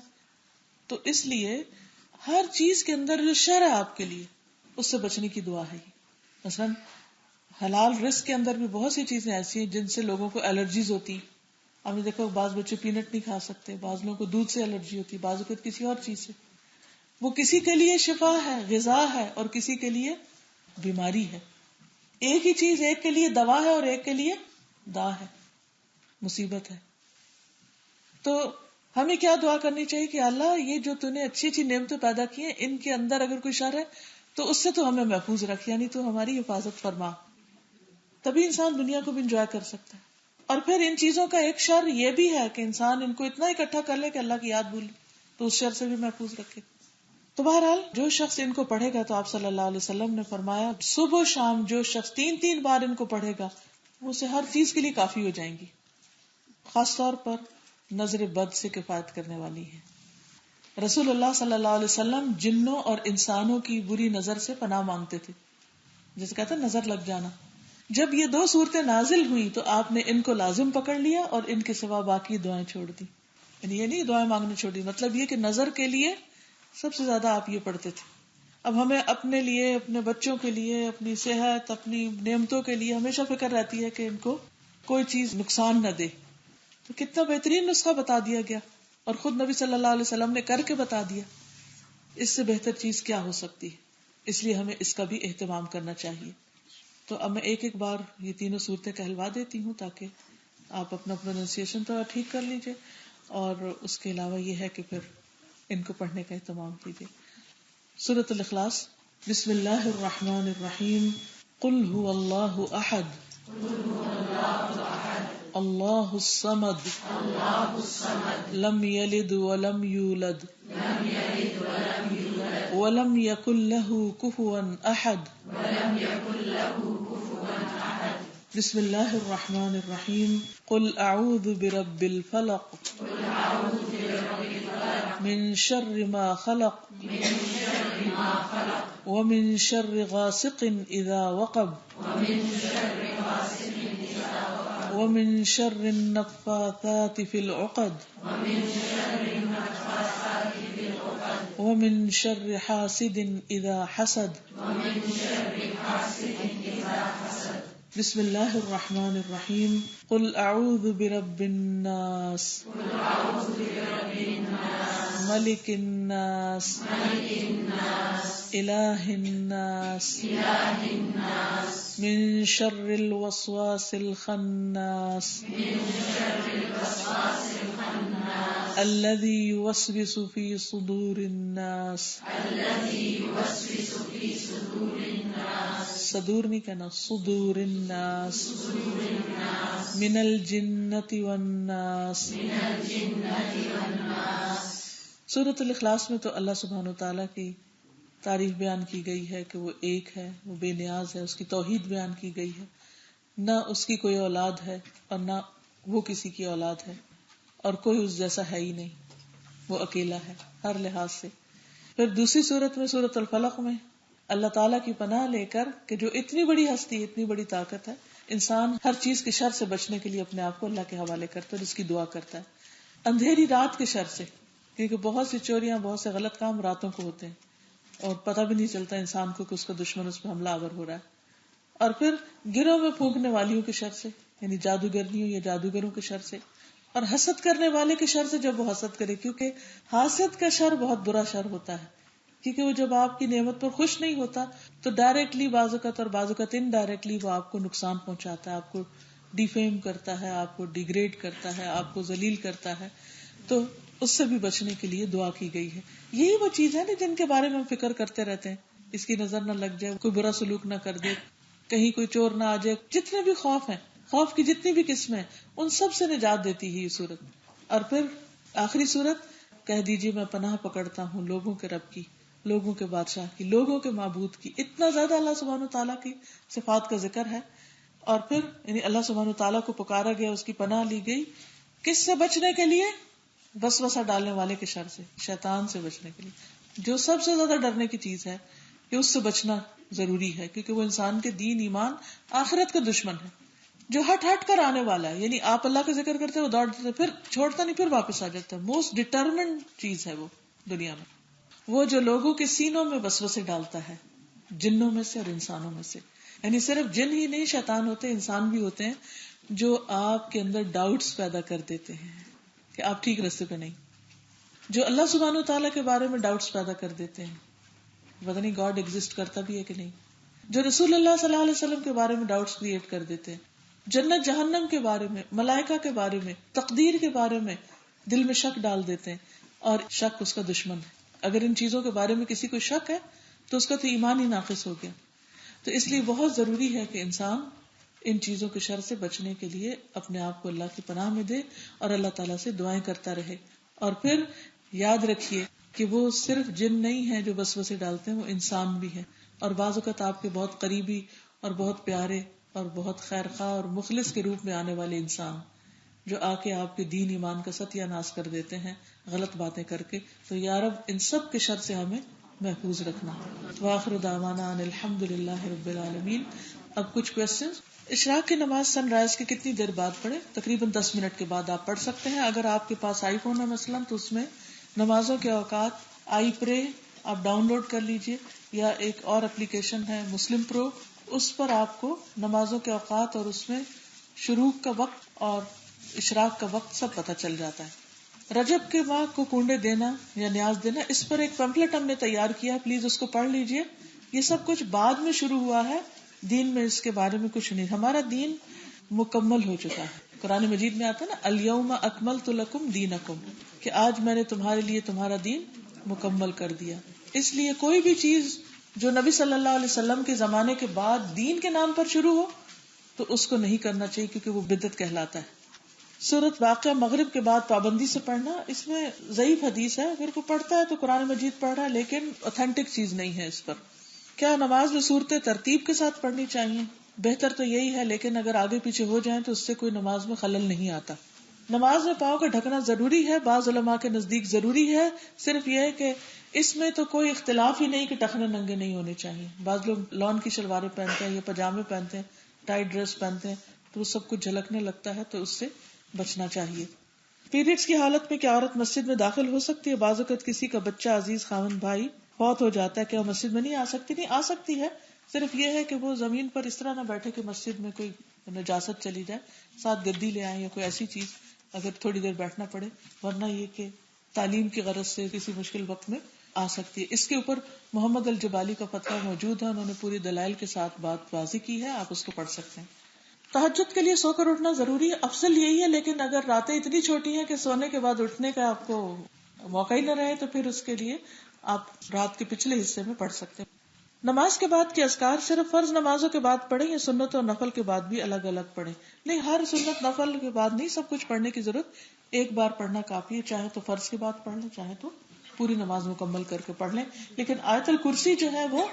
تو اس لیے ہر چیز کے اندر جو شر ہے آپ کے لیے اس سے بچنے کی دعا ہے. مثلا حلال رزق کے اندر بھی بہت سی چیزیں ایسی ہیں جن سے لوگوں کو الرجیز ہوتی. آپ نے دیکھو بعض بچے پینٹ نہیں کھا سکتے، بعض لوگوں کو دودھ سے الرجی ہوتی، بعض اوقات کسی اور چیز سے. وہ کسی کے لیے شفا ہے، غذا ہے، اور کسی کے لیے بیماری ہے. ایک ہی چیز ایک کے لیے دوا ہے اور ایک کے لیے دا ہے، مصیبت ہے. تو ہمیں کیا دعا کرنی چاہیے کہ اللہ یہ جو تو نے اچھی اچھی نعمتیں پیدا کی ہیں ان کے اندر اگر کوئی شر ہے تو اس سے تو ہمیں محفوظ رکھ، یعنی تو ہماری حفاظت فرما. تبھی انسان دنیا کو بھی انجوائے کر سکتا ہے. اور پھر ان چیزوں کا ایک شر یہ بھی ہے کہ انسان ان کو اتنا اکٹھا کر لے کہ اللہ کی یاد بھول تو اس شر سے بھی محفوظ رکھے. تو بہرحال جو شخص ان کو پڑھے گا، تو آپ صلی اللہ علیہ وسلم نے فرمایا صبح و شام جو شخص 3 بار ان کو پڑھے گا وہ اسے ہر چیز کے لیے کافی ہو جائیں گی، خاص طور پر نظر بد سے کفایت کرنے والی ہے. رسول اللہ صلی اللہ علیہ وسلم جنوں اور انسانوں کی بری نظر سے پناہ مانگتے تھے، جسے کہتے ہیں نظر لگ جانا. جب یہ 2 صورتیں نازل ہوئی تو آپ نے ان کو لازم پکڑ لیا اور ان کے سوا باقی دعائیں چھوڑ دی. یعنی یہ نہیں دعائیں مانگنے چھوڑ دی، مطلب یہ کہ نظر کے لیے سب سے زیادہ آپ یہ پڑھتے تھے. اب ہمیں اپنے لیے، اپنے بچوں کے لیے، اپنی صحت، اپنی نعمتوں کے لیے ہمیشہ فکر رہتی ہے کہ ان کو کوئی چیز نقصان نہ دے. تو کتنا بہترین نسخہ بتا دیا گیا اور خود نبی صلی اللہ علیہ وسلم نے کر کے بتا دیا. اس سے بہتر چیز کیا ہو سکتی ہے؟ اس لیے ہمیں اس کا بھی اہتمام کرنا چاہیے. تو اب میں ایک بار یہ 3 صورتیں کہلوا دیتی ہوں تاکہ آپ اپنا پروننسیشن تو ٹھیک کر لیجئے، اور اس کے علاوہ یہ ہے کہ پھر ان کو پڑھنے کا اہتمام کیجیے. سورۃ الاخلاص. بسم اللہ الرحمن الرحیم. قل هو اللہ احد اللہ الصمد لم یلد ولم یولد ولم یکن له کفوا احد. بسم اللہ الرحمن الرحیم. قل اعوذ برب الفلق من شر ما خلق ومن شر غاسق اذا وقب ومن شر النفاثات في العقد ومن شر حاسد اذا حسد. بسم اللہ الرحمن الرحیم. قل اعوذ برب الناس ملک الناس الہ الناس من شر الوسواس الخناس الذي يوسوس في صدور الناس. صدور نہیں کہنا، صدور الناس من الجنة والناس. سورۃ الاخلاص میں تو اللہ سبحانہ وتعالیٰ کی تعریف بیان کی گئی ہے کہ وہ ایک ہے، وہ بے نیاز ہے، اس کی توحید بیان کی گئی ہے، نہ اس کی کوئی اولاد ہے اور نہ وہ کسی کی اولاد ہے، اور کوئی اس جیسا ہے ہی نہیں، وہ اکیلا ہے ہر لحاظ سے. پھر دوسری سورت میں، سورۃ الفلق میں، اللہ تعالیٰ کی پناہ لے کر کہ جو اتنی بڑی ہستی، اتنی بڑی طاقت ہے، انسان ہر چیز کے شر سے بچنے کے لیے اپنے آپ کو اللہ کے حوالے کرتا ہے اور اس کی دعا کرتا ہے. اندھیری رات کے شر سے، کیونکہ بہت سی چوریاں، بہت سے غلط کام راتوں کو ہوتے ہیں اور پتہ بھی نہیں چلتا انسان کو کہ اس کا دشمن اس پہ حملہ آور ہو رہا ہے. اور پھر گروہ میں پھونکنے والیوں کے شر سے، یعنی جادوگرنیوں یا جادوگروں کے شر سے، اور حسد کرنے والے کے شر سے جب وہ حسد کرے، کیونکہ حاسد کا شر بہت برا شر ہوتا ہے، کیونکہ وہ جب آپ کی نعمت پر خوش نہیں ہوتا تو ڈائریکٹلی بعض اوقات اور بعض اوقات انڈائریکٹلی وہ آپ کو نقصان پہنچاتا ہے، آپ کو ڈیفیم کرتا ہے، آپ کو ڈیگریڈ کرتا ہے، آپ کو ذلیل کرتا ہے. تو اس سے بھی بچنے کے لیے دعا کی گئی ہے. یہی وہ چیز ہے نا جن کے بارے میں ہم فکر کرتے رہتے ہیں، اس کی نظر نہ لگ جائے، کوئی برا سلوک نہ کر دے، کہیں کوئی چور نہ آ جائے. جتنے بھی خوف ہیں، خوف کی جتنی بھی قسمیں، ان سب سے نجات دیتی ہے یہ صورت. اور پھر آخری صورت، کہہ دیجیے میں پناہ پکڑتا ہوں لوگوں کے رب کی، لوگوں کے بادشاہ کی، لوگوں کے معبود کی. اتنا زیادہ اللہ سبحانہ وتعالیٰ کی صفات کا ذکر ہے. اور پھر یعنی اللہ سبحانہ وتعالیٰ کو پکارا گیا، اس کی پناہ لی گئی، کس سے بچنے کے لیے؟ وسوسہ ڈالنے والے کے شر سے، شیطان سے بچنے کے لیے، جو سب سے زیادہ ڈرنے کی چیز ہے کہ اس سے بچنا ضروری ہے، کیونکہ وہ انسان کے دین، ایمان، آخرت کا دشمن ہے، جو ہٹ کر آنے والا ہے. یعنی آپ اللہ کا ذکر کرتے وہ دوڑ دیتے، پھر چھوڑتا نہیں، پھر واپس آ جاتا ہے. موسٹ ڈٹرمنڈ چیز ہے وہ دنیا میں، وہ جو لوگوں کے سینوں میں وسوسے ڈالتا ہے، جنوں میں سے اور انسانوں میں سے. یعنی صرف جن ہی نہیں، شیطان ہوتے، انسان بھی ہوتے ہیں جو آپ کے اندر ڈاؤٹس پیدا کر دیتے ہیں کہ آپ ٹھیک راستے پہ نہیں، جو اللہ سبحانہ وتعالیٰ کے بارے میں ڈاؤٹس پیدا کر دیتے ہیں، پتہ نہیں گاڈ ایگزسٹ کرتا بھی ہے کہ نہیں، جو رسول اللہ صلی اللہ علیہ وسلم کے بارے میں ڈاؤٹس کریٹ کر دیتے ہیں, جنت جہنم کے بارے میں, ملائکہ کے بارے میں, تقدیر کے بارے میں دل میں شک ڈال دیتے ہیں, اور شک اس کا دشمن ہے. اگر ان چیزوں کے بارے میں کسی کو شک ہے تو اس کا تو ایمان ہی ناقص ہو گیا. تو اس لیے بہت ضروری ہے کہ انسان ان چیزوں کے شر سے بچنے کے لیے اپنے آپ کو اللہ کی پناہ میں دے اور اللہ تعالیٰ سے دعائیں کرتا رہے. اور پھر یاد رکھیے کہ وہ صرف جن نہیں ہیں جو وسوسے ڈالتے ہیں, وہ انسان بھی ہیں. اور بعض اوقات آپ کے بہت قریبی اور بہت پیارے اور بہت خیر خواہ اور مخلص کے روپ میں آنے والے انسان جو آ کے آپ کے دین ایمان کا ستیہ ناش کر دیتے ہیں غلط باتیں کر کے. تو یا رب ان سب کے شر سے ہمیں محفوظ رکھنا. وآخر دعوانا ان الحمد للہ رب العالمین. اب کچھ کوشچنز. اشراق کی نماز سن رائز کے کتنی دیر بعد پڑھے؟ تقریباً 10 منٹ کے بعد آپ پڑھ سکتے ہیں. اگر آپ کے پاس آئی فون ہے مثلاً تو اس میں نمازوں کے اوقات آئی پرے آپ ڈاؤن لوڈ کر لیجئے, یا ایک اور اپلیکیشن ہے مسلم پرو, اس پر آپ کو نمازوں کے اوقات اور اس میں شروق کا وقت اور اشراق کا وقت سب پتہ چل جاتا ہے. رجب کے ماہ کو کنڈے دینا یا نیاز دینا, اس پر ایک پمفلٹ ہم نے تیار کیا, پلیز اس کو پڑھ لیجئے. یہ سب کچھ بعد میں شروع ہوا ہے, دین میں اس کے بارے میں کچھ نہیں. ہمارا دین مکمل ہو چکا ہے. قرآن مجید میں آتا ہے نا, الیوم اکملت لکم دینکم, کہ آج میں نے تمہارے لیے تمہارا دین مکمل کر دیا. اس لیے کوئی بھی چیز جو نبی صلی اللہ علیہ وسلم کے زمانے کے بعد دین کے نام پر شروع ہو تو اس کو نہیں کرنا چاہیے, کیونکہ وہ بدعت کہلاتا ہے. سورۃ واقعہ مغرب کے بعد پابندی سے پڑھنا, اس میں ضعیف حدیث ہے. اگر کوئی پڑھتا ہے تو قرآن مجید پڑھ رہا ہے, لیکن اوتھینٹک چیز نہیں ہے اس پر. کیا نماز میں صورتیں ترتیب کے ساتھ پڑھنی چاہیے؟ بہتر تو یہی ہے, لیکن اگر آگے پیچھے ہو جائیں تو اس سے کوئی نماز میں خلل نہیں آتا. نماز میں پاؤں کا ڈھکنا ضروری ہے, بعض علماء کے نزدیک ضروری ہے. صرف یہ ہے کہ اس میں تو کوئی اختلاف ہی نہیں کہ ٹخنے ننگے نہیں ہونے چاہیے. بعض لوگ لان کی شلواریں پہنتے ہیں یا پاجامے پہنتے ہیں, ٹائٹ ڈریس پہنتے ہیں, تو وہ سب کچھ جھلکنے لگتا ہے, تو اس سے بچنا چاہیے. پیریڈز کی حالت میں کیا عورت مسجد میں داخل ہو سکتی ہے؟ بعض اوقات کسی کا بچہ, عزیز خاوند بھائی فوت ہو جاتا ہے, کیا وہ مسجد میں نہیں آ سکتی؟ نہیں, آ سکتی ہے. صرف یہ ہے کہ وہ زمین پر اس طرح نہ بیٹھے کہ مسجد میں کوئی نجاست چلی جائے. ساتھ گدی لے آئیں یا کوئی ایسی چیز اگر تھوڑی دیر بیٹھنا پڑے, ورنہ یہ کہ تعلیم کی غرض سے کسی مشکل وقت میں آ سکتی ہے. اس کے اوپر محمد الجبالی کا فتویٰ موجود ہے, انہوں نے پوری دلائل کے ساتھ بات واضح کی ہے, آپ اس کو پڑھ سکتے ہیں. تہجد کے لیے سو کر اٹھنا ضروری ہے؟ افضل یہی ہے, لیکن اگر راتیں اتنی چھوٹی ہیں کہ سونے کے بعد اٹھنے کا آپ کو موقع ہی نہ رہے تو پھر اس کے لیے آپ رات کے پچھلے حصے میں پڑھ سکتے ہیں. نماز کے بعد کے اذکار صرف فرض نمازوں کے بعد پڑھیں یا سنت اور نفل کے بعد بھی الگ الگ پڑھیں؟ نہیں, ہر سنت نفل کے بعد نہیں سب کچھ پڑھنے کی ضرورت, ایک بار پڑھنا کافی ہے. چاہے تو فرض کے بعد پڑھ لیں, چاہے تو پوری نماز مکمل کر کے پڑھ لیں, لیکن آیت الکرسی جو ہے وہ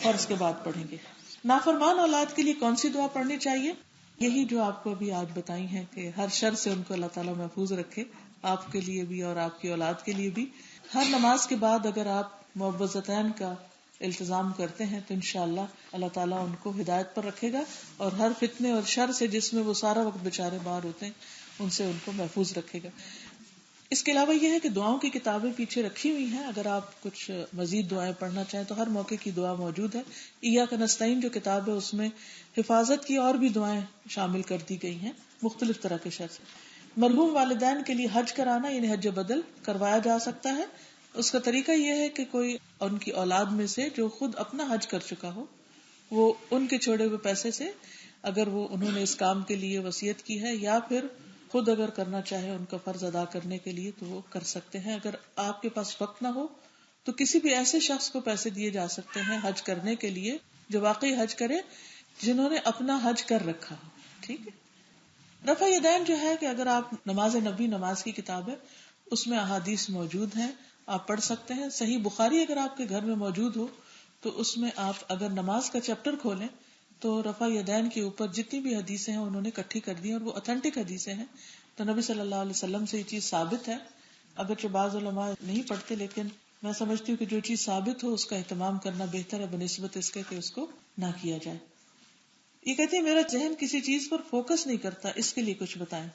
فرض کے بعد پڑھیں گے. نافرمان اولاد کے لیے کون سی دعا پڑھنی چاہیے؟ یہی جو آپ کو ابھی آج بتائی ہے کہ ہر شر سے ان کو اللہ تعالیٰ محفوظ رکھے, آپ کے لیے بھی اور آپ کی اولاد کے لیے بھی. ہر نماز کے بعد اگر آپ معوذتین کا التزام کرتے ہیں تو انشاءاللہ اللہ تعالیٰ ان کو ہدایت پر رکھے گا, اور ہر فتنے اور شر سے جس میں وہ سارا وقت بےچارے باہر ہوتے ہیں ان سے ان کو محفوظ رکھے گا. اس کے علاوہ یہ ہے کہ دعاؤں کی کتابیں پیچھے رکھی ہوئی ہیں, اگر آپ کچھ مزید دعائیں پڑھنا چاہیں تو ہر موقع کی دعا موجود ہے. ایاک نستعین جو کتاب ہے اس میں حفاظت کی اور بھی دعائیں شامل کر دی گئی ہیں مختلف طرح کے شر سے. مرحوم والدین کے لیے حج کرانا یعنی حج بدل کروایا جا سکتا ہے. اس کا طریقہ یہ ہے کہ کوئی ان کی اولاد میں سے جو خود اپنا حج کر چکا ہو, وہ ان کے چھوڑے ہوئے پیسے سے اگر وہ انہوں نے اس کام کے لیے وصیت کی ہے, یا پھر خود اگر کرنا چاہے ان کا فرض ادا کرنے کے لیے, تو وہ کر سکتے ہیں. اگر آپ کے پاس وقت نہ ہو تو کسی بھی ایسے شخص کو پیسے دیے جا سکتے ہیں حج کرنے کے لیے جو واقعی حج کرے, جنہوں نے اپنا حج کر رکھا ہو. ٹھیک ہے. رفع یدین جو ہے کہ اگر آپ نماز نبی نماز کی کتاب ہے اس میں احادیث موجود ہیں, آپ پڑھ سکتے ہیں. صحیح بخاری اگر آپ کے گھر میں موجود ہو تو اس میں آپ اگر نماز کا چیپٹر کھولیں تو رفع یدین کے اوپر جتنی بھی حدیثیں ہیں انہوں نے اکٹھی کر دی, اور وہ اوتھینٹک حدیثیں ہیں. تو نبی صلی اللہ علیہ وسلم سے یہ چیز ثابت ہے. اگرچہ بعض علماء نہیں پڑھتے, لیکن میں سمجھتی ہوں کہ جو چیز ثابت ہو اس کا اہتمام کرنا بہتر ہے بنسبت اس کے کہ اس کو نہ کیا جائے. یہ کہتے ہیں میرا ذہن کسی چیز پر فوکس نہیں کرتا, اس کے لیے کچھ بتائیں.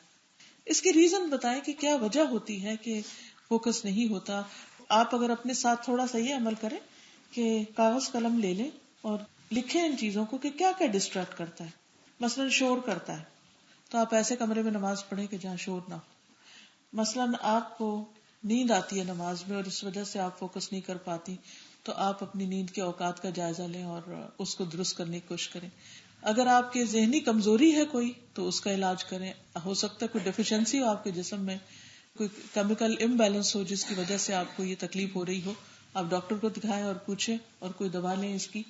اس کی ریزن بتائیں کہ کیا وجہ ہوتی ہے کہ فوکس نہیں ہوتا. آپ اگر اپنے ساتھ تھوڑا سا یہ عمل کریں کہ کاغذ قلم لے لیں اور لکھیں ان چیزوں کو کہ کیا کیا ڈسٹریکٹ کرتا ہے. مثلاً شور کرتا ہے تو آپ ایسے کمرے میں نماز پڑھیں کہ جہاں شور نہ ہو. مثلاً آپ کو نیند آتی ہے نماز میں اور اس وجہ سے آپ فوکس نہیں کر پاتی, تو آپ اپنی نیند کے اوقات کا جائزہ لیں اور اس کو درست کرنے کی کوشش کریں. اگر آپ کے ذہنی کمزوری ہے کوئی تو اس کا علاج کریں. ہو سکتا ہے کوئی ڈیفیشنسی ہو آپ کے جسم میں, کوئی کیمیکل امبیلنس ہو جس کی وجہ سے آپ کو یہ تکلیف ہو رہی ہو, آپ ڈاکٹر کو دکھائیں اور پوچھیں اور کوئی دوا لیں اس کی.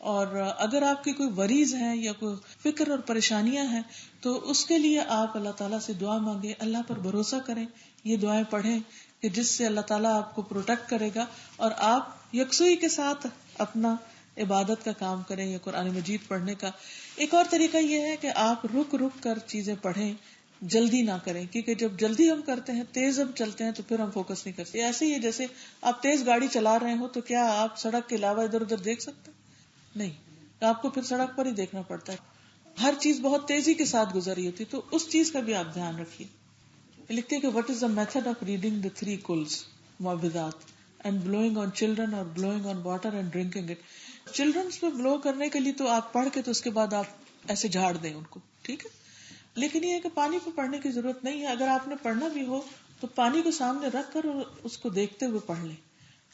اور اگر آپ کی کوئی وریز ہیں یا کوئی فکر اور پریشانیاں ہیں تو اس کے لیے آپ اللہ تعالیٰ سے دعا مانگیں, اللہ پر بھروسہ کریں, یہ دعائیں پڑھیں کہ جس سے اللہ تعالیٰ آپ کو پروٹیکٹ کرے گا اور آپ یکسوئی کے ساتھ اپنا عبادت کا کام کریں یا قرآن مجید پڑھنے کا. ایک اور طریقہ یہ ہے کہ آپ رک رک کر چیزیں پڑھیں, جلدی نہ کریں, کیونکہ جب جلدی ہم کرتے ہیں, تیز ہم چلتے ہیں تو پھر ہم فوکس نہیں کرتے. ایسے ہی ہے جیسے آپ تیز گاڑی چلا رہے ہو تو کیا آپ سڑک کے علاوہ ادھر ادھر دیکھ سکتے نہیں, آپ کو پھر سڑک پر ہی دیکھنا پڑتا ہے. ہر چیز بہت تیزی کے ساتھ گزری ہوتی, تو اس چیز کا بھی آپ دھیان رکھیے. لکھتے ہیں کہ what is the method of reading the 3 کلز معوذات اینڈ بلوئنگ آن چلڈرن اور blowing on water and drinking it. Childrens پہ بلو کرنے کے لیے تو آپ پڑھ کے تو اس کے بعد آپ ایسے جھاڑ دیں ان کو, ٹھیک ہے, لیکن یہ ہے کہ پانی پہ پڑھنے کی ضرورت نہیں ہے. اگر آپ نے پڑھنا بھی ہو تو پانی کو سامنے رکھ کر اس کو دیکھتے ہوئے پڑھ لیں,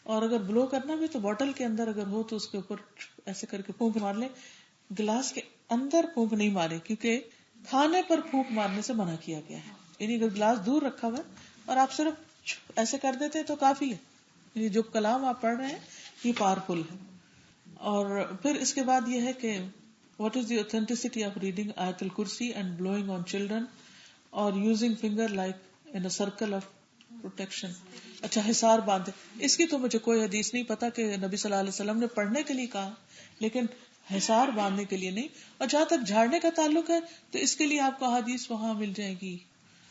اور اگر بلو کرنا بھی تو بوٹل کے اندر اگر ہو تو اس کے اوپر ایسے کر کے پھونک مار لیں. گلاس کے اندر پھونک نہیں مارے کیونکہ کھانے پر پھونک مارنے سے منع کیا گیا ہے. یعنی اگر گلاس دور رکھا ہوا ہے اور آپ صرف ایسے کر دیتے تو کافی ہے. یعنی جو کلام آپ پڑھ رہے ہیں یہ پاورفل ہے. اور پھر اس کے بعد یہ ہے کہ what is the authenticity of reading آیت الکرسی اینڈ بلوئنگ آن چلڈرن اور using finger like in a circle of protection. اچھا, حصار باندھے, اس کی تو مجھے کوئی حدیث نہیں پتا کہ نبی صلی اللہ علیہ وسلم نے پڑھنے کے لیے کہا, لیکن حصار باندھنے کے لیے نہیں. اور جہاں تک جھاڑنے کا تعلق ہے تو اس کے لیے آپ کو حدیث وہاں مل جائے گی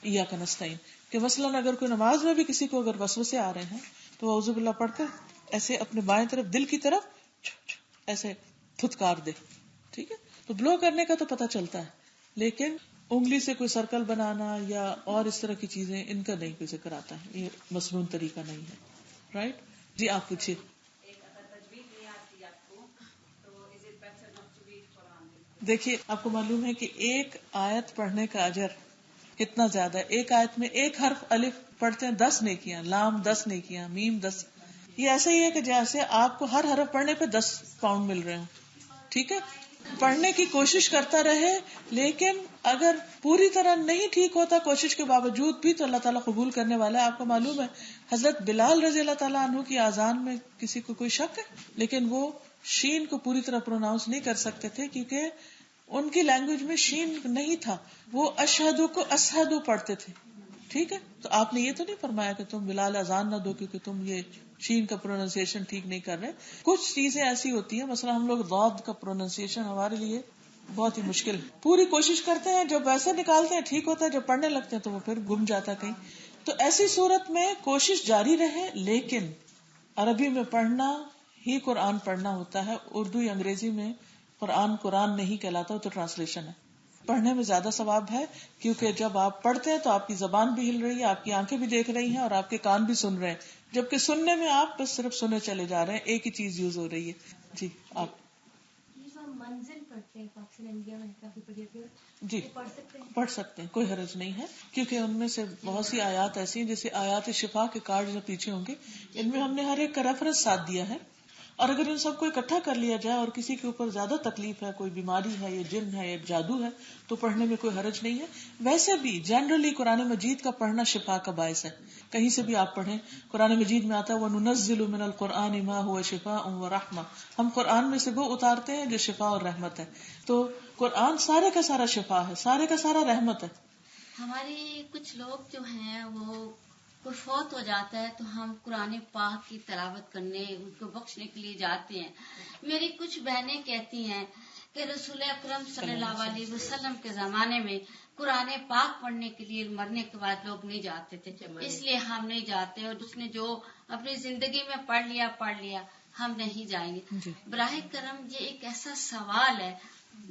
ایاک نستعین, کہ مثلاً اگر کوئی نماز میں بھی کسی کو اگر وسوسے آ رہے ہیں تو اعوذ باللہ پڑھ کر ایسے اپنے بائیں طرف دل کی طرف ایسے پھتکار دے, ٹھیک ہے. تو بلو کرنے کا تو پتہ چلتا ہے, لیکن انگلی سے کوئی سرکل بنانا یا اور اس طرح کی چیزیں, ان کا نہیں کوئی ذکر آتا ہے, یہ مسنون طریقہ نہیں ہے. رائٹ جی, آپ پوچھیے. دیکھیے, آپ کو معلوم ہے کہ ایک آیت پڑھنے کا اجر کتنا زیادہ ہے. ایک آیت میں ایک حرف الف پڑھتے ہیں 10 نیکیاں, لام 10 نیکیاں, میم 10. یہ ایسا ہی ہے کہ جیسے آپ کو ہر حرف پڑھنے پہ 10 پاؤنڈ مل رہے ہوں, ٹھیک ہے. پڑھنے کی کوشش کرتا رہے, لیکن اگر پوری طرح نہیں ٹھیک ہوتا کوشش کے باوجود بھی تو اللہ تعالیٰ قبول کرنے والا ہے. آپ کو معلوم ہے حضرت بلال رضی اللہ تعالیٰ عنہ کی اذان میں کسی کو کوئی شک ہے, لیکن وہ شین کو پوری طرح پروناؤنس نہیں کر سکتے تھے کیونکہ ان کی لینگویج میں شین نہیں تھا, وہ اشہدو کو اسہدو پڑھتے تھے, ٹھیک ہے. تو آپ نے یہ تو نہیں فرمایا کہ تم بلال اذان نہ دو کیونکہ تم یہ شین کا پروننسیشن ٹھیک نہیں کر رہے. کچھ چیزیں ایسی ہوتی ہیں, مثلا ہم لوگ ضاد کا پروننسیشن ہمارے لیے بہت ہی مشکل ہے, پوری کوشش کرتے ہیں, جب ویسے نکالتے ہیں ٹھیک ہوتا ہے, جب پڑھنے لگتے ہیں تو وہ پھر گم جاتا ہے کہیں. تو ایسی صورت میں کوشش جاری رہے, لیکن عربی میں پڑھنا ہی قرآن پڑھنا ہوتا ہے. اردو یا انگریزی میں قرآن نہیں کہلاتا, وہ تو ٹرانسلیشن ہے. پڑھنے میں زیادہ ثواب ہے کیونکہ جب آپ پڑھتے ہیں تو آپ کی زبان بھی ہل رہی ہے, آپ کی آنکھیں بھی دیکھ رہی ہیں اور آپ کے کان بھی سن رہے ہیں, جبکہ سننے میں آپ بس صرف سنے چلے جا رہے ہیں, ایک ہی چیز یوز ہو رہی ہے. جی, آپ منزل پڑھتے ہیں پاکستان انڈیا میں کافی جی پڑھ سکتے ہیں, کوئی حرج نہیں ہے, کیونکہ ان میں سے بہت سی آیات ایسی ہیں جیسے آیات شفا کے کارڈ جو پیچھے ہوں گے, ان میں ہم نے ہر ایک کا ریفرنس ساتھ دیا ہے. اور اگر ان سب کو اکٹھا کر لیا جائے اور کسی کے اوپر زیادہ تکلیف ہے, کوئی بیماری ہے, یا جن ہے یا جادو ہے, تو پڑھنے میں کوئی حرج نہیں ہے. ویسے بھی جنرلی قرآن مجید کا پڑھنا شفا کا باعث ہے. کہیں سے بھی آپ پڑھیں, قرآن مجید میں آتا ہے وَنُنَزِّلُ مِنَ الْقُرْآنِ مَا هُوَ شِفَاءٌ وَرَحْمَةٌ, ہم قرآن میں سے وہ اتارتے ہیں جو شفا اور رحمت ہے. تو قرآن سارے کا سارا شفا ہے, سارے کا سارا رحمت ہے. ہمارے کچھ لوگ جو ہیں وہ کوئی فوت ہو جاتا ہے تو ہم قرآن پاک کی تلاوت کرنے, ان کو بخشنے کے لیے جاتے ہیں. میری کچھ بہنیں کہتی ہیں کہ رسول اکرم صلی اللہ علیہ وسلم کے زمانے میں قرآن پاک پڑھنے کے لیے مرنے کے بعد لوگ نہیں جاتے تھے, اس لیے ہم نہیں جاتے, اور اس نے جو اپنی زندگی میں پڑھ لیا ہم نہیں جائیں گے. براہ کرم یہ ایک ایسا سوال ہے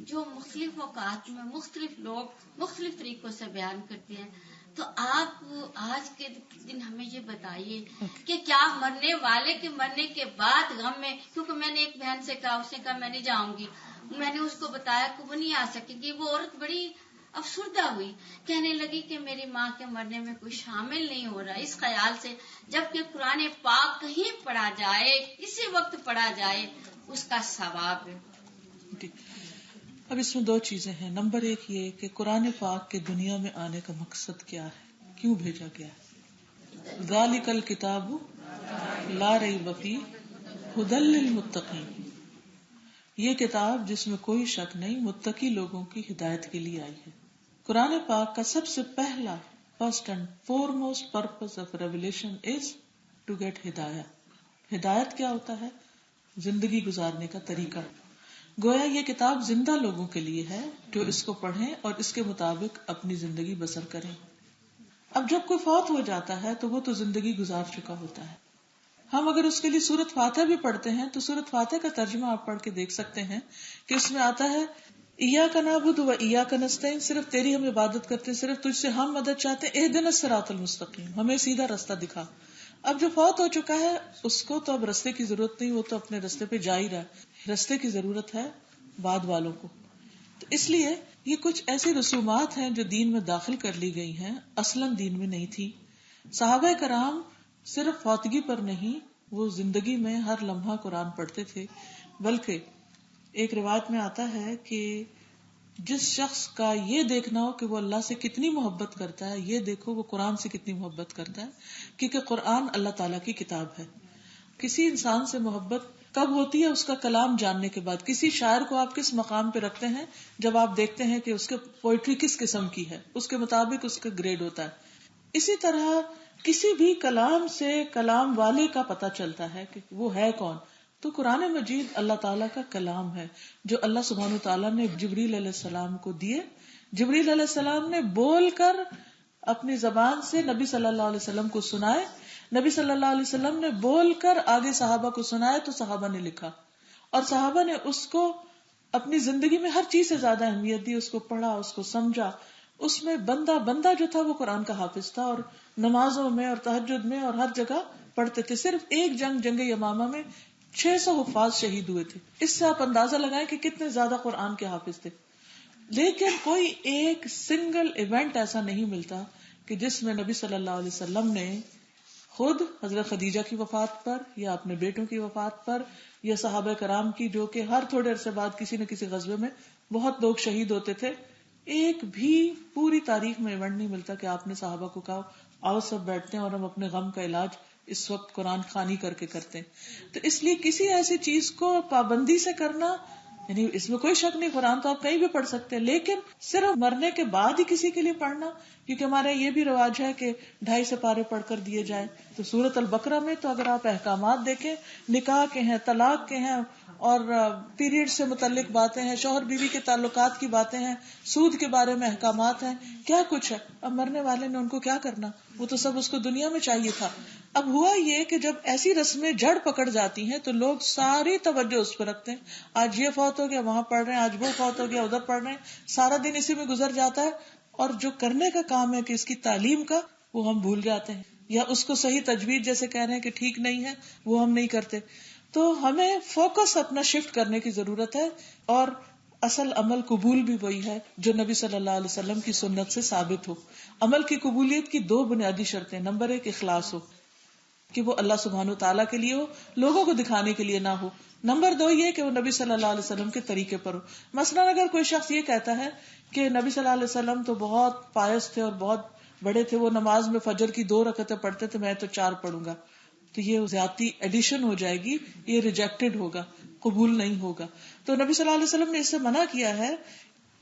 جو مختلف اوقات میں مختلف لوگ مختلف طریقوں سے بیان کرتے ہیں. تو آپ آج کے دن ہمیں یہ بتائیے کہ کیا مرنے والے کے مرنے کے بعد غم میں, کیونکہ میں نے ایک بہن سے کہا, اس نے کہا میں نہیں جاؤں گی, میں نے اس کو بتایا کہ وہ نہیں آ سکے گی, وہ عورت بڑی افسردہ ہوئی. کہنے لگی کہ میری ماں کے مرنے میں کوئی شامل نہیں ہو رہا اس خیال سے، جبکہ قرآن پاک کہیں پڑھا جائے، کسی وقت پڑھا جائے، اس کا ثواب ہے. اب اس میں دو چیزیں ہیں. نمبر ایک یہ کہ قرآن پاک کے دنیا میں آنے کا مقصد کیا ہے، کیوں بھیجا گیا ہے. ذالک الکتاب لا ریب فیہ ھدی للمتقین، یہ کتاب جس میں کوئی شک نہیں متقی لوگوں کی ہدایت کے لیے آئی ہے. قرآن پاک کا سب سے پہلا first and foremost purpose of revelation is to get ہدایہ. ہدایت کیا ہوتا ہے؟ زندگی گزارنے کا طریقہ. گویا یہ کتاب زندہ لوگوں کے لیے ہے جو اس کو پڑھیں اور اس کے مطابق اپنی زندگی بسر کریں. اب جب کوئی فوت ہو جاتا ہے تو وہ تو زندگی گزار چکا ہوتا ہے. ہم اگر اس کے لیے سورۃ فاتحہ بھی پڑھتے ہیں تو سورۃ فاتحہ کا ترجمہ آپ پڑھ کے دیکھ سکتے ہیں کہ اس میں آتا ہے ایاک نعبد و ایاک نستعین، صرف تیری ہم عبادت کرتے ہیں، صرف تجھ سے ہم مدد چاہتے ہیں. اہدنا الصراط المستقیم، ہمیں سیدھا رستہ دکھا. اب جو فوت ہو چکا ہے اس کو تو اب رستے کی ضرورت نہیں، وہ تو اپنے رستے پہ جا ہی رہا ہے. رستے کی ضرورت ہے بعد والوں کو. تو اس لیے یہ کچھ ایسی رسومات ہیں جو دین میں داخل کر لی گئی ہیں، اصلاً دین میں نہیں تھی. صحابہ کرام صرف فوتگی پر نہیں، وہ زندگی میں ہر لمحہ قرآن پڑھتے تھے. بلکہ ایک روایت میں آتا ہے کہ جس شخص کا یہ دیکھنا ہو کہ وہ اللہ سے کتنی محبت کرتا ہے، یہ دیکھو وہ قرآن سے کتنی محبت کرتا ہے، کیونکہ قرآن اللہ تعالیٰ کی کتاب ہے. کسی انسان سے محبت کب ہوتی ہے؟ اس کا کلام جاننے کے بعد. کسی شاعر کو آپ کس مقام پہ رکھتے ہیں؟ جب آپ دیکھتے ہیں کہ اس کے پوئٹری کس قسم کی ہے، اس کے مطابق اس کا گریڈ ہوتا ہے. اسی طرح کسی بھی کلام سے کلام والے کا پتہ چلتا ہے کہ وہ ہے کون. تو قرآن مجید اللہ تعالیٰ کا کلام ہے جو اللہ سبحانہ تعالیٰ نے جبریل علیہ السلام کو دیے. جبریل علیہ السلام نے بول کر اپنی زبان سے نبی صلی اللہ علیہ وسلم کو سنائے، نبی صلی اللہ علیہ وسلم نے بول کر آگے صحابہ کو سنائے تو صحابہ نے لکھا، اور صحابہ نے اس کو اپنی زندگی میں ہر چیز سے زیادہ اہمیت دی. اس کو پڑھا، اس کو سمجھا. اس میں بندہ جو تھا وہ قرآن کا حافظ تھا، اور نمازوں میں اور تہجد میں اور ہر جگہ پڑھتے تھے. صرف ایک جنگ یمامہ میں 600 حفاظ شہید ہوئے تھے. اس سے آپ اندازہ لگائیں کہ کتنے زیادہ قرآن کے حافظ تھے. لیکن کوئی ایک سنگل ایونٹ ایسا نہیں ملتا کہ جس میں نبی صلی اللہ علیہ وسلم نے خود حضرت خدیجہ کی وفات پر یا اپنے بیٹوں کی وفات پر یا صحابہ کرام کی، جو کہ ہر تھوڑے عرصے بعد کسی نہ کسی غزوے میں بہت لوگ شہید ہوتے تھے، ایک بھی پوری تاریخ میں ایونٹ نہیں ملتا کہ آپ نے صحابہ کو کہا آؤ سب بیٹھتے ہیں اور ہم اپنے غم کا علاج اس وقت قرآن خوانی کر کے کرتے ہیں. تو اس لیے کسی ایسی چیز کو پابندی سے کرنا، یعنی اس میں کوئی شک نہیں، قرآن تو آپ کہیں بھی پڑھ سکتے ہیں، لیکن صرف مرنے کے بعد ہی کسی کے لیے پڑھنا، کیونکہ ہمارے یہ بھی رواج ہے کہ 2.5 سپارے پڑھ کر دیے جائیں. تو سورۃ البقرہ میں تو اگر آپ احکامات دیکھیں، نکاح کے ہیں، طلاق کے ہیں، اور پیریڈ سے متعلق باتیں ہیں، شوہر بیوی کے تعلقات کی باتیں ہیں، سود کے بارے میں احکامات ہیں، کیا کچھ ہے. اب مرنے والے نے ان کو کیا کرنا، وہ تو سب اس کو دنیا میں چاہیے تھا. اب ہوا یہ کہ جب ایسی رسمیں جڑ پکڑ جاتی ہیں تو لوگ ساری توجہ اس پہ رکھتے ہیں. آج یہ فوت ہو گیا وہاں پڑھ رہے ہیں، آج وہ فوت ہو گیا ادھر پڑھ رہے ہیں، سارا دن اسی میں گزر جاتا ہے، اور جو کرنے کا کام ہے کہ اس کی تعلیم کا، وہ ہم بھول جاتے ہیں، یا اس کو صحیح تجوید جیسے کہہ رہے ہیں کہ ٹھیک نہیں ہے وہ ہم نہیں کرتے. تو ہمیں فوکس اپنا شفٹ کرنے کی ضرورت ہے، اور اصل عمل قبول بھی وہی ہے جو نبی صلی اللہ علیہ وسلم کی سنت سے ثابت ہو. عمل کی قبولیت کی 2 بنیادی شرطیں. نمبر 1 اخلاص ہو، کہ وہ اللہ سبحانہ تعالیٰ کے لیے ہو، لوگوں کو دکھانے کے لیے نہ ہو. نمبر 2 یہ کہ وہ نبی صلی اللہ علیہ وسلم کے طریقے پر ہو. مثلا اگر کوئی شخص یہ کہتا ہے کہ نبی صلی اللہ علیہ وسلم تو بہت پائس تھے اور بہت بڑے تھے، وہ نماز میں فجر کی 2 رکعتیں پڑھتے تھے، میں تو 4 پڑھوں گا، تو یہ زیادتی ایڈیشن ہو جائے گی، یہ ریجیکٹڈ ہوگا، قبول نہیں ہوگا. تو نبی صلی اللہ علیہ وسلم نے اس سے منع کیا ہے.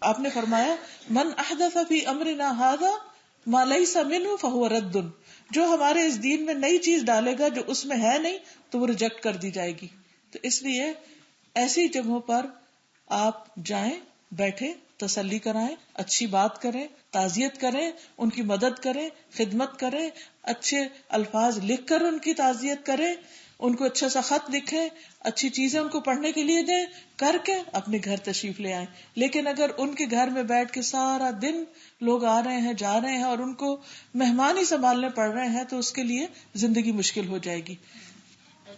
آپ نے فرمایا من احدث فی امرنا ھذا ما لیس منہ فہو رد، جو ہمارے اس دین میں نئی چیز ڈالے گا جو اس میں ہے نہیں تو وہ ریجیکٹ کر دی جائے گی. تو اس لیے ایسی جگہوں پر آپ جائیں، بیٹھیں، تسلی کرائیں، اچھی بات کریں، تعزیت کریں، ان کی مدد کریں، خدمت کریں، اچھے الفاظ لکھ کر ان کی تعزیت کریں، ان کو اچھا سا خط لکھیں، اچھی چیزیں ان کو پڑھنے کے لیے دیں، کر کے اپنے گھر تشریف لے آئیں. لیکن اگر ان کے گھر میں بیٹھ کے سارا دن لوگ آ رہے ہیں جا رہے ہیں اور ان کو مہمان ہی سنبھالنے پڑ رہے ہیں تو اس کے لیے زندگی مشکل ہو جائے گی.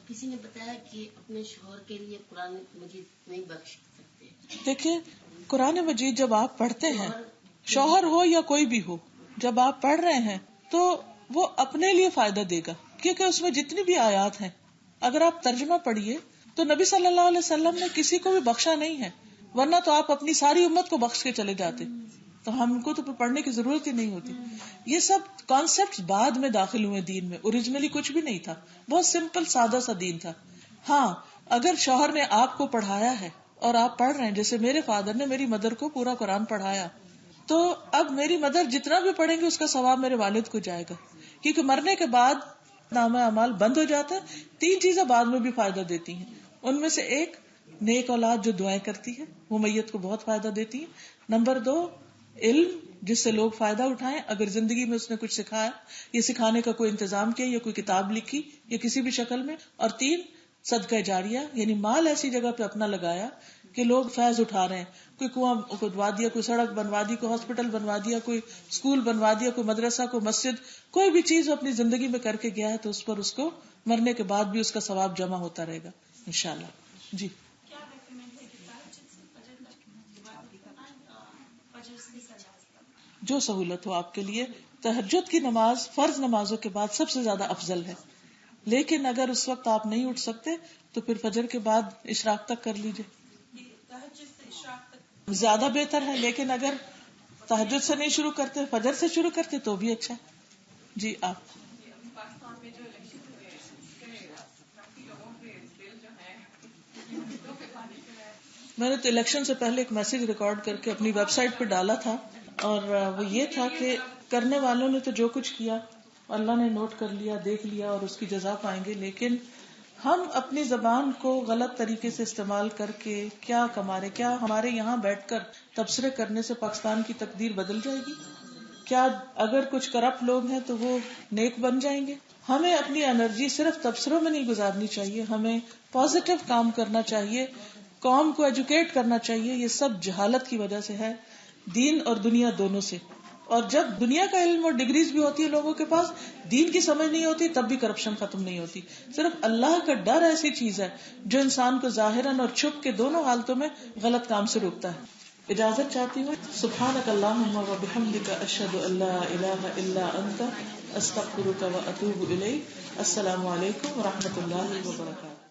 کسی نے بتایا کہ اپنے شوہر کے لیے قرآن مجید نہیں بخش سکتے. دیکھیں قرآن مجید جب آپ پڑھتے ہیں، شوہر ہو یا کوئی بھی ہو، جب آپ پڑھ رہے ہیں تو وہ اپنے لیے فائدہ دے گا، کیونکہ اس میں جتنی بھی آیات ہیں اگر آپ ترجمہ پڑھیے تو نبی صلی اللہ علیہ وسلم نے کسی کو بھی بخشا نہیں ہے، ورنہ تو آپ اپنی ساری امت کو بخش کے چلے جاتے، تو ہم کو تو پڑھنے کی ضرورت ہی نہیں ہوتی. یہ سب کانسیپٹ بعد میں داخل ہوئے دین میں، اوریجنلی کچھ بھی نہیں تھا، بہت سمپل سادہ سا دین تھا. ہاں اگر شوہر نے آپ کو پڑھایا ہے اور آپ پڑھ رہے ہیں، جیسے میرے فادر نے میری مدر کو پورا قرآن پڑھایا، تو اب میری مدر جتنا بھی پڑھیں گے اس کا ثواب میرے والد کو جائے گا، کیونکہ مرنے کے بعد نامہ اعمال بند ہو جاتا ہے. 3 چیزیں بعد میں بھی فائدہ دیتی ہیں، ان میں سے ایک نیک اولاد جو دعائیں کرتی ہے، وہ میت کو بہت فائدہ دیتی ہے. نمبر 2 علم جس سے لوگ فائدہ اٹھائیں، اگر زندگی میں اس نے کچھ سکھایا یا سکھانے کا کوئی انتظام کیا یا کوئی کتاب لکھی یا کسی بھی شکل میں. اور 3 صدقہ جاریہ، یعنی مال ایسی جگہ پہ اپنا لگایا کہ لوگ فیض اٹھا رہے ہیں، کوئی کنواں کھدوا دیا، کوئی سڑک بنوا دی، کوئی ہاسپٹل بنوا دیا، کوئی اسکول بنوا دیا، کوئی مدرسہ، کوئی مسجد، کوئی بھی چیز اپنی زندگی میں کر کے گیا ہے تو اس پر اس کو مرنے کے بعد بھی اس کا ثواب جمع ہوتا رہے گا انشاءاللہ. جی جو سہولت ہو آپ کے لیے. تہجد کی نماز فرض نمازوں کے بعد سب سے زیادہ افضل ہے، لیکن اگر اس وقت آپ نہیں اٹھ سکتے تو پھر فجر کے بعد اشراق تک کر لیجئے، زیادہ بہتر ہے. لیکن اگر تہجد سے نہیں شروع کرتے، فجر سے شروع کرتے تو بھی اچھا ہے. جی آپ میں نے تو الیکشن سے پہلے ایک میسج ریکارڈ کر کے اپنی ویب سائٹ پہ ڈالا تھا، اور وہ یہ تھا کہ کرنے والوں نے تو جو کچھ کیا اللہ نے نوٹ کر لیا، دیکھ لیا اور اس کی جزا پائیں گے، لیکن ہم اپنی زبان کو غلط طریقے سے استعمال کر کے کیا کما رہے؟ کیا ہمارے یہاں بیٹھ کر تبصرے کرنے سے پاکستان کی تقدیر بدل جائے گی؟ کیا اگر کچھ کرپٹ لوگ ہیں تو وہ نیک بن جائیں گے؟ ہمیں اپنی انرجی صرف تبصروں میں نہیں گزارنی چاہیے، ہمیں پازیٹیو کام کرنا چاہیے، قوم کو ایجوکیٹ کرنا چاہیے. یہ سب جہالت کی وجہ سے ہے، دین اور دنیا دونوں سے. اور جب دنیا کا علم اور ڈگریز بھی ہوتی ہے لوگوں کے پاس، دین کی سمجھ نہیں ہوتی، تب بھی کرپشن ختم نہیں ہوتی. صرف اللہ کا ڈر ایسی چیز ہے جو انسان کو ظاہراً اور چھپ کے دونوں حالتوں میں غلط کام سے روکتا ہے. اجازت چاہتی ہوں. سبحانک اللہم و بحمدک، اشہد ان لا الہ الا انت، استغفرک و اتوب الیک. السلام علیکم و رحمۃ اللہ وبرکاتہ.